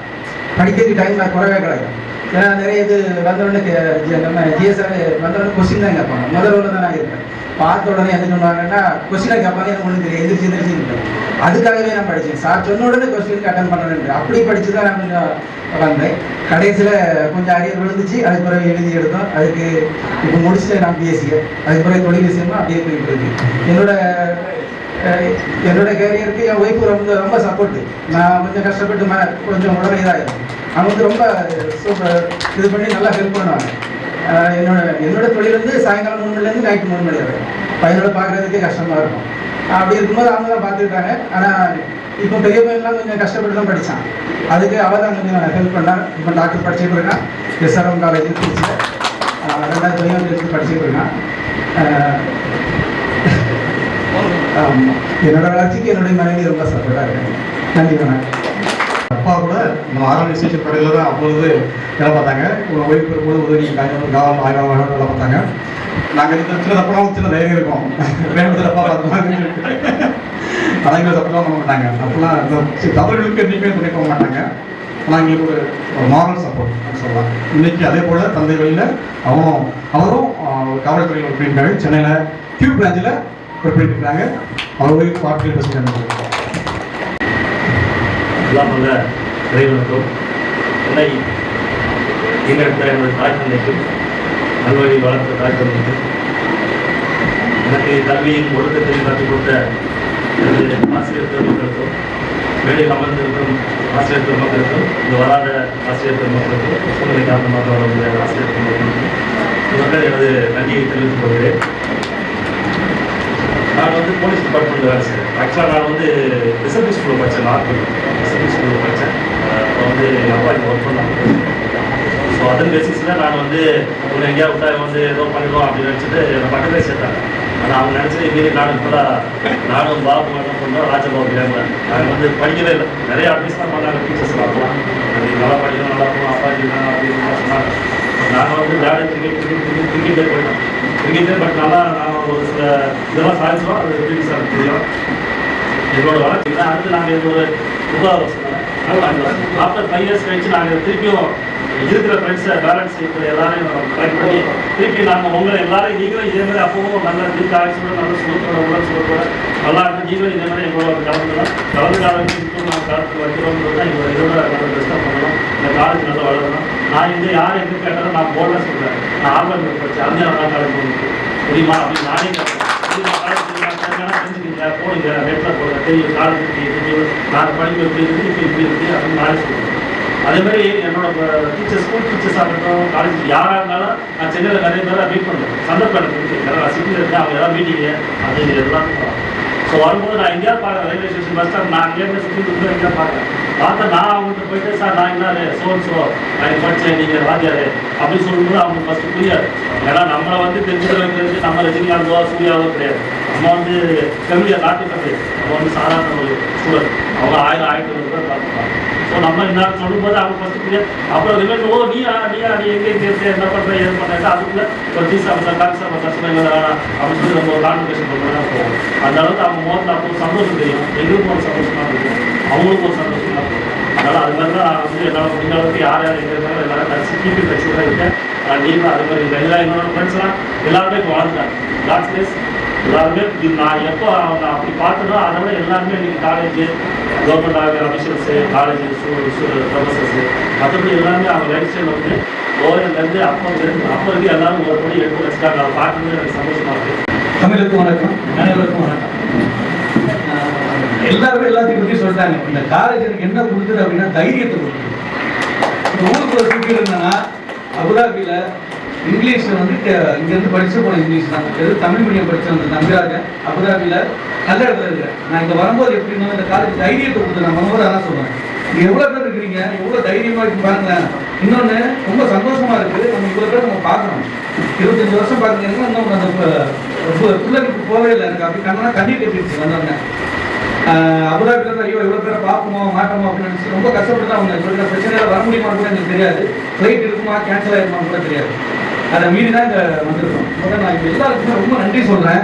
படிக்கிறதுக்கு டைம் குறைவே கிடைக்கும். ஏன்னா நிறைய இது வந்தவுடனே நம்ம ஜிஎஸ்ஆர் வந்தவுடனே கொஸ்டின் தான் கேட்பாங்க. முதல்ல தான் நான் இருப்பேன். பார்த்த உடனே என்ன பண்ணுவாங்கன்னா கொஸ்டினாக கேட்பாங்க. எனக்கு ஒன்று தெரியும், எந்திரிச்சு இருப்பேன். அதுக்காகவே நான் படித்தேன். சார் சொன்ன உடனே கொஸ்டினுக்கு அட்டன் பண்ணணுன்னு அப்படி படித்து தான் நான் கொஞ்சம் வந்தேன். கடைசியில் கொஞ்சம் அரியர் விழுந்துச்சு. அதுக்கு பிறகு எழுதி எடுத்தோம். அதுக்கு இப்போ முடிச்சுட்டு நான் பிஎஸ்சியை. அதுக்கு பிறகு தொழில் விஷயமா அப்படியே போயிட்டு இருக்கு. என்னோட கேரியருக்கு என் ஒய்ஃபு ரொம்ப சப்போர்ட்டு. நான் கொஞ்சம் கஷ்டப்பட்டு கொஞ்சம் உடனே இதாகிடும். அவங்க வந்து ரொம்ப சூப்பர் இது பண்ணி நல்லா ஹெல்ப் பண்ணுவாங்க. என்னோட தொழில் வந்து சாயங்காலம் 3 மணிலேருந்து நைட்டு 3 மணி வரைக்கும் பையனோட பார்க்குறதுக்கே கஷ்டமாக இருக்கும். அப்படி இருக்கும்போது அவங்க தான் பார்த்துக்கிட்டாங்க. ஆனால் இப்போ பெரிய பையன்லாம் கொஞ்சம் கஷ்டப்பட்டு தான் படித்தான். அதுக்கு அவள் தான் கொஞ்சம் ஹெல்ப் பண்ணான். இப்போ டாக்டர் படிச்சுட்டு இருக்கான். எஸ்ஆர்எம் காலேஜ் திருச்சியில் 2023 படிச்சுட்டு இருக்கான். ஆமாம். என்னோட வளர்ச்சிக்கு என்னுடைய மனைவி ரொம்ப சப்போர்ட்டாக இருக்காங்க. நன்றி வணக்கம். அப்பா கூட நம்ம ஆர்கனைசேஷன் கடையில் தான் அப்பொழுது வேலை பார்த்தாங்க. ஒரு ஒய்ஃப் இருக்கும்போது உதவி காவல் ஆய்வாளர் வேலை பார்த்தாங்க. நாங்கள் இந்த சின்ன தப்பெல்லாம் சின்ன தைரியம் இருக்கும். வேணுத்தில் அப்பா பார்த்துக்கலாம். ஆனால் எங்களை தப்பெல்லாம் பண்ண மாட்டாங்க. அப்பெல்லாம் இந்த தவறுகளுக்கு என்றைக்குமே துணை போக மாட்டாங்க. ஆனால் எங்களுக்கு ஒரு மாரல் சப்போர்ட் சொல்லலாம். இன்னைக்கு அதே போல் தந்தை வழியில் அவரும் காவல்துறையில் ஒர்க் பண்ணியிருக்காங்க. சென்னையில் கியூ பிரான்ச்சில் ஒர்க் பண்ணியிருக்காங்க. அவருடைய வார்த்தைகள் பேசுகிறாங்க. எல்லாம் நல்ல இறைவனுக்கும் என்னை ஈடுபட்ட எனது தாய் தந்தைக்கும் நல்வழி வளர்த்த தாய் தந்தைக்கும் எனக்கு கல்வியின் ஒழுக்கத்தையும் கற்றுக் கொடுத்த எனது ஆசிரியர் பெருமக்களுக்கும் மேடையில் அமர்ந்திருக்கும் ஆசிரியர் பெருமக்களுக்கும் இந்த வராத ஆசிரியர் பெருமக்களுக்கும் சூழ்நிலை காரணமாக வரக்கூடிய ஆசிரியர் பெருமக்களுக்கும் இவர்கள் எனது நன்றியை தெரிவித்துக் கொள்கிறேன். நான் வந்து போலீஸ் டிபார்ட்மெண்ட்டில் வேலை செய்கிறேன். ஆக்சுவலாக நான் வந்து எஸ்எல்பி ஸ்கூலில் படித்தேன். நார்த்தில் எஸ்எல்பி ஸ்கூலில் படித்தேன். அப்போ வந்து எங்கள் அப்பா இங்கே ஒர்க் பண்ணாங்க. ஸோ அதன் பேசிஸில் நான் வந்து ஒன்று எங்கேயா விட்டா வந்து ஏதோ பண்ணிடுவோம் அப்படின்னு நினச்சிட்டு என்னை பக்கத்தில் சேர்த்தாங்க. ஆனால் அவங்க நினச்சது இங்கே நானும் இப்போதான் நானும் பாபு என்ன பண்ணோம் ராஜபாபு இருந்தேன். நாங்கள் வந்து படிக்கவே இல்லை. நிறைய அட்வைஸ் தான் பண்ணாங்க டீச்சர்ஸ் பார்க்கலாம். நீங்கள் நல்லா படிக்கணும், நல்லா போகணும், அப்பா இருக்கணும் அப்படின்னு சொன்னாங்க. நாங்கள் வந்து வேலை கிரிக்கெட்டே போயிட்டோம். கிரிக்கெட்டே பட் நல்லா நான் ஒரு சில இதெல்லாம் சாதிச்சோம். அது எப்படி சார் தெரியும் எங்களோட வளர்ச்சி தான். அடுத்து நாங்கள் இது ஒரு 9வது வருஷம் ஆஃப்டர் 5 இயர்ஸ் கழிச்சு நாங்கள் திருப்பியும் இருக்கிற ஃப்ரெண்ட்ஸை பேரண்ட்ஸ் இருக்கிற எல்லாரையும் கலெக்ட் பண்ணி திருப்பி நாங்கள் உங்களை எல்லாரையும் நீங்களும் இதே மாதிரி அப்பவும் நல்ல தீர்க்க ஆட்சியோட நல்ல சுகத்தோட உடல் சுகத்தோட நல்லா இருக்கு. நீங்களும் இதே மாதிரி எங்களோட கலந்து காலத்துக்கு இப்போ நாங்கள் காலத்துக்கு வைக்கிறோம்ன்றது தான் எங்களோட இதோட நல்ல பெஸ்ட்டாக பண்ணணும். இந்த காலேஜ் நல்லா வளரணும். நான் இந்த யாரும் எங்கே கேட்டாலும் நான் போர்டில் சொல்கிறேன். நான் ஆர்வம் படித்தேன். அந்த நல்லா காலேஜ் போகணும் தெரியுமா அப்படின்னு நானே கேட்குறேன். தெரிஞ்சுக்கிங்க போடுங்க நெட்டில் போடுங்க தெரியும் காலேஜ் நான் படிக்க எப்படி இருக்குது இப்போ இப்படி இருக்குது அப்படின்னு நானே சொல்லுவேன். அதே மாதிரி என்னோட டீச்சர்ஸ் ஸ்கூல் டீச்சர்ஸ் ஆகட்டும் காலேஜ் யாராக இருந்தாலும் நான் சென்னையில் நிறைய பேரை மீட் பண்ணுறேன். சந்தர்ப்பம் எனக்கு இருக்குது. நிறையா சிட்டியில் இருக்கேன். அவங்க எல்லாம் மீட்டிங்கு அது எல்லாமே போகலாம். ஸோ வரும்போது நான் எங்கேயாவது பார்க்குறேன். ரயில்வே ஸ்டேஷன் பஸ் ஸ்டாண்ட் நான் எங்கேயாவது சுற்றி எங்கேயாவது பார்க்குறேன். பார்த்தா நான் அவங்கள்ட்ட போயிட்டு சார் நான் என்ன சோன்ஸோ நான் படித்தேன் நீங்கள் வாத்தியாரு அப்படின்னு சொல்லும்போது அவங்களுக்கு ஃபஸ்ட்டு புரியாது. ஏன்னா நம்மளை வந்து தெரிஞ்சுக்கிறது நம்ம ரஜினிகாந்தோ சூர்யாவோ கிடையாது. நம்ம வந்து ஃபெமிலியர் நாட்டு கிடையாது. நம்ம வந்து சாதாரண ஒரு ஸ்டூடெண்ட். அவங்க 1000 பேர் பார்த்துப்பாங்க. ஸோ நம்ம என்ன சொல்லும்போது அவங்க ஃபஸ்ட்டு புரியாது. அப்புறம் ரிலேட் நீ எங்கே இருந்து என்ன பண்ணுற எது பண்ணுறது அதுக்குள்ளே ஒரு டீஸ் ஆஃபீஸர் கான்ஸ் ஆஃபீஸர் அப்படின்னு சொல்லி நம்ம ஒரு கான்வர்சேஷன் பண்ணுறதா போகும். அந்த அளவுக்கு அவங்க மோட்டில் அப்போ சந்தோஷம் தெரியும். எங்களுக்கும் ஒரு சந்தோஷமாக இருக்கும், அவங்களுக்கும் ஒரு சந்தோஷமாக இருக்கும். அதனால் அது மாதிரி தான் நான் வந்து என்னால் முடிஞ்ச அளவுக்கு யார் எங்கே இருந்தாலும் எல்லாரும் கட்சி கீப்பி கட்சியோட இருக்கேன். நீங்களும் அது மாதிரி இல்லை. எல்லாம் என்னோட ஃப்ரெண்ட்ஸ்லாம் எல்லாருமே இப்போ வாழ்ந்துட்டாங்க. லாஸ்ட் டேஸ் எல்லாருமே நான் எப்போ அவங்க அப்படி பார்த்தனோ அதை விட எல்லாருமே இன்றைக்கி காலேஜு கவர்மெண்ட் ஆகிற அஃபிஷியல்ஸு காலேஜு ப்ரொஃபஸர்ஸு மற்றபடி எல்லாமே அவங்க லைஃப் ஸ்டைலில் வந்து ஓவர்லேருந்து அப்போ இருந்து எல்லாரும் ஒரு படி எடுத்து வச்சுட்டாங்க. அதை பார்க்குறது எனக்கு சந்தோஷமாக இருக்குது. தமிழுக்கும் வணக்கம், அனைவருக்கும் வணக்கம். எல்லாருமே எல்லாத்தையும் பற்றி சொல்லிட்டாங்க. இந்த காலேஜ் எனக்கு என்ன கொடுக்குது அப்படின்னா தைரியத்தை கொடுக்குது. இந்த ஊருக்குள்ள சுற்றி இருந்தேன்னா அபுதாபியில் இங்கிலீஷில் வந்து இங்கேருந்து படிச்சு போன இங்கிலீஷ் தான். தமிழ் மீடியம் படித்த அந்த தம்பிராஜன் அபுதாபியில் நல்ல இடத்துல இருக்கிறேன். நான் இங்கே வரும்போது எப்படின்னா இந்த காலேஜ் தைரியத்தை கொடுத்து நான் வரும்போது அதான் சொல்லுவேன். இங்கே எவ்வளோ பேர் இருக்கிறீங்க, எவ்வளோ தைரியமாக இருக்கு பாருங்களேன். இன்னொன்று ரொம்ப சந்தோஷமாக இருக்குது. நம்ம இவ்வளோ பேர் நம்ம பார்க்கணும். 25 வருஷம் பார்க்குறீங்கன்னா இன்னும் அந்த பிள்ளைகளுக்கு போவே இல்லை. எனக்கு அப்படி கண்ணா கண்ணீர் கட்டிடுச்சு வந்தோடனே. அபுதாபியில் இருந்து ஐயோ எவ்வளோ பேரை பார்ப்போமோ மாட்டோமோ அப்படின்னு நினச்சி ரொம்ப கஷ்டப்பட்டு அவங்க இருக்கிற பிரச்சனையில் வர முடியுமா கூட எனக்கு தெரியாது. ஃப்ளைட் இருக்குமா கேன்சல் ஆகிருக்குமா கூட தெரியாது. அதை மீறி தான் இங்கே வந்திருக்கோம். முதல்ல நான் எல்லாருக்குமே ரொம்ப நன்றி சொல்கிறேன்.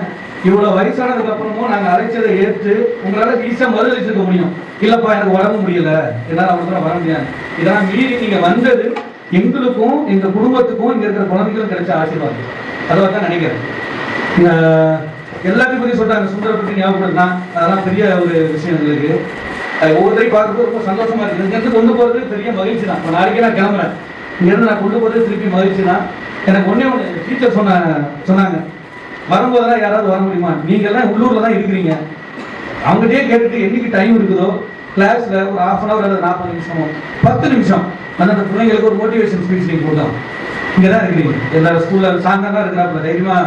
இவ்வளோ வயசானதுக்கு அப்புறமும் நாங்கள் அழைச்சதை ஏற்று உங்களால் ஈஸியாக பதிலளிச்சிருக்க முடியும். இல்லைப்பா எனக்கு உடம்பு முடியலை, என்னால் அவ்வளோ தூரம் வர முடியாது. இதெல்லாம் மீறி நீங்கள் வந்தது எங்களுக்கும் எங்கள் குடும்பத்துக்கும் இங்கே இருக்கிற குழந்தைகளும் கிடைச்ச ஆசீர்வாதம். அதை தான் நினைக்கிறேன். எல்லாத்தையும் பற்றி சொல்கிறாங்க. சுந்தர பற்றி ஞாபகப்படுத்தான். அதெல்லாம் பெரிய ஒரு விஷயம் எங்களுக்கு. ஒவ்வொருத்தரையும் பார்க்குறது ரொம்ப சந்தோஷமாக இருக்குது. இங்கேருந்து கொண்டு போகிறது பெரிய மகிழ்ச்சி தான். இப்போ நாளைக்கே நான் கிளம்புறேன். இங்கேருந்து நான் கொண்டு போகிறது திருப்பி மகிழ்ச்சி தான். எனக்கு ஒன்றே ஒன்று டீச்சர் சொன்னாங்க, வரும்போதெல்லாம் யாராவது வர முடியுமா, நீங்கள்லாம் உள்ளூரில் தான் இருக்கிறீங்க, அவங்ககிட்டயே கேட்டுட்டு என்னைக்கு டைம் இருக்குதோ கிளாஸில் ஒரு 1/2 hour அல்லது 40 நிமிஷமோ 10 நிமிஷம் அந்த பிள்ளைங்களுக்கு ஒரு மோட்டிவேஷன் ஸ்பீச் நீங்கள் கொடுக்கலாம். இங்கே தான் இருக்கிறீங்க. எல்லா ஸ்கூலில் சாயந்தரம் இருக்கிறாப்புல தைரியமாக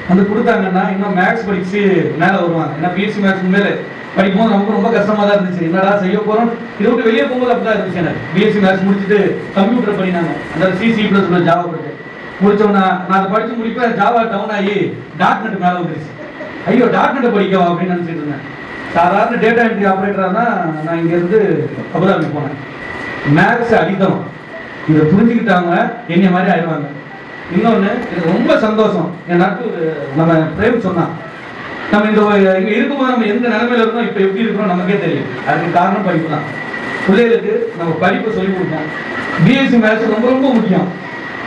வந்து கொடுத்தாங்கன்னா இன்னும் மேக்ஸ் படிச்சு மேலே வருவாங்க. ஏன்னா பிஎஸ்சி மேக்ஸ் மேலே படிக்கும்போது நமக்கு ரொம்ப கஷ்டமாக தான் இருந்துச்சு. என்னடா செய்ய போகிறோம், இதை விட்டு வெளியே போகும்போது அப்படி தான் இருந்துச்சு. எனக்கு பிஎஸ்சி மேக்ஸ் முடிச்சுட்டு கம்ப்யூட்டர் பண்ணினாங்க. அந்த C++ ஜாவா படிச்சு முடிச்சோன்னா நான் அதை படித்து முடிப்பேன். ஜாவா டவுன் ஆகி .NET மேலே வந்துருச்சு. ஐயோ .NET படிக்கவா அப்படின்னு நினச்சிட்டு இருந்தேன். சாதாரண டேட்டா என்ட்ரி ஆப்ரேட்டராக தான் நான் இங்கேருந்து அபுதாபி போனேன். மேக்ஸ் அடித்தோம். இதை புரிஞ்சுக்கிட்டாங்க என்னைய மாதிரி ஆயிடுவாங்க. இன்னொன்று எனக்கு ரொம்ப சந்தோஷம். என் நாட்டு நம்ம பிரேம் சொன்னான், நம்ம இங்கே இருக்கும்போது நம்ம எந்த நிலைமையில இருக்கோம் இப்போ எப்படி இருக்கிறோம் நமக்கே தெரியும். அதுக்கு காரணம் படிப்பு தான். பிள்ளைகளுக்கு நம்ம படிப்பை சொல்லிக் கொடுப்போம். பிஎஸ்சி மேக்ஸ் ரொம்ப ரொம்ப முக்கியம்.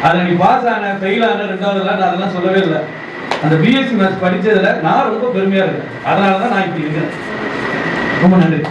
அதில் நீ பாஸ் ஆன ஃபெயில் ஆன 2வது நான் அதெல்லாம் சொல்லவே இல்லை. அந்த பிஎஸ்சி மேக்ஸ் படித்ததில் நான் ரொம்ப பெருமையாக இருக்கேன். அதனால தான் நான் இப்படி இருக்கிறேன். ரொம்ப நன்றி.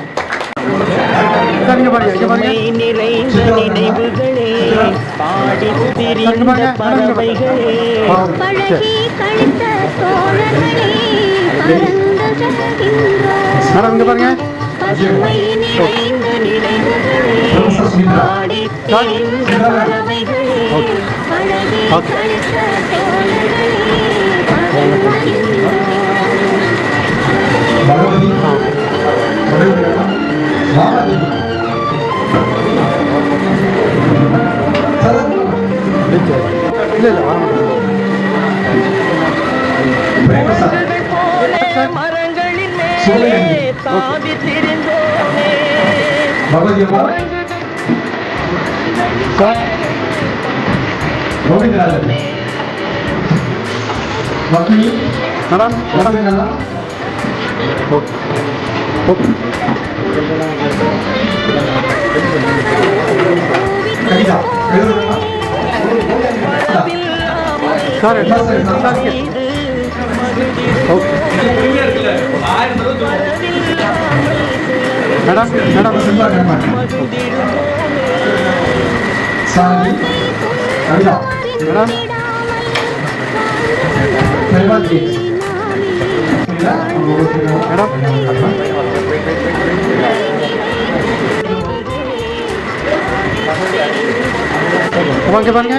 பகவதி பாருங்க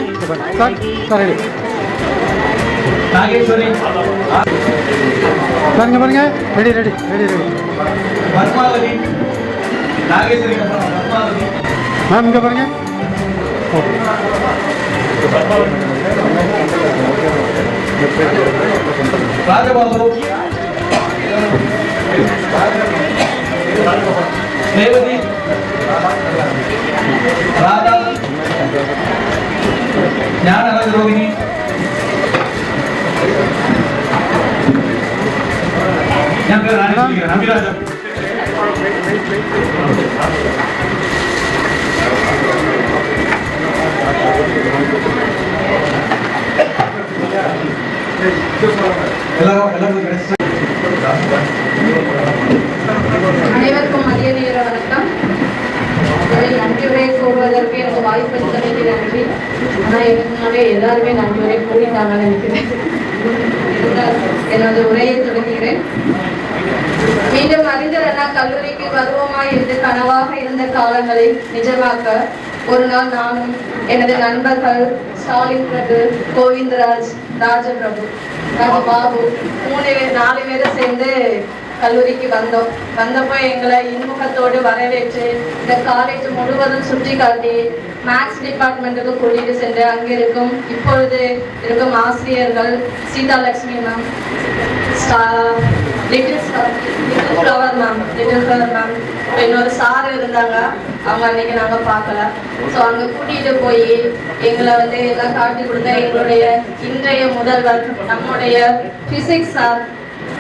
நாகேஸ்வரி பாருங்க ready ready ready ready Padmavathi Nageswari அப்புறம் பத்மாவதி. மேம் இங்கே பாருங்க. ஓகே. ராஜபாபு, ரேவதி, ராதா, ஞானராஜ ரோகிணி, என் பேர் நானே சொல்லிக்கிறேன், நம்பிராஜன். அனைவருக்கும் மதிய நேர வணக்கம். நன்றி உரை கூறுவதற்கு எனக்கு வாய்ப்பளித்தமைக்கு நன்றி. ஆனால் எனக்கு முன்னாலே எல்லாருமே நன்றி உரை கூறிட்டாங்கன்னு நினைக்கிறேன். எனது உரையை தொடங்குகிறேன். மீண்டும் அறிஞர் அண்ணா கல்லூரிக்கு வருவோமா என்று கனவாக இருந்த காலங்களை நிஜமாக்க ஒரு நாள் நானும் எனது நண்பர்கள் ஸ்டாலின் பிரபு, கோவிந்தராஜ், ராஜபிரபு, ராஜபாபு 4 பேரும் சேர்ந்து கல்லூரிக்கு வந்தப்போ எங்களை இன்முகத்தோடு வரவேற்று இந்த காலேஜ் முழுவதும் சுற்றி காட்டி மேக்ஸ் டிபார்ட்மெண்ட்டுக்கு கூட்டிட்டு சென்று அங்கே இப்பொழுது இருக்கும் ஆசிரியர்கள் Seethalakshmi ma'am, little flower ma'am, இன்னொரு சார் இருந்தாங்க. அவங்க அன்னைக்கு நாங்கள் பார்க்கல. ஸோ அங்கே கூட்டிகிட்டு போய் எங்களை எல்லாம் காட்டி கொடுத்த எங்களுடைய இன்றைய முதல்வர் நம்முடைய physics sir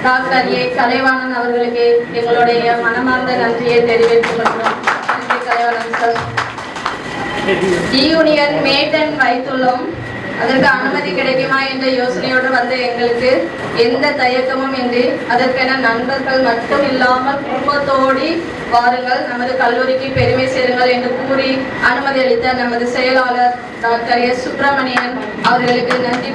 doctor A Kalaivanan அவர்களுக்கு எங்களுடைய மனமார்ந்த நன்றியை தெரிவித்துக் கொள்கிறோம். நன்றி கலைவாணன் சார். யூனியன் மேட்டன் வைத்துள்ளோம். அதற்கு அனுமதி கிடைக்குமா என்ற யோசனையோடு வந்த எங்களுக்கு எந்த தயக்கமும் இன்றி அதற்கென நண்பர்கள் மட்டும் இல்லாமல் குடும்பத்தோடி வாருங்கள், நமது கல்லூரிக்கு பெருமை சேருங்கள் என்று கூறி அனுமதி அளித்த நமது செயலாளர் டாக்டர் எஸ் சுப்பிரமணியன் அவர்களுக்கு நன்றி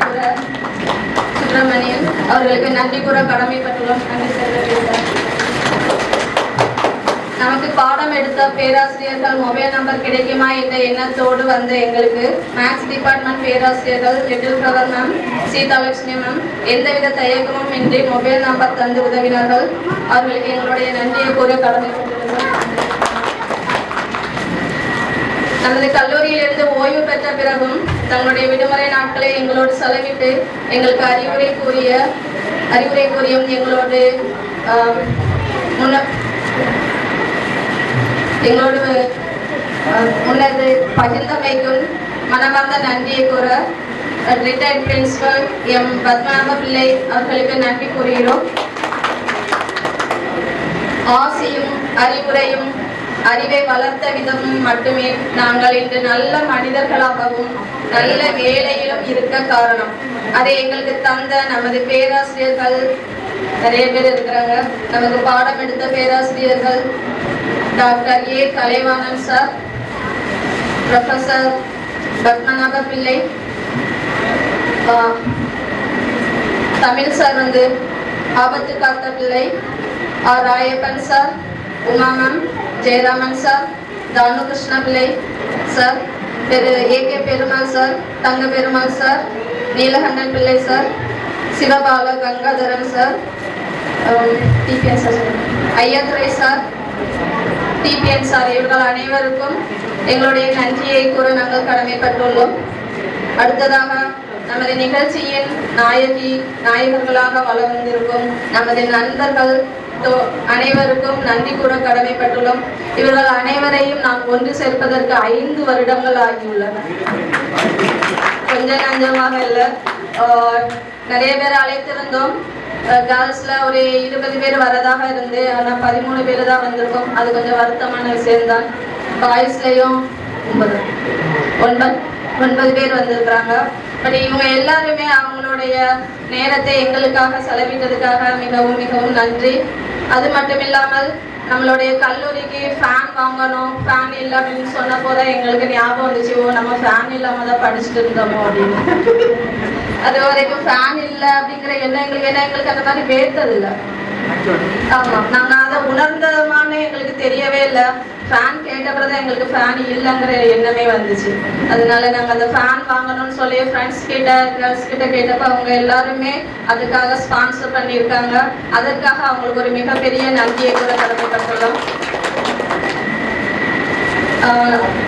கூற கடமைப்பட்டுள்ளோம். நன்றி சார். நமக்கு பாடம் எடுத்த பேராசிரியர்கள் மொபைல் நம்பர் கிடைக்குமா என்ற எண்ணத்தோடு வந்த எங்களுக்கு மேக்ஸ் டிபார்ட்மெண்ட் பேராசிரியர்கள் little flower ma'am, Seethalakshmi ma'am எந்தவித தயக்கமும் இன்றி மொபைல் நம்பர் தந்து உதவினார்கள். அவர்களுக்கு எங்களுடைய நன்றியை கூற கடமைப்பட்டுள்ளோம். நமது கல்லூரியிலிருந்து ஓய்வு பெற்ற பிறகும் தங்களுடைய விடுமுறை நாட்களை எங்களோடு செலவிட்டு எங்களுக்கு அறிவுரை கூறியும் எங்களோடு முன்னது பகிர்ந்தமைக்கும் மனமார்ந்த நன்றியை கூற ரிட்டையர்ட் பிரின்சிபல் எம் பத்மநாப பிள்ளை அவர்களுக்கு நன்றி கூறுகிறோம். ஆசையும் அறிவுரையும் அறிவை வளர்த்த விதமும் மட்டுமே நாங்கள் இன்று நல்ல மனிதர்களாகவும் நல்ல வேலையிலும் இருக்க காரணம். அதை எங்களுக்கு தந்த நமது பேராசிரியர்கள் நிறைய பேர் இருக்கிறாங்க. நமக்கு பாடம் எடுத்த பேராசிரியர்கள் doctor A Kalaivanan sir, professor Padmanabha Pillai, Tamil sir Apathu Katha Pillai, R Rayappan sir, Uma ma'am, Jayaraman sir, Thanu Krishna பிள்ளை சார், ஏகே பெருமாள் சார், தங்க Perumal sir, Neelakandan Pillai sir, Sivapala Gangadharan sir, TPN sir, Ayyathurai sir, TPN sir இவர்கள் அனைவருக்கும் எங்களுடைய நன்றியை கூற நாங்கள் கடமைப்பட்டுள்ளோம். அடுத்ததாக நமது நிகழ்ச்சியின் நாயகர்களாக வளர்ந்திருக்கும் நமது நண்பர்கள் அனைவருக்கும் நன்றி கூற கடமைப்பட்டுள்ளோம். இவர்கள் அனைவரையும் நாம் ஒன்று சேர்ப்பதற்கு 5 வருடங்கள் ஆகியுள்ளன. கொஞ்ச நஞ்சமாக இல்லை, நிறைய பேர் அழைத்திருந்தோம். கேர்ள்ஸ்ல ஒரு 20 பேர் வரதாக இருந்து ஆனால் 13 பேர் தான் வந்திருக்கோம். அது கொஞ்சம் வருத்தமான விஷயம்தான். பாய்ஸ்லையும் 9 பேர் வந்திருக்கிறாங்க. பட் இவங்க எல்லாருமே அவங்களுடைய நேரத்தை எங்களுக்காக செலவிட்டதுக்காக மிகவும் மிகவும் நன்றி. அது மட்டும் இல்லாமல் நம்மளுடைய கல்லூரிக்கு ஃபேன் வாங்கணும், ஃபேன் இல்லை அப்படின்னு சொன்ன போதான் எங்களுக்கு ஞாபகம் வந்துச்சு, நம்ம ஃபேன் இல்லாம தான் படிச்சுட்டு இருந்தோமோ அப்படின்னு. அது வரைக்கும் ஃபேன் இல்லை அப்படிங்கிற எங்களுக்கு அந்த மாதிரி வேர்த்தது இல்லை. ஆமா, நாங்க அதை உணர்ந்தமான எங்களுக்கு தெரியவே இல்லை. ஃபேன் கேட்டப்பதான் எங்களுக்கு ஃபேன் இல்லைங்கிற எண்ணமே வந்துச்சு. அதனால நாங்க அந்த ஃபேன் வாங்கணும்னு சொல்லி ஃப்ரெண்ட்ஸ் கிட்ட கேர்ள்ஸ் கிட்ட கேட்டப்ப அவங்க எல்லாருமே அதுக்காக ஸ்பான்சர் பண்ணியிருக்காங்க. அதற்காக அவங்களுக்கு ஒரு மிகப்பெரிய நன்றியை கூட கடமைப்பட்டுள்ளோம்.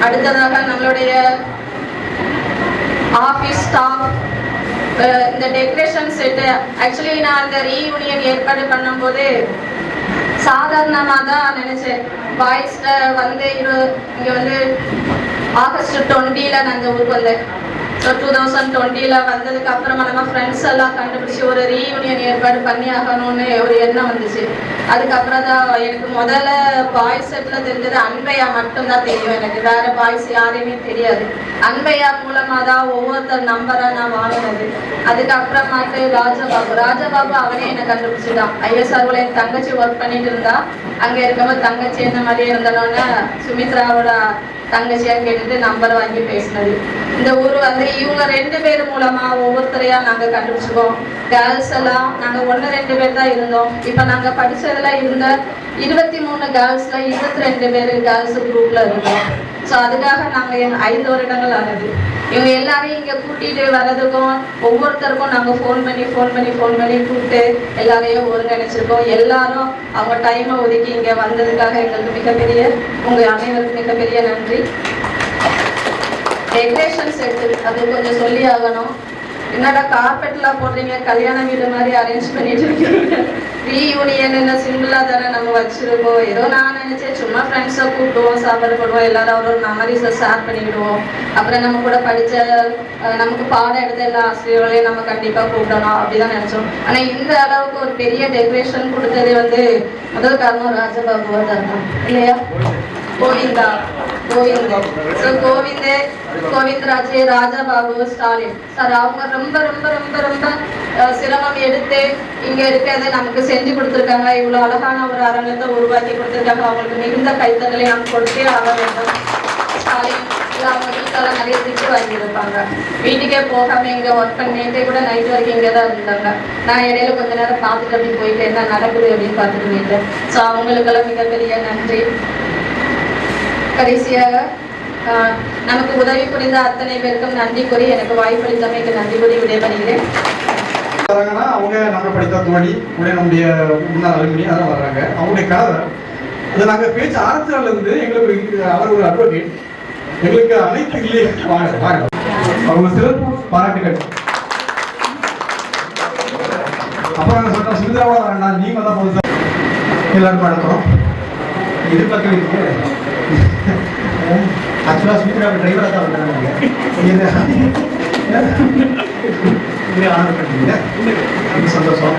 அடுத்ததாக நம்மளுடைய ஆஃபீஸ் ஸ்டாஃப், இந்த டெக்கரேஷன் செட்டு. ஆக்சுவலி நான் இந்த ரீயூனியன் ஏற்பாடு பண்ணும்போது சாதாரணமாக தான் நினச்சேன். பாய்ஸ் வந்து இங்கே வந்து ஆகஸ்ட் 20 நான் இந்த ஊருக்கு வந்தேன். ஸோ 2020 வந்ததுக்கு அப்புறமா நம்ம ஃப்ரெண்ட்ஸ் எல்லாம் கண்டுபிடிச்சி ஒரு ரீயூனியன் ஏற்பாடு பண்ணி ஆகணும்னு ஒரு எண்ணம் வந்துச்சு. அதுக்கப்புறம் தான் எனக்கு முதல்ல பாய்ஸ் செட்டில் தெரிஞ்சது அன்பையா மட்டும்தான் தெரியும். எனக்கு வேற பாய்ஸ் யாரையுமே தெரியாது. அன்பையா மூலமாக தான் ஒவ்வொருத்தர் நம்பரை நான் வாங்கினது. அதுக்கப்புறமாட்டு ராஜபாபு அவனே என்னை கண்டுபிடிச்சிட்டான். ஐஎஸ்ஆர்ல என் தங்கச்சி ஒர்க் பண்ணிட்டு இருந்தா. அங்கே இருக்கும்போது தங்கச்சி என்ன மாதிரியே இருந்தோன்னே சுமித்ராவோட தங்கச்சியா கேட்டுட்டு நம்பர் வாங்கி பேசினது. இந்த ஊர் வந்து இவங்க 2 பேர் மூலமா ஒவ்வொருத்தரையா நாங்க கண்டுபிடிச்சிருக்கோம். கேர்ள்ஸ் எல்லாம் நாங்க 1-2 பேர் தான் இருந்தோம். இப்ப நாங்க படிச்சதுல இருந்த 23 கேர்ள்ஸ்ல 22 பேர் கேர்ள்ஸ் குரூப்ல இருந்தோம். ஸோ அதுக்காக நாங்கள் 5 வருடங்கள் ஆனது. இவங்க எல்லாரையும் இங்கே கூட்டிகிட்டு வர்றதுக்கும் ஒவ்வொருத்தருக்கும் நாங்கள் ஃபோன் பண்ணி கூப்பிட்டு எல்லாரையும் ஒருங்கிணைச்சிருக்கோம். எல்லாரும் அவங்க டைமை ஒதுக்கி இங்கே வந்ததுக்காக எங்களுக்கு உங்கள் அனைவருக்கும் மிகப்பெரிய நன்றி. டெக்கரேஷன் செட்டு அது கொஞ்சம் சொல்லி ஆகணும். என்னடா கார்பெட்லாம் போடுறீங்க, கல்யாண வீடு மாதிரி அரேஞ்ச் பண்ணிட்டு இருக்கீங்க. ரீயூனியன் என்ன சிம்பிளா தானே நம்ம வச்சிருக்கோம். ஏதோ நான் நினைச்சேன் சும்மா ஃப்ரெண்ட்ஸை கூப்பிடுவோம், சாப்பாடு போடுவோம், எல்லாரும் அவரோட மெமரிஸை ஷேர் பண்ணிக்கிடுவோம். அப்புறம் நம்ம கூட படித்த நமக்கு பாடம் எடுத்த எல்லா ஆசிரியர்களையும் நம்ம கண்டிப்பாக கூப்பிடணும் அப்படிதான் நினைச்சோம். ஆனால் இந்த அளவுக்கு ஒரு பெரிய டெக்கரேஷன் கொடுத்தது வந்து முதல் காரணம் ராஜபாபுவா தான் இல்லையா? கோவிந்தராஜ், ராஜபாபு, ஸ்டாலின் சார் அவங்க ரொம்ப ரொம்ப ரொம்ப ரொம்ப சிரமம் எடுத்து இங்க இருக்கிறத நமக்கு செஞ்சு கொடுத்துருக்காங்க. இவ்வளவு அழகான ஒரு அரங்கத்தை உருவாக்கி கொடுத்துருக்காங்க. அவங்களுக்கு மிகுந்த கைத்தட்டலை நம்ம கொடுத்தே ஆக வேண்டும். ஸ்டாலின் அவங்க வீட்டெல்லாம் நிறைய திட்டு வாங்கியிருப்பாங்க. வீட்டுக்கே போகாம இங்க ஒர்க் பண்ணிட்டே கூட நைட் வரைக்கும் இங்கே தான் இருந்தாங்க. நான் இடையில கொஞ்ச நேரம் பார்த்துட்டு அப்படி போயிட்டு என்ன நடக்குது அப்படின்னு பார்த்துட்டு போயிட்டேன். ஸோ அவங்களுக்கெல்லாம் மிகப்பெரிய நன்றி. கடைசியாக நமக்கு உதவி புரிந்த அத்தனை பேருக்கும் நன்றி கூறி எனக்கு வாய்ப்பளித்தமைக்கு நன்றி கூறி விடைபெறுகிறேன். அவங்க நம்ம படித்த தோழி உடைய நம்முடைய முன்னாள் அலுமினி அதெல்லாம் வர்றாங்க. அவங்களுடைய கதை அது நாங்கள் பேச்சு ஆரம்பத்துல இருந்து எங்களுக்கு அவர் ஒரு அட்வொகேட் எங்களுக்கு அனைத்து இல்லையே அவங்க சிறப்பு பாராட்டுகள். அப்புறம் நாங்கள் சொல்றோம் சுமித்ராவோட வேண்டாம் நீங்க தான் போகுது எல்லாருக்கும் நடத்துறோம். எதிர்பார்க்க வைக்க ஆக்சுவலாக சுமித்ராவோட டிரைவராக தான் வந்தாங்க. ஆனர் பண்ணிட்டீங்க, ரொம்ப சந்தோஷம்.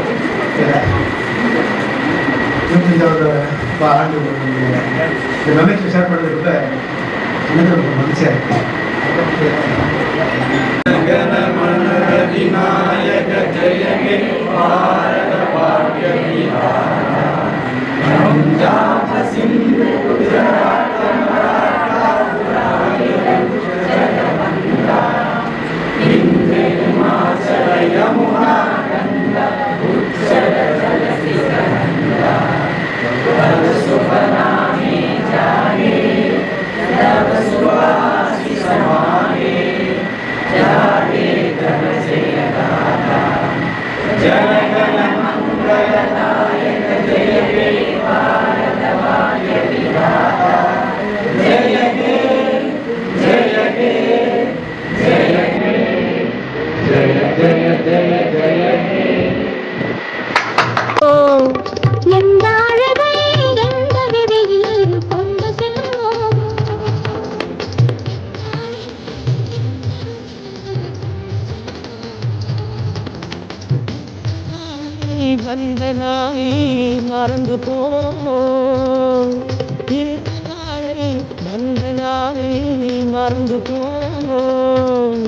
ஆண்டு இந்த மெமரிஸ் ஷேர் பண்ணுறது ரொம்ப எனக்கு ரொம்ப மகிழ்ச்சியாக இருக்கு. மறந்து போம் மறந்து போம்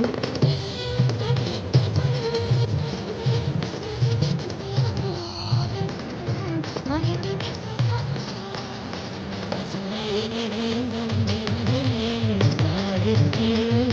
Thank you.